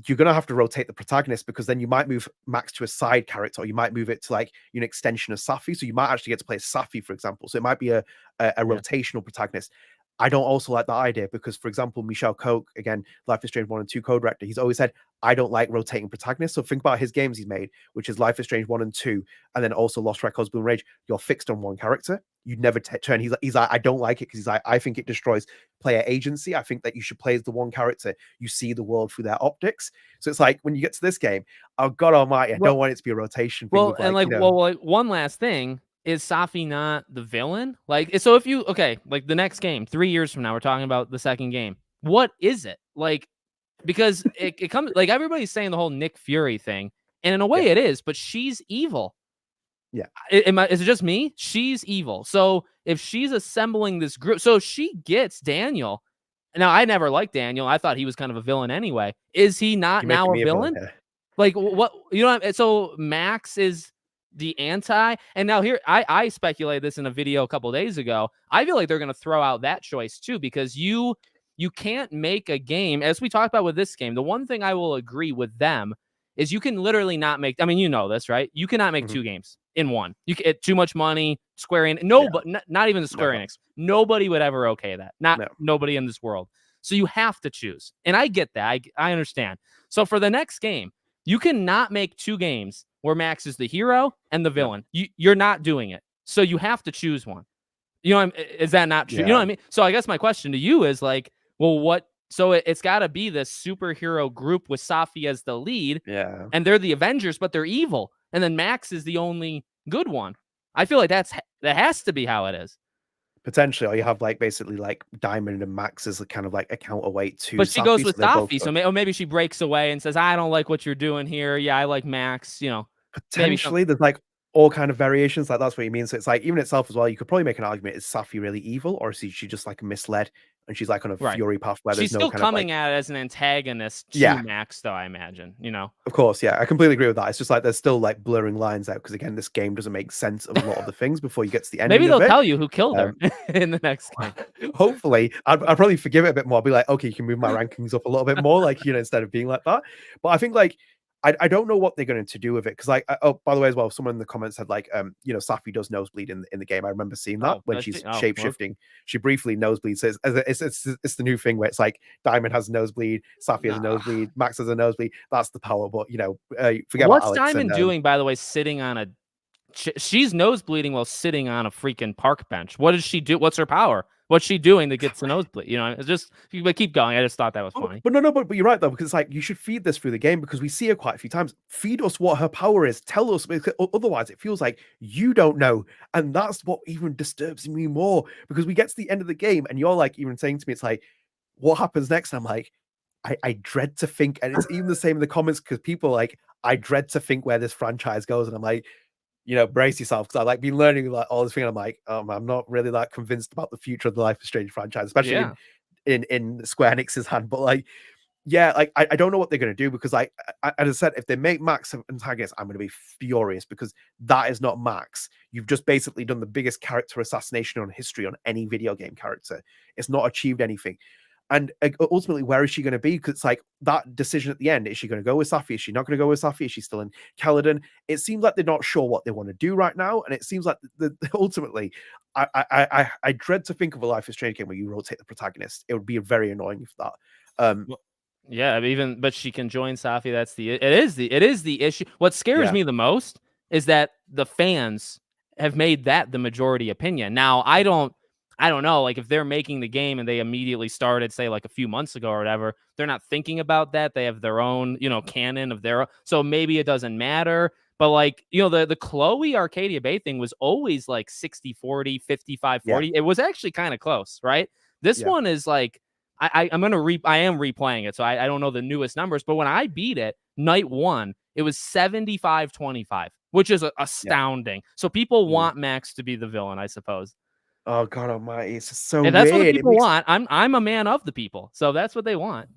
you're going to have to rotate the protagonist, because then you might move Max to a side character, or you might move it to like an extension of Safi. So you might actually get to play Safi, for example. So it might be a rotational protagonist. I don't also like that idea because, for example, Michel Coke, again, Life is Strange 1 and 2 co-director, he's always said, I don't like rotating protagonists. So think about his games he's made, which is Life is Strange 1 and 2, and then also Lost Records, Bloom Rage. You're fixed on one character. You'd never turn. He's like, I don't like it because he's like, I think it destroys player agency. I think that you should play as the one character. You see the world through their optics. So it's like when you get to this game, oh God Almighty, I don't want it to be a rotation thing. Well, With and like, like, well, like one last thing. Is Safi not the villain? Like, so if you, okay, like the next game, 3 years from now, we're talking about the second game. What is it? Like, because it comes, like, everybody's saying the whole Nick Fury thing. And in a way it is, but she's evil. Yeah. Is it just me? She's evil. So if she's assembling this group, so if she gets Daniel. Now, I never liked Daniel. I thought he was kind of a villain anyway. Is he not now a villain? Like, what, you know, so Max is the anti, and now here I speculated this in a video a couple days ago. I feel like they're going to throw out that choice too, because you can't make a game, as we talked about with this game. The one thing I will agree with them is you can literally not make, I mean, you know this, right? You cannot make two games in one. You get too much money. Square Enix, but not even the Square Enix. Nobody would ever okay that. Nobody in this world. So you have to choose, and I get that. I understand. So for the next game, you cannot make two games where Max is the hero and the villain. You're not doing it. So you have to choose one. You know, is that not true? You know what I mean? So I guess my question to you is like, well, what? So it's got to be this superhero group with Safi as the lead. Yeah. And they're the Avengers, but they're evil. And then Max is the only good one. I feel like that has to be how it is. Potentially, or you have like basically like Diamond and Max as a kind of like a counterweight to. But she goes with Safi, so maybe she breaks away and says, "I don't like what you're doing here. Yeah, I like Max." You know, potentially there's like all kind of variations. Like that's what you mean. So it's like even itself as well. You could probably make an argument: is Safi really evil, or is she just like misled and she's like on a fury path where she's there's no still kind coming of at it as an antagonist to Max, though, I imagine. You know, of course, yeah, I completely agree with that. It's just like there's still like blurring lines out because again, this game doesn't make sense of a lot of the things before you get to the end. Maybe they'll tell you who killed her in the next game. Hopefully, I'd probably forgive it a bit more. I'll be like, okay, you can move my rankings up a little bit more, like, you know, instead of being like that. But I think like I don't know what they're going to do with it because like oh, by the way, as well, someone in the comments said like you know, Safi does nosebleed in the game. I remember seeing that when she's shape shifting. She briefly nosebleeds. So it's the new thing where it's like Diamond has a nosebleed, Safi has a nosebleed, Max has a nosebleed. That's the power. But you know, forget what's about Alex Diamond doing, by the way, sitting on a. She's nosebleeding while sitting on a freaking park bench. What does she do? What's her power? What's she doing that gets the nosebleed? You know, it's just, but keep going. I just thought that was funny. But no, but you're right though, because it's like you should feed this through the game because we see her quite a few times. Feed us what her power is. Tell us, because otherwise it feels like you don't know, and that's what even disturbs me more. Because we get to the end of the game, and you're like even saying to me, it's like, what happens next? And I'm like, I dread to think, and it's even the same in the comments because people are like, I dread to think where this franchise goes, and I'm like, you know, brace yourself because I like been learning like all this thing. I'm like, I'm not really that convinced about the future of the Life is Strange franchise, especially in Square Enix's hand. But like, yeah, like I don't know what they're gonna do because like as I said, if they make Max an antagonist, I'm gonna be furious because that is not Max. You've just basically done the biggest character assassination on history on any video game character. It's not achieved anything. And ultimately, where is she going to be? Because it's like that decision at the end. Is she going to go with Safi? Is she not going to go with Safi? Is she still in Caledon? It seems like they're not sure what they want to do right now. And it seems like ultimately, I dread to think of a Life is Strange game where you rotate the protagonist. It would be very annoying if that. Well, yeah, but she can join Safi. It is the issue. What scares me the most is that the fans have made that the majority opinion. Now, I don't know, like if they're making the game and they immediately started, say, like a few months ago or whatever, they're not thinking about that. They have their own, canon of their own. So maybe it doesn't matter. But like, the Chloe Arcadia Bay thing was always like 60-40, 55-40. Yeah. It was actually kind of close, right? This one is like, I am replaying it, so I don't know the newest numbers, but when I beat it, night one, it was 75-25, which is astounding. So people want Max to be the villain, I suppose. Oh God Almighty, it's just so And that's what the weird. people want. I'm a man of the people, so that's what they want.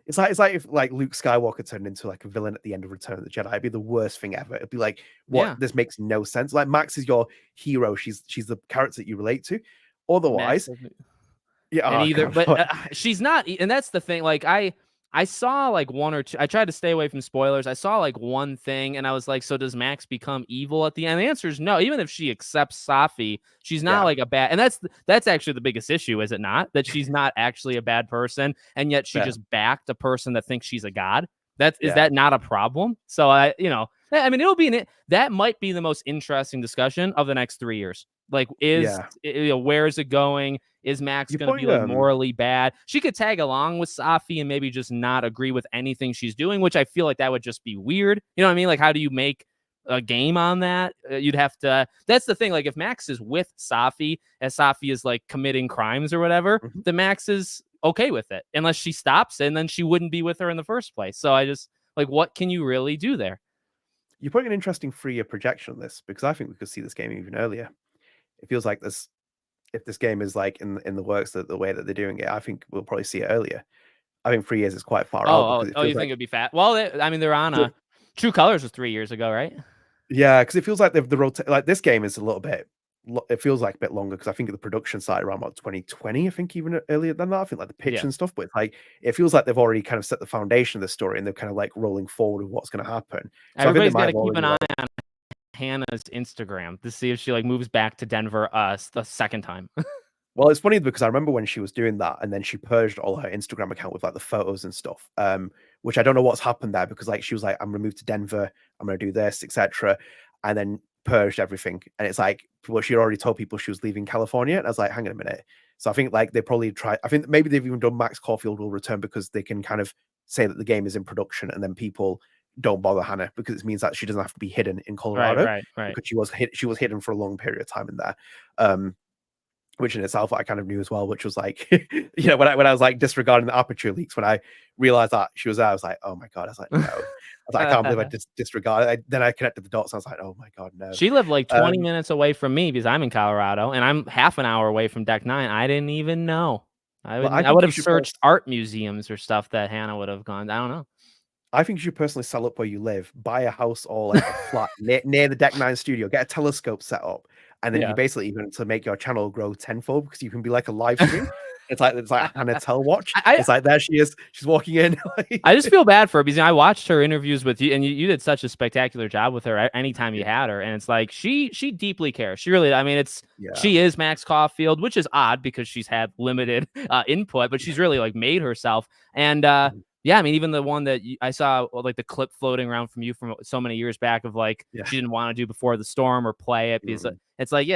It's like if like Luke Skywalker turned into like a villain at the end of Return of the Jedi. It'd be the worst thing ever. It'd be like, what? Yeah. This makes no sense. Like Max is your hero. She's the character that you relate to. Otherwise, yeah. And Oh, either, God. but she's not, and that's the thing. Like I saw like one or two. I tried to stay away from spoilers. I saw like one thing, and I was like, so does Max become evil at the end? The answer is no. Even if she accepts Safi, she's not like a bad. And that's actually the biggest issue, is it not? That she's not actually a bad person, and yet she just backed a person that thinks she's a god. Is that not a problem? So I mean, that might be the most interesting discussion of the next 3 years. Like, where is it going? Is Max going to be like morally bad? She could tag along with Safi and maybe just not agree with anything she's doing, which I feel like that would just be weird. You know what I mean? Like, how do you make a game on that? You'd have to. That's the thing. Like, if Max is with Safi, as Safi is like committing crimes or whatever, then Max is okay with it, unless she stops, and then she wouldn't be with her in the first place. So I just like, what can you really do there? You're putting an interesting 3-year projection on this, because I think we could see this game even earlier. It feels like this. If this game is like in the works, the way that they're doing it, I think we'll probably see it earlier. I think 3 years is quite far out. Because you think it'd be fat? Well, they're on a True Colors was 3 years ago, right? Yeah, because it feels like like this game is a little bit. It feels like a bit longer, because I think the production side around about 2020. I think even earlier than that. I think like the pitch and stuff, but it's like it feels like they've already kind of set the foundation of the story, and they're kind of like rolling forward with what's going to happen. So everybody's got to keep an eye on Hannah's Instagram to see if she like moves back to Denver the second time. Well, it's funny because I remember when she was doing that, and then she purged all her Instagram account with like the photos and stuff. Which I don't know what's happened there, because like she was like, I'm removed to Denver, I'm gonna do this, etc. And then purged everything. And it's like, well, she already told people she was leaving California. And I was like, hang on a minute. So I think like they probably I think maybe they've even done Max Caulfield will return, because they can kind of say that the game is in production, and then people don't bother Hannah, because it means that she doesn't have to be hidden in Colorado. Right. Because she was hidden for a long period of time in there. Which in itself I kind of knew as well, which was like, when I was like disregarding the aperture leaks, when I realized that she was there, I was like, oh my God. I was like, no. I was like, I can't believe I disregarded. Then I connected the dots. And I was like, oh my God, no. She lived like 20 minutes away from me, because I'm in Colorado, and I'm half an hour away from Deck 9. I didn't even know. I would have searched art museums or stuff that Hannah would have gone. I don't know. I think you should personally sell up where you live, buy a house or like a flat near the Deck 9 studio, get a telescope set up, and then you basically even to make your channel grow tenfold, because you can be like a live stream. It's like Hannah Telle watch. It's like there she is. She's walking in. I just feel bad for her, because I watched her interviews with you, and you did such a spectacular job with her anytime you had her. And it's like she deeply cares. She really, I mean, she is Max Caulfield, which is odd because she's had limited input, but she's really like made herself. And yeah, I mean, even the one that I saw, like the clip floating around from you from so many years back of like she didn't want to do Before the Storm or play it, because it's like,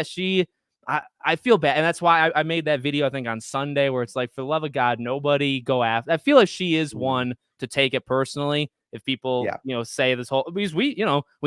I feel bad. And that's why I made that video, I think, on Sunday, where it's like, for the love of God, nobody go after. I feel like she is one to take it personally. If people, say this whole, because we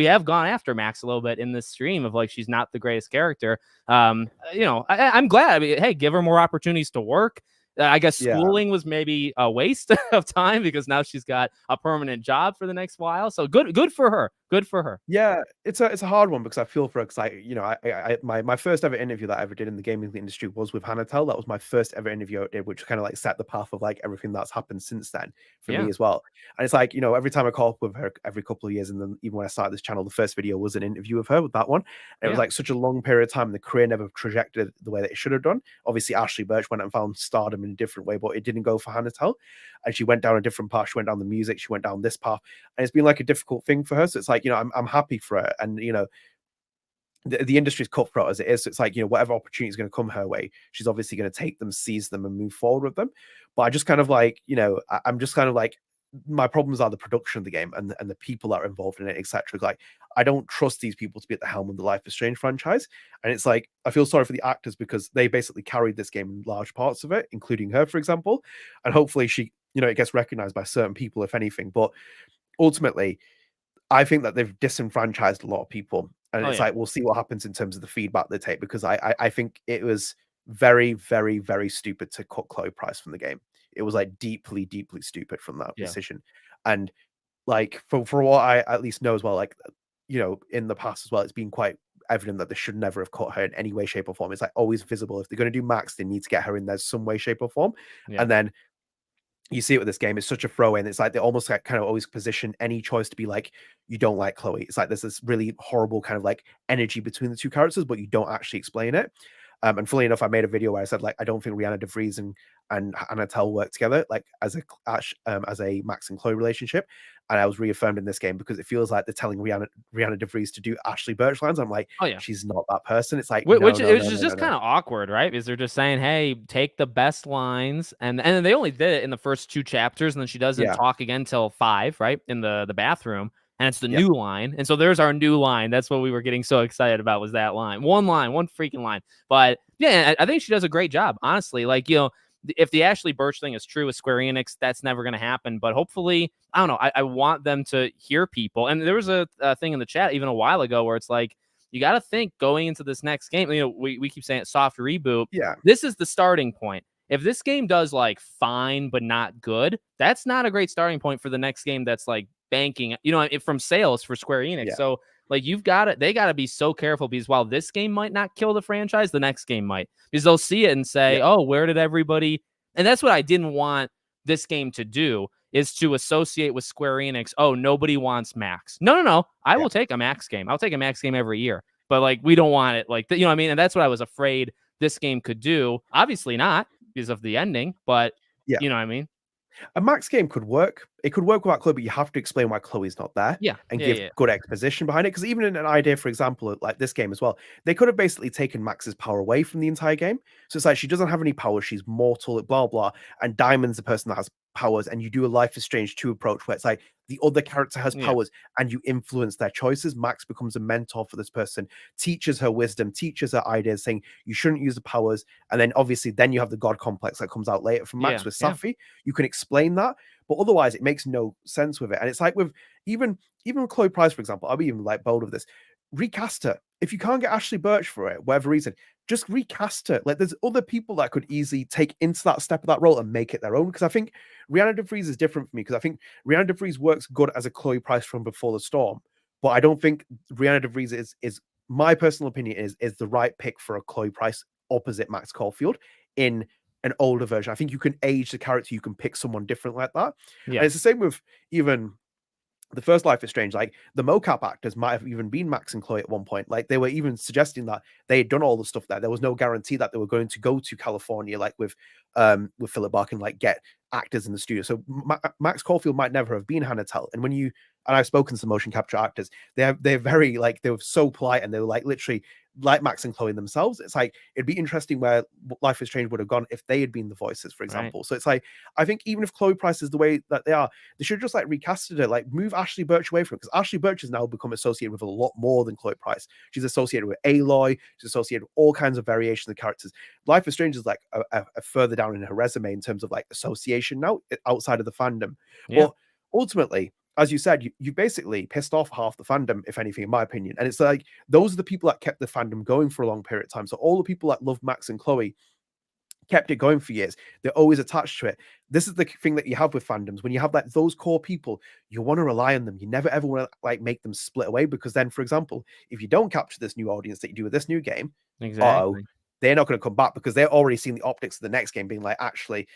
have gone after Max a little bit in this stream of like, she's not the greatest character. I'm glad. I mean, hey, give her more opportunities to work. I guess schooling was maybe a waste of time, because now she's got a permanent job for the next while. So good for her. Good for her. Yeah, it's a hard one, because I feel for her, because my first ever interview that I ever did in the gaming industry was with Hannah Telle. That was my first ever interview I did, which kind of like set the path of like everything that's happened since then for me as well. And it's like, every time I call up with her every couple of years, and then even when I started this channel, the first video was an interview with her with that one. And it was like such a long period of time, and the career never trajected the way that it should have done. Obviously, Ashley Birch went and found stardom in a different way, but it didn't go for Hannah Telle. And she went down a different path. She went down the music, she went down this path. And it's been like a difficult thing for her. So it's like, I'm happy for her. And, the industry's cutthroat as it is. So it's like, whatever opportunity is going to come her way, she's obviously going to take them, seize them, and move forward with them. But I just kind of like, I'm just kind of like, my problems are the production of the game and the people that are involved in it, etc. Like, I don't trust these people to be at the helm of the Life is Strange franchise. And it's like, I feel sorry for the actors because they basically carried this game in large parts of it, including her, for example. And hopefully she, it gets recognized by certain people, if anything. But ultimately, I think that they've disenfranchised a lot of people. And it's like, we'll see what happens in terms of the feedback they take, because I think it was very, very, very stupid to cut Chloe Price from the game. It was like deeply, deeply stupid from that decision. And like, for what I at least know as well, like, in the past as well, it's been quite evident that they should never have cut her in any way, shape, or form. It's like always visible. If they're going to do Max, they need to get her in there some way, shape, or form. And then you see it with this game, it's such a throw in. It's like they almost like kind of always position any choice to be like, you don't like Chloe. It's like there's this really horrible kind of like energy between the two characters, but you don't actually explain it. And fully enough, I made a video where I said, like, I don't think Rihanna DeVries and Hannah Telle work together, like as a Max and Chloe relationship. And I was reaffirmed in this game because it feels like they're telling Rihanna DeVries to do Ashley Birch lines. I'm like, she's not that person. It's like, which is just kind of awkward, right? Because they're just saying, hey, take the best lines, and they only did it in the first 2 chapters, and then she doesn't talk again till 5, right, in the bathroom. And it's the new line. And so there's our new line. That's what we were getting so excited about, was that line. One freaking line. But yeah, I think she does a great job, honestly. Like, if the Ashley Birch thing is true with Square Enix, that's never going to happen. But hopefully, I don't know, I want them to hear people. And there was a thing in the chat even a while ago where it's like, you got to think going into this next game, we keep saying it, soft reboot. Yeah. This is the starting point. If this game does like fine but not good, that's not a great starting point for the next game that's like banking, from sales for Square Enix. Yeah. So like they got to be so careful, because while this game might not kill the franchise, the next game might, because they'll see it and say, oh, where did everybody? And that's what I didn't want this game to do, is to associate with Square Enix. Oh, nobody wants Max. No. I will take a Max game. I'll take a Max game every year. But like, we don't want it like, what I mean? And that's what I was afraid this game could do. Obviously not, because of the ending, but you know what I mean? A Max game could work. It could work without Chloe, but you have to explain why Chloe's not there. And give good exposition behind it. Because even in an idea, for example, like this game as well, they could have basically taken Max's power away from the entire game. So it's like, she doesn't have any power. She's mortal, blah, blah. And Diamond's the person that has powers. And you do a Life is Strange 2 approach where it's like the other character has powers and you influence their choices. Max becomes a mentor for this person, teaches her wisdom, teaches her ideas, saying you shouldn't use the powers. And then obviously then you have the God complex that comes out later from Max with Safi. You can explain that. But otherwise, it makes no sense with it. And it's like with even with Chloe Price, for example, I'll be even like bold with this. Recast her. If you can't get Ashley Birch for it, whatever reason, just recast her. Like, there's other people that could easily take into that step of that role and make it their own. Because I think Rihanna DeVries is different for me, because I think Rihanna DeVries works good as a Chloe Price from Before the Storm. But I don't think Rihanna DeVries is my personal opinion is the right pick for a Chloe Price opposite Max Caulfield in an older version. I think you can age the character, you can pick someone different like that. And it's the same with even the first Life is Strange. Like, the mocap actors might have even been Max and Chloe at one point. Like, they were even suggesting that they had done all the stuff there. There was no guarantee that they were going to go to California, like with Philip Bark, and like get actors in the studio. So Max Caulfield might never have been Hannah Telle. And I've spoken to some motion capture actors, they're very like, they were so polite, and they were like literally like Max and Chloe themselves. It's like, it'd be interesting where Life is Strange would have gone if they had been the voices, for example. So it's like, I think even if Chloe Price is the way that they are, they should just like recasted it, like move Ashley Birch away from it, because Ashley Birch has now become associated with a lot more than Chloe Price. She's associated with Aloy, she's associated with all kinds of variations of characters. Life is Strange is like a further down in her resume in terms of like association now outside of the fandom. But ultimately, as you said, you basically pissed off half the fandom, if anything, in my opinion. And it's like, those are the people that kept the fandom going for a long period of time. So all the people that love Max and Chloe kept it going for years. They're always attached to it. This is the thing that you have with fandoms. When you have like those core people, you want to rely on them. You never ever want to like make them split away, because then, for example, if you don't capture this new audience that you do with this new game, they're not going to come back, because they're already seeing the optics of the next game being like, actually,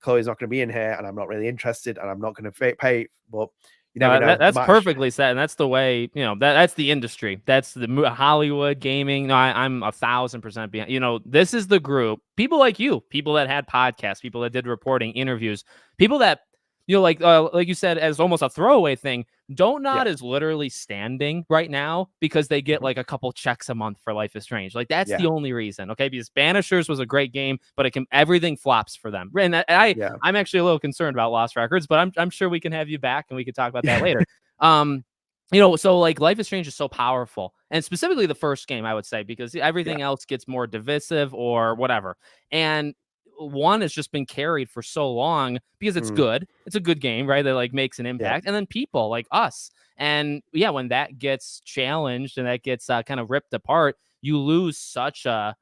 Chloe's not going to be in here, and I'm not really interested, and I'm not going to pay. But You never know. That's perfectly said, and that's the way, that's the industry. That's the Hollywood gaming. No, I'm 1,000% behind. This is the group, people like you, people that had podcasts, people that did reporting, interviews, people that, like you said, as almost a throwaway thing, Don't Nod is literally standing right now because they get like a couple checks a month for Life is Strange. Like that's the only reason, okay? Because Banishers was a great game, but everything flops for them. And I'm actually a little concerned about Lost Records, but I'm sure we can have you back and we can talk about that later. So like Life is Strange is so powerful, and specifically the first game, I would say, because everything else gets more divisive or whatever. And one has just been carried for so long because it's good. It's a good game, right? That like makes an impact. And then people like us. And when that gets challenged and that gets kind of ripped apart, you lose such a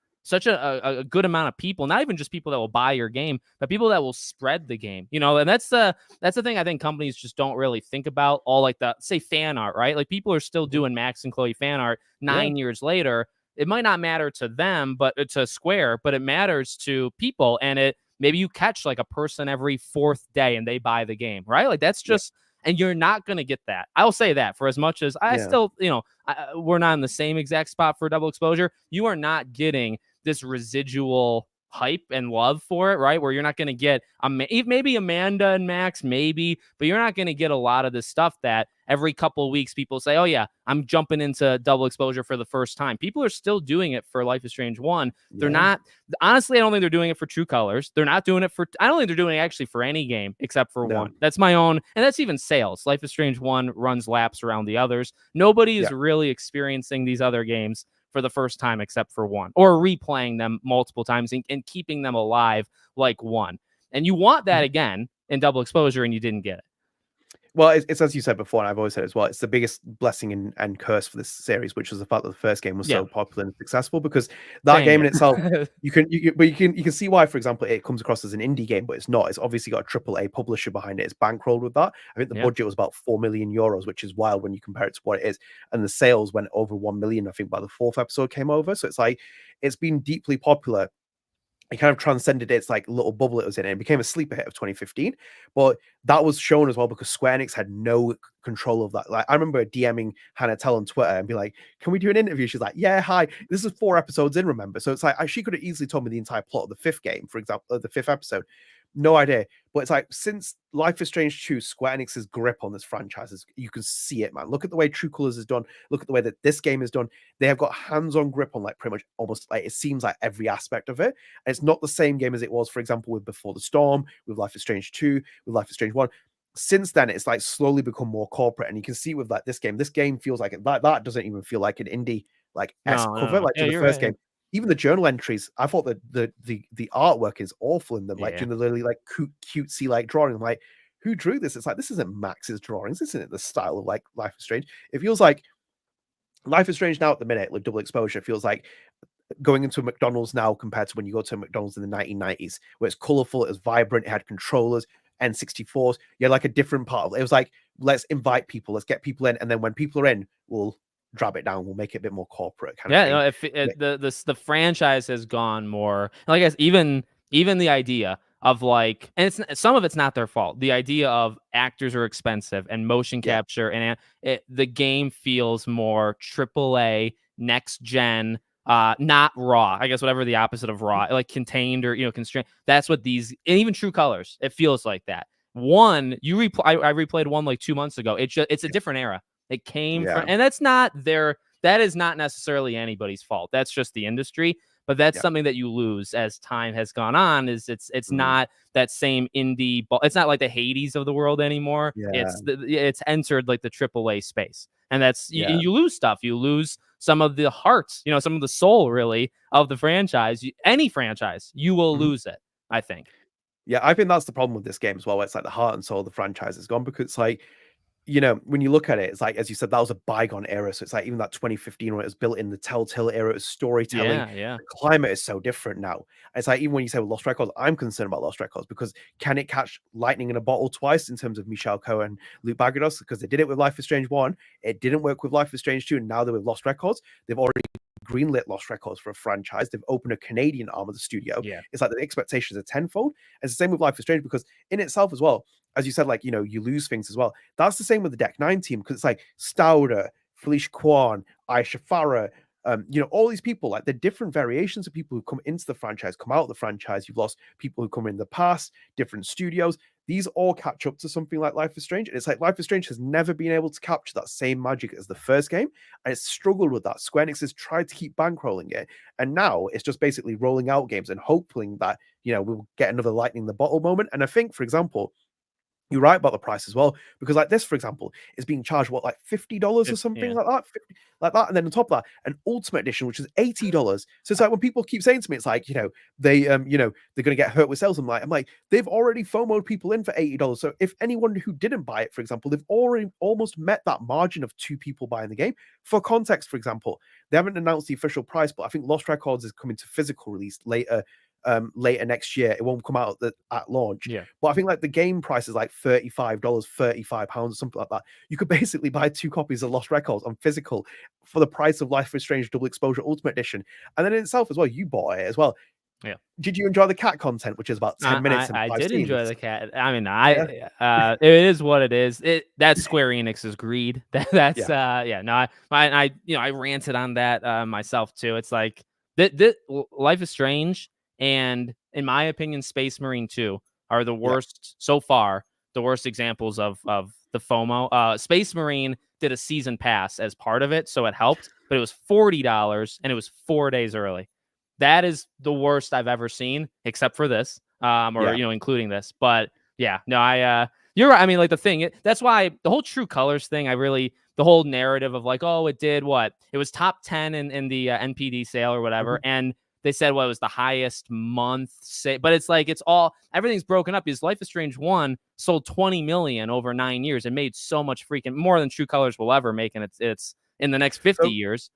good amount of people, not even just people that will buy your game, but people that will spread the game, and that's the thing I think companies just don't really think about. All like the, say, fan art, right? Like people are still doing Max and Chloe fan art 9 years later. It might not matter to them, but to Square, but it matters to people. And maybe you catch like a person every fourth day and they buy the game, right? Like that's just, and you're not going to get that. I'll say that, for as much as I still, we're not in the same exact spot for Double Exposure. You are not getting this residual hype and love for it, right? Where you're not going to get maybe Amanda and Max, maybe, but you're not going to get a lot of this stuff that every couple of weeks people say, oh yeah, I'm jumping into Double Exposure for the first time. People are still doing it for Life is Strange 1. They're not, honestly, I don't think they're doing it for True Colors. They're not doing it I don't think they're doing it actually for any game except for 1. That's my own, and that's even sales. Life is Strange 1 runs laps around the others. Nobody is really experiencing these other games for the first time except for 1, or replaying them multiple times and keeping them alive like 1. And you want that again in Double Exposure, and you didn't get it. Well, it's as you said before, and I've always said as well, it's the biggest blessing and curse for this series, which was the fact that the first game was so popular and successful, because that game in itself, you can see why, for example, it comes across as an indie game, but it's not. It's obviously got a AAA publisher behind it. It's bankrolled with that. I think the budget was about 4 million euros, which is wild when you compare it to what it is. And the sales went over 1 million, I think, by the 4th episode came over. So it's like, it's been deeply popular. It kind of transcended its like little bubble it was in. It became a sleeper hit of 2015, but that was shown as well because Square Enix had no control of that. Like I remember DMing Telle on Twitter and be like, "Can we do an interview?" She's like, "Yeah, hi." This is 4 episodes in, remember? So it's like she could have easily told me the entire plot of the 5th game, for example, the 5th episode. No idea. But it's like, since Life is Strange 2, Square Enix's grip on this franchise is, you can see it, man. Look at the way True Colors is done. Look at the way that this game is done. They have got hands-on grip on like pretty much almost like, it seems like every aspect of it. And it's not the same game as it was, for example, with Before the Storm, with Life is Strange 2, with Life is Strange 1. Since then, it's like slowly become more corporate, and you can see with like this game feels like it, that doesn't even feel like an indie like cover like to the first game. Even the journal entries, I thought that the artwork is awful in them, like doing the really like cutesy like drawing. I'm like, who drew this? It's like, this isn't Max's drawings. This isn't the style of like Life is Strange. It feels like Life is Strange now at the minute, like Double Exposure, feels like going into a McDonald's now compared to when you go to a McDonald's in the 1990s, where it's colorful, it was vibrant, it had controllers, N64s. You had like a different part of it. It was like, let's invite people, let's get people in, and then when people are in, we'll drop it down, we'll make it a bit more corporate kind of thing. The franchise has gone more, like, I guess even the idea of like, and some of it's not their fault, the idea of actors are expensive and motion capture, and the game feels more AAA, next gen, not raw, I guess, whatever the opposite of raw, like contained or constrained. That's what these, and even True Colors, it feels like that. I replayed 1 like 2 months ago. It's a different era. It came from, and that is not necessarily anybody's fault. That's just the industry. But that's something that you lose as time has gone on. Is it's not that same indie. It's not like the Hades of the world anymore. It's entered like the AAA space, and that's you lose stuff. You lose some of the heart, some of the soul, really, of the franchise. Any franchise, you will lose it, I think. Yeah, I think that's the problem with this game as well. Where it's like the heart and soul of the franchise is gone, because it's like, when you look at it, it's like, as you said, that was a bygone era. So it's like even that 2015 when it was built in the Telltale era, it was storytelling. The climate is so different now. And it's like, even when you say Lost Records, I'm concerned about Lost Records, because can it catch lightning in a bottle twice in terms of Michelle Coe and Luke Bagados? Because they did it with Life is Strange 1. It didn't work with Life is Strange 2. And now they're with Lost Records. They've already greenlit Lost Records for a franchise. They've opened a Canadian arm of the studio. It's like the expectations are tenfold. And it's the same with Life is Strange, because in itself as well, as you said, like, you know, you lose things as well. That's the same with the Deck 9 team, because it's like Stauder, Felicia Kwan, Aisha Farah, you know, all these people, like the different variations of people who come into the franchise, come out of the franchise. You've lost people who come in the past, different studios. These all catch up to something like Life is Strange. And it's like Life is Strange has never been able to capture that same magic as the first game. And it's struggled with that. Square Enix has tried to keep bankrolling it. And now it's just basically rolling out games and hoping that, you know, we'll get another lightning in the bottle moment. And I think, for example, you're right about the price as well, because like this, for example, is being charged what, like $50 or something like that, 50, like that, and then on top of that, an Ultimate Edition, which is $80. So it's like when people keep saying to me, it's like, you know, they you know, they're going to get hurt with sales. I'm like, they've already FOMO'd people in for $80. So if anyone who didn't buy it, for example, they've already almost met that margin of 2 people buying the game. For context, for example, they haven't announced the official price, but I think Lost Records is coming to physical release later next year. It won't come out at launch. Yeah. But I think like the game price is like $35, £35, something like that. You could basically buy 2 copies of Lost Records on physical for the price of Life is Strange Double Exposure Ultimate Edition. And then in itself as well, you bought it as well. Yeah. Did you enjoy the cat content, which is about 10 minutes? I did scenes? enjoy the cat. I mean, it is what it is. That's Square Enix's greed. That's no, I you know, I ranted on that myself too. It's like Life is Strange and, in my opinion, Space Marine 2 are the worst so far. The worst examples of the FOMO. Space Marine did a season pass as part of it, so it helped, but it was $40 and it was 4 days early. That is the worst I've ever seen, except for this, you know, including this. But yeah, no, you're right. I mean, like that's why the whole True Colors thing, the whole narrative of like, oh, it did what? It was top 10 in the NPD sale or whatever. And they said, well, it was the highest month but it's like, everything's broken up because Life is Strange 1 sold 20 million over 9 years. It made so much freaking more than True Colors will ever make. And it's in the next 50 years.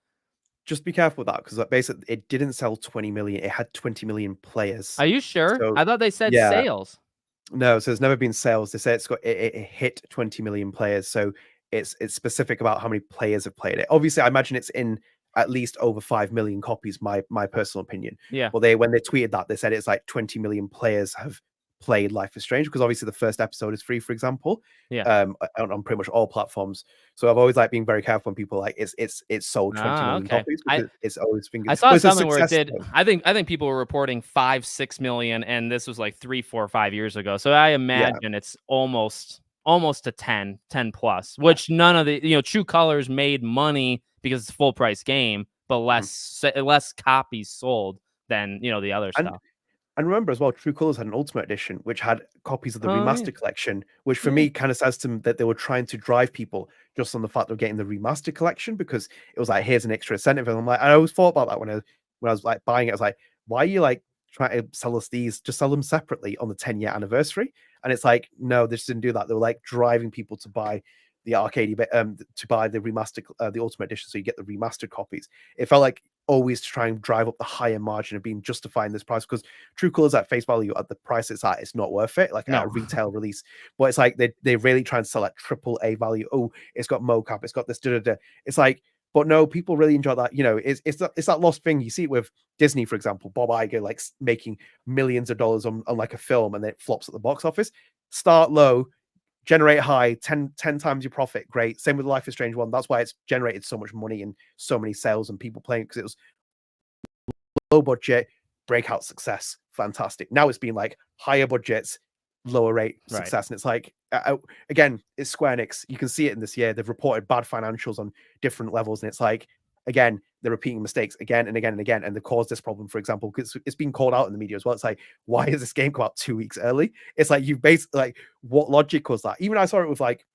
Just be careful with that, because basically it didn't sell 20 million. It had 20 million players. Are you sure? So, I thought they said sales. No, so there's never been sales. They say it hit 20 million players. So it's specific about how many players have played it. Obviously, I imagine it's in at least over 5 million copies, my personal opinion. Yeah. Well, when they tweeted that, they said it's like 20 million players have played Life is Strange, because obviously the first episode is free, for example. On pretty much all platforms. So I've always like being very careful when people like it's sold 20 million copies, because it's always fingers. I saw something where it did. I think people were reporting 5-6 million, and this was like 3, 4, 5 years ago. So I imagine it's almost to 10 plus, which none of the, you know, True Colors made money because it's a full price game, but less copies sold than, you know, the other stuff. And remember as well, True Colors had an Ultimate Edition, which had copies of the remaster collection, which for me kind of says to them that they were trying to drive people just on the fact of getting the remaster collection, because it was like, here's an extra incentive. And I'm like, I always thought about that when I was like buying it. I was like, why are you like trying to sell us these? Just sell them separately on the 10-year anniversary. And it's like, no, they just didn't do that. They were like driving people to buy the arcade, to buy the remaster, the Ultimate Edition, so you get the remastered copies. It felt like always to try and drive up the higher margin of being justifying this price, because True Colors at face value at the price it's at, it's not worth it, like a retail release. But it's like they really try and sell at AAA value. Oh, it's got mocap, it's got this It's like, but no, people really enjoy that. You know, it's that lost thing. You see it with Disney, for example. Bob Iger like making millions of dollars on like a film, and then it flops at the box office. Start low, generate high, 10 times your profit. Great. Same with the Life is Strange 1. That's why it's generated so much money and so many sales and people playing, because it was low budget, breakout success. Fantastic. Now it's been like higher budgets, lower rate success. And it's like, again, it's Square Enix. You can see it in this year. They've reported bad financials on different levels. And it's like, again, they're repeating mistakes again and again and again, and they caused this problem, for example, because it's been called out in the media as well. It's like, why is this game come out 2 weeks early? It's like, you basically, like, what logic was that? Even I saw it with like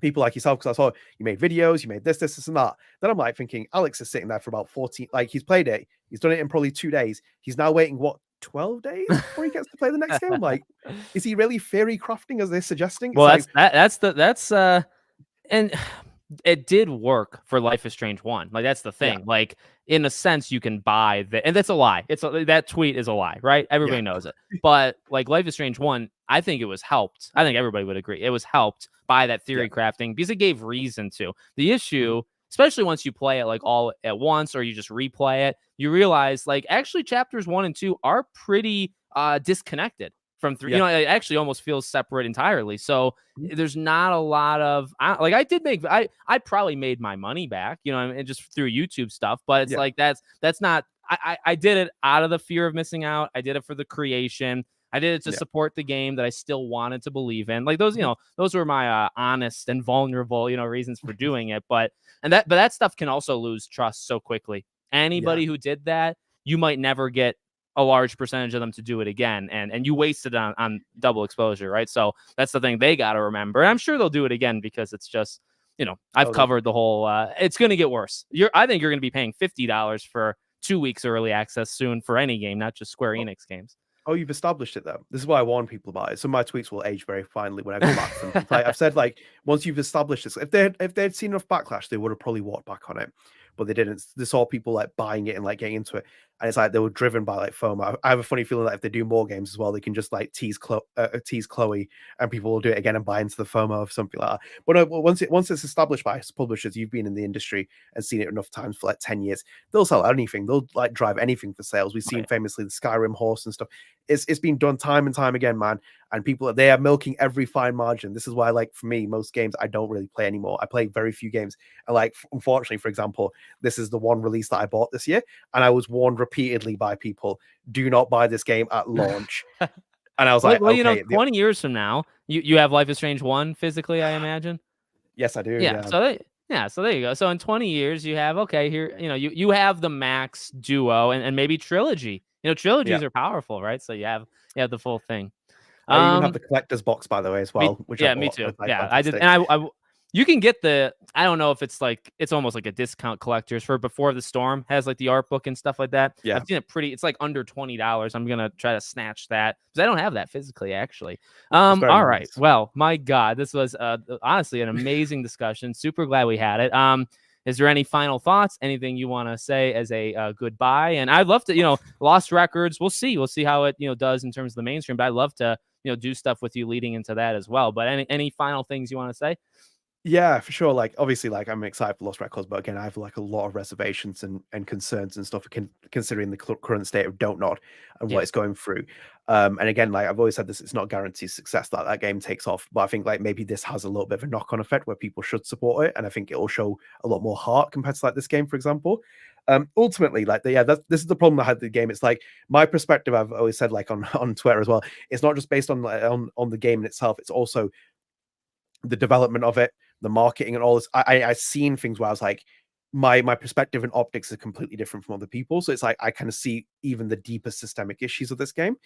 people like yourself, because I saw you made videos, you made this and that. Then I'm like thinking, Alex is sitting there for about 14, like he's played it, he's done it in probably 2 days. He's now waiting, what, 12 days before he gets to play the next game? Like, is he really theory crafting as they're suggesting? It's well, like, and it did work for Life is Strange 1. Like, that's the thing. Yeah. Like, in a sense, you can buy and that's a lie. That tweet is a lie, right? Everybody knows it. But like Life is Strange 1, I think it was helped. I think everybody would agree. It was helped by that theory crafting, because it gave reason to. The issue, especially once you play it like all at once, or you just replay it, you realize like actually chapters 1 and 2 are pretty disconnected from 3. You know, it actually almost feels separate entirely. So there's not a lot of like I probably made my money back, you know, and just through YouTube stuff. But it's like that's not. I did it out of the fear of missing out. I did it for the creation. I did it to support the game that I still wanted to believe in. Like those, you know, those were my honest and vulnerable, you know, reasons for doing it. But that stuff can also lose trust so quickly. Anybody who did that, you might never get a large percentage of them to do it again, and you wasted on double exposure, right? So that's the thing they got to remember. And I'm sure they'll do it again because it's just, you know, I've covered the whole. It's going to get worse. I think you're going to be paying $50 for 2 weeks early access soon for any game, not just Square Enix games. Oh, you've established it though. This is why I warn people about it. Some of my tweets will age very finely when I go back to them. I've said, like, once you've established this, if they'd seen enough backlash, they would have probably walked back on it. But they didn't. They saw people like buying it and like getting into it, and it's like they were driven by like FOMO. I have a funny feeling that if they do more games as well, they can just like tease Chloe, and people will do it again and buy into the FOMO of something like that. But no, once it's established by publishers, you've been in the industry and seen it enough times for like 10 years, they'll sell anything. They'll like drive anything for sales. We've seen famously the Skyrim horse and stuff. It's been done time and time again, man. And people, they are milking every fine margin. This is why, like, for me, most games I don't really play anymore. I play very few games. And like, unfortunately, for example, this is the one release that I bought this year, and I was warned repeatedly by people, do not buy this game at launch. And I was like, well, okay, you know, 20 years from now, you have Life is Strange 1 physically, I imagine. Yes, I do. Yeah. So there you go. So in 20 years, you have, okay, here, you know, you have the Max Duo and maybe Trilogy. You know, trilogies are powerful, right? So you have the full thing. I even have the collector's box, by the way, as well. Me too. Yeah, I did, and I you can get the, I don't know if it's like, it's almost like a discount collector's for Before the Storm, has like the art book and stuff like that. Yeah, I've seen it it's like under $20. I'm gonna try to snatch that because I don't have that physically, actually. All right. Well, my God, this was honestly an amazing discussion. Super glad we had it. Is there any final thoughts? Anything you want to say as a goodbye? And I'd love to, you know, Lost Records. We'll see how it, you know, does in terms of the mainstream. But I'd love to, you know, do stuff with you leading into that as well. But any final things you want to say? Yeah, for sure. Like, obviously, like, I'm excited for Lost Records, but again, I have like a lot of reservations and concerns and stuff, considering the current state of Don't Nod and what it's going through. And again, like I've always said, this, it's not guaranteed success that that game takes off, but I think like maybe this has a little bit of a knock-on effect where people should support it, and I think it will show a lot more heart compared to like this game, for example. Ultimately, like, this is the problem I had with the game. It's like my perspective. I've always said, like, on Twitter as well. It's not just based on on the game in itself. It's also the development of it, the marketing, and all this. I seen things where I was like, my perspective and optics are completely different from other people. So it's like I kind of see even the deeper systemic issues of this game,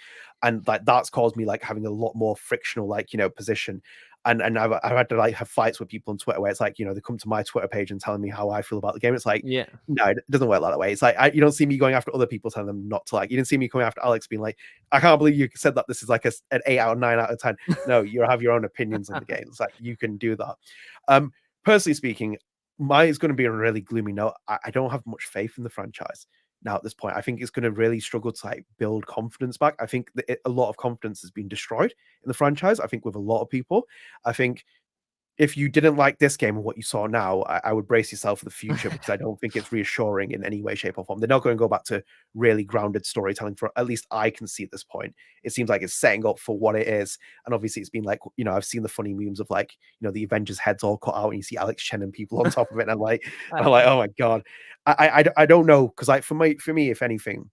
and like that's caused me like having a lot more frictional, like, you know, position. And I've had to like have fights with people on Twitter where it's like, you know, they come to my Twitter page and telling me how I feel about the game. It's like, no, it doesn't work that way. It's like, you don't see me going after other people telling them not to like. You didn't see me coming after Alex being like, I can't believe you said that this is like an 8 out of 9 out of 10. No, you have your own opinions on the game. It's like, you can do that. Personally speaking, mine is going to be on a really gloomy note. I don't have much faith in the franchise now at this point. I think it's going to really struggle to like build confidence back. I think that a lot of confidence has been destroyed in the franchise. I think with a lot of people. I think if you didn't like this game and what you saw now, I would brace yourself for the future, because I don't think it's reassuring in any way, shape, or form. They're not going to go back to really grounded storytelling, for at least I can see at this point. It seems like it's setting up for what it is. And obviously it's been like, you know, I've seen the funny memes of like, you know, the Avengers heads all cut out and you see Alex Chen and people on top of it. And I'm like, oh my God. I don't know. Cause like for me, if anything,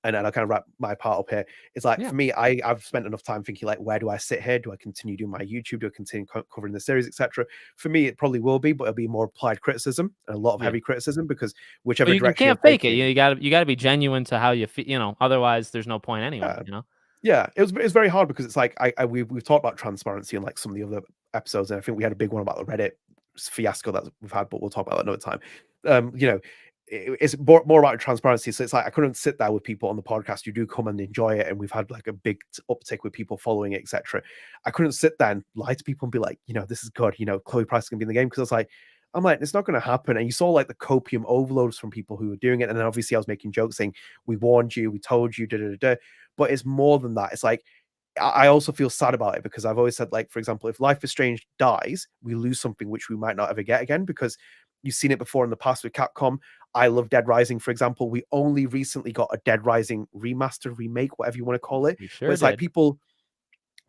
and I'll kind of wrap my part up here. It's like, for me, I've spent enough time thinking like, where do I sit here? Do I continue doing my YouTube? Do I continue covering the series, etc.? For me, it probably will be, but it'll be more applied criticism and a lot of heavy criticism, because whichever direction you can't fake it. You got to be genuine to how you feel. You know, otherwise there's no point anyway. You know. Yeah, it's very hard, because it's like we've talked about transparency in like some of the other episodes, and I think we had a big one about the Reddit fiasco that we've had, but we'll talk about that another time. You know, it's more about transparency. So it's like I couldn't sit there with people on the podcast who do come and enjoy it, and we've had like a big uptick with people following it, etc. I couldn't sit there and lie to people and be like, you know, this is good, you know, Chloe Price is gonna be in the game, because I'm like, it's not going to happen. And you saw like the copium overloads from people who were doing it, and then obviously I was making jokes saying, we warned you, we told you, but it's more than that. It's like, I also feel sad about it, because I've always said, like, for example, if Life is Strange dies, we lose something which we might not ever get again, because you've seen it before in the past with Capcom. I love Dead Rising, for example. We only recently got a Dead Rising remaster, remake, whatever you want to call it. We But sure it's like did. people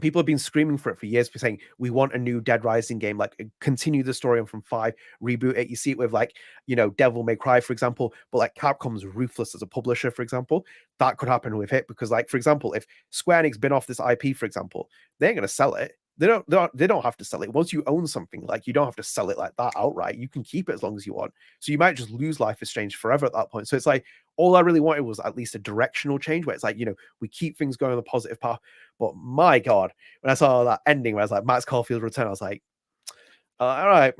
have been screaming for it for years, for saying we want a new Dead Rising game, like continue the story on from 5, reboot it. You see it with like, Devil May Cry, for example, but like Capcom's ruthless as a publisher, for example. That could happen with it because, like, for example, if Square Enix bin off this IP, for example, they ain't gonna sell it. They don't have to sell it. Once you own something, like, you don't have to sell it like that outright. You can keep it as long as you want. So you might just lose Life is Strange forever at that point. So it's like, all I really wanted was at least a directional change where it's like, we keep things going on the positive path. But my God, when I saw that ending where I was like, Max Caulfield's return, I was like, all right,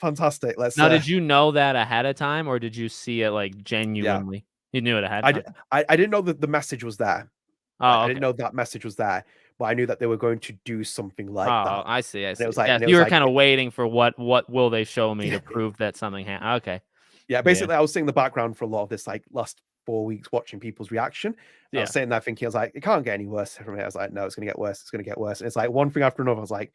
fantastic. Let's Now, did you know that ahead of time, or did you see it like yeah. genuinely? You knew it ahead. I, Okay. I didn't know that the message was there. Like, Oh, I didn't okay. know that message was there, but I knew that they were going to do something like Oh, that. I see. I And it see. was like, Yeah, and it you was were like, kind of waiting for what will they show me yeah, to prove that something happened. Okay. yeah. Yeah. Basically, I was sitting in the background for a lot of this, like, last 4 weeks, watching people's reaction. I was Yeah. sitting there thinking, I was like, it can't get any worse from here. I was like, no, it's gonna get worse. It's gonna get worse. And it's like one thing after another. I was like,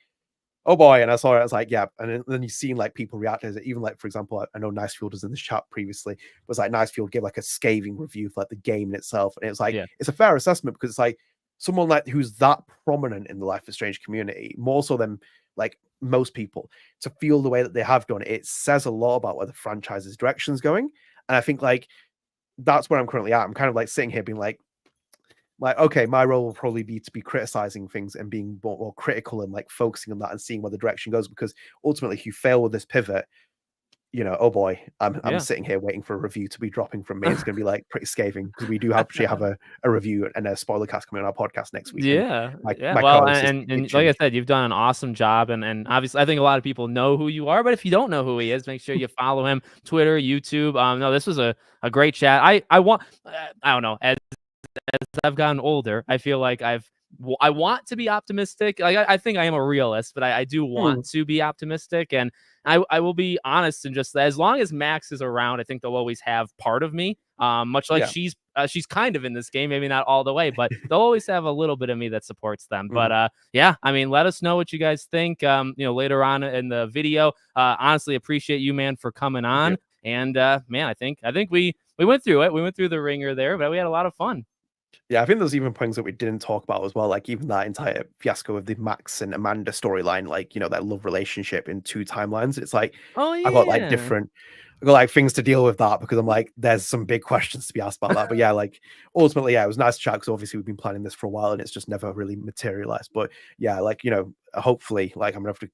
oh boy. And I saw it, I was like, yeah. And then you've seen like people react to it. Even like, for example, I know Nicefield was in the chat previously, was like, Nicefield gave like a scathing review for like the game in itself. And it was like, Yeah. it's a fair assessment because it's like someone like who's that prominent in the Life is Strange community, more so than like most people, to feel the way that they have done, it says a lot about where the franchise's direction's going. And I think like that's where I'm currently at. I'm kind of like sitting here being like, okay, my role will probably be to be criticizing things and being more critical and like focusing on that and seeing where the direction goes. Because ultimately, if you fail with this pivot, oh boy, I'm Yeah. sitting here waiting for a review to be dropping from me. It's going to be like pretty scathing because we do actually have a review and a spoiler cast coming on our podcast next week. And Yeah, my yeah. my Well, co-host is and like itching. I said, you've done an awesome job, and obviously, I think a lot of people know who you are. But if you don't know who he is, make sure you follow him, Twitter, YouTube. No, this was a great chat. I want I don't know, as I've gotten older, I feel like I want to be optimistic. Like I think I am a realist, but I do want to be optimistic, and I will be honest and just as long as Max is around, I think they'll always have part of me. Much like Yeah. she's kind of in this game, maybe not all the way, but they'll always have a little bit of me that supports them. Mhm. But yeah, I mean, let us know what you guys think. Later on in the video. Honestly, appreciate you, man, for coming Thank you. on. And man, I think we went through it. We went through the ringer there, but we had a lot of fun. Yeah, I think there's even things that we didn't talk about as well, like even that entire fiasco of the Max and Amanda storyline, like, that love relationship in 2 timelines. It's like Oh I got like yeah. different I got like things to deal with that because I'm like, there's some big questions to be asked about that. But yeah, like ultimately, yeah, it was nice to chat because obviously we've been planning this for a while and it's just never really materialized. But yeah, like, hopefully, like, I'm gonna have to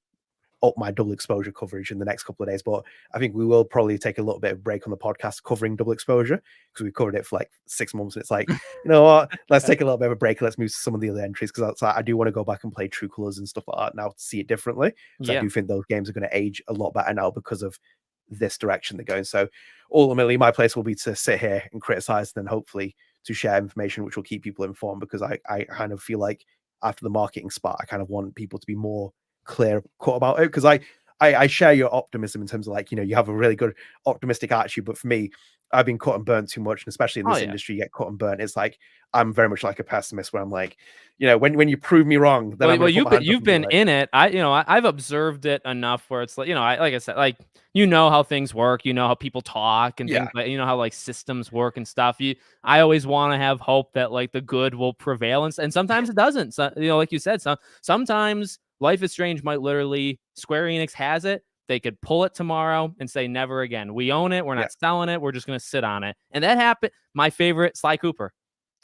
up my double exposure coverage in the next couple of days. But I think we will probably take a little bit of break on the podcast covering double exposure because we covered it for like 6 months. And it's like, you know what? Let's take a little bit of a break. Let's move to some of the other entries because I do want to go back and play True Colors and stuff like that now to see it differently because I Yeah. do think those games are going to age a lot better now because of this direction they're going. So ultimately, my place will be to sit here and criticize, and then hopefully to share information which will keep people informed because I kind of feel like after the marketing spot, I kind of want people to be more clear cut about it because I share your optimism in terms of like, you have a really good optimistic attitude, but for me, I've been cut and burnt too much, and especially in Oh this yeah. industry, you get cut and burnt. It's like I'm very much like a pessimist where I'm like, when you prove me wrong, then I'm Well, gonna put my hands up you've and be been like, in it. I've observed it enough where it's like, like I said, like, how things work, how people talk and things, yeah, like, how like systems work and stuff. I always want to have hope that like the good will prevail, and sometimes it doesn't. So, like you said, sometimes Life is Strange might literally Square Enix has it. They could pull it tomorrow and say never again. We own it. We're yeah, not selling it. We're just gonna sit on it. And that happened. My favorite, Sly Cooper.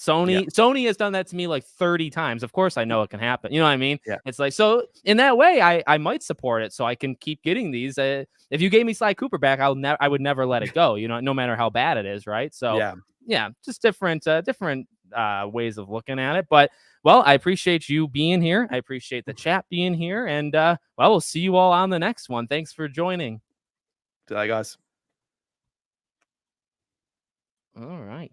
yeah, Sony has done that to me like 30 times. Of course, I know it can happen. You know what I mean? yeah, It's like, so in that way, I might support it so I can keep getting these. If you gave me Sly Cooper back, I would never let it go, no matter how bad it is, right? So yeah. yeah, just different ways of looking at it. But well, I appreciate you being here. I appreciate the chat being here. And well, we'll see you all on the next one. Thanks for joining. Did I guys? All right.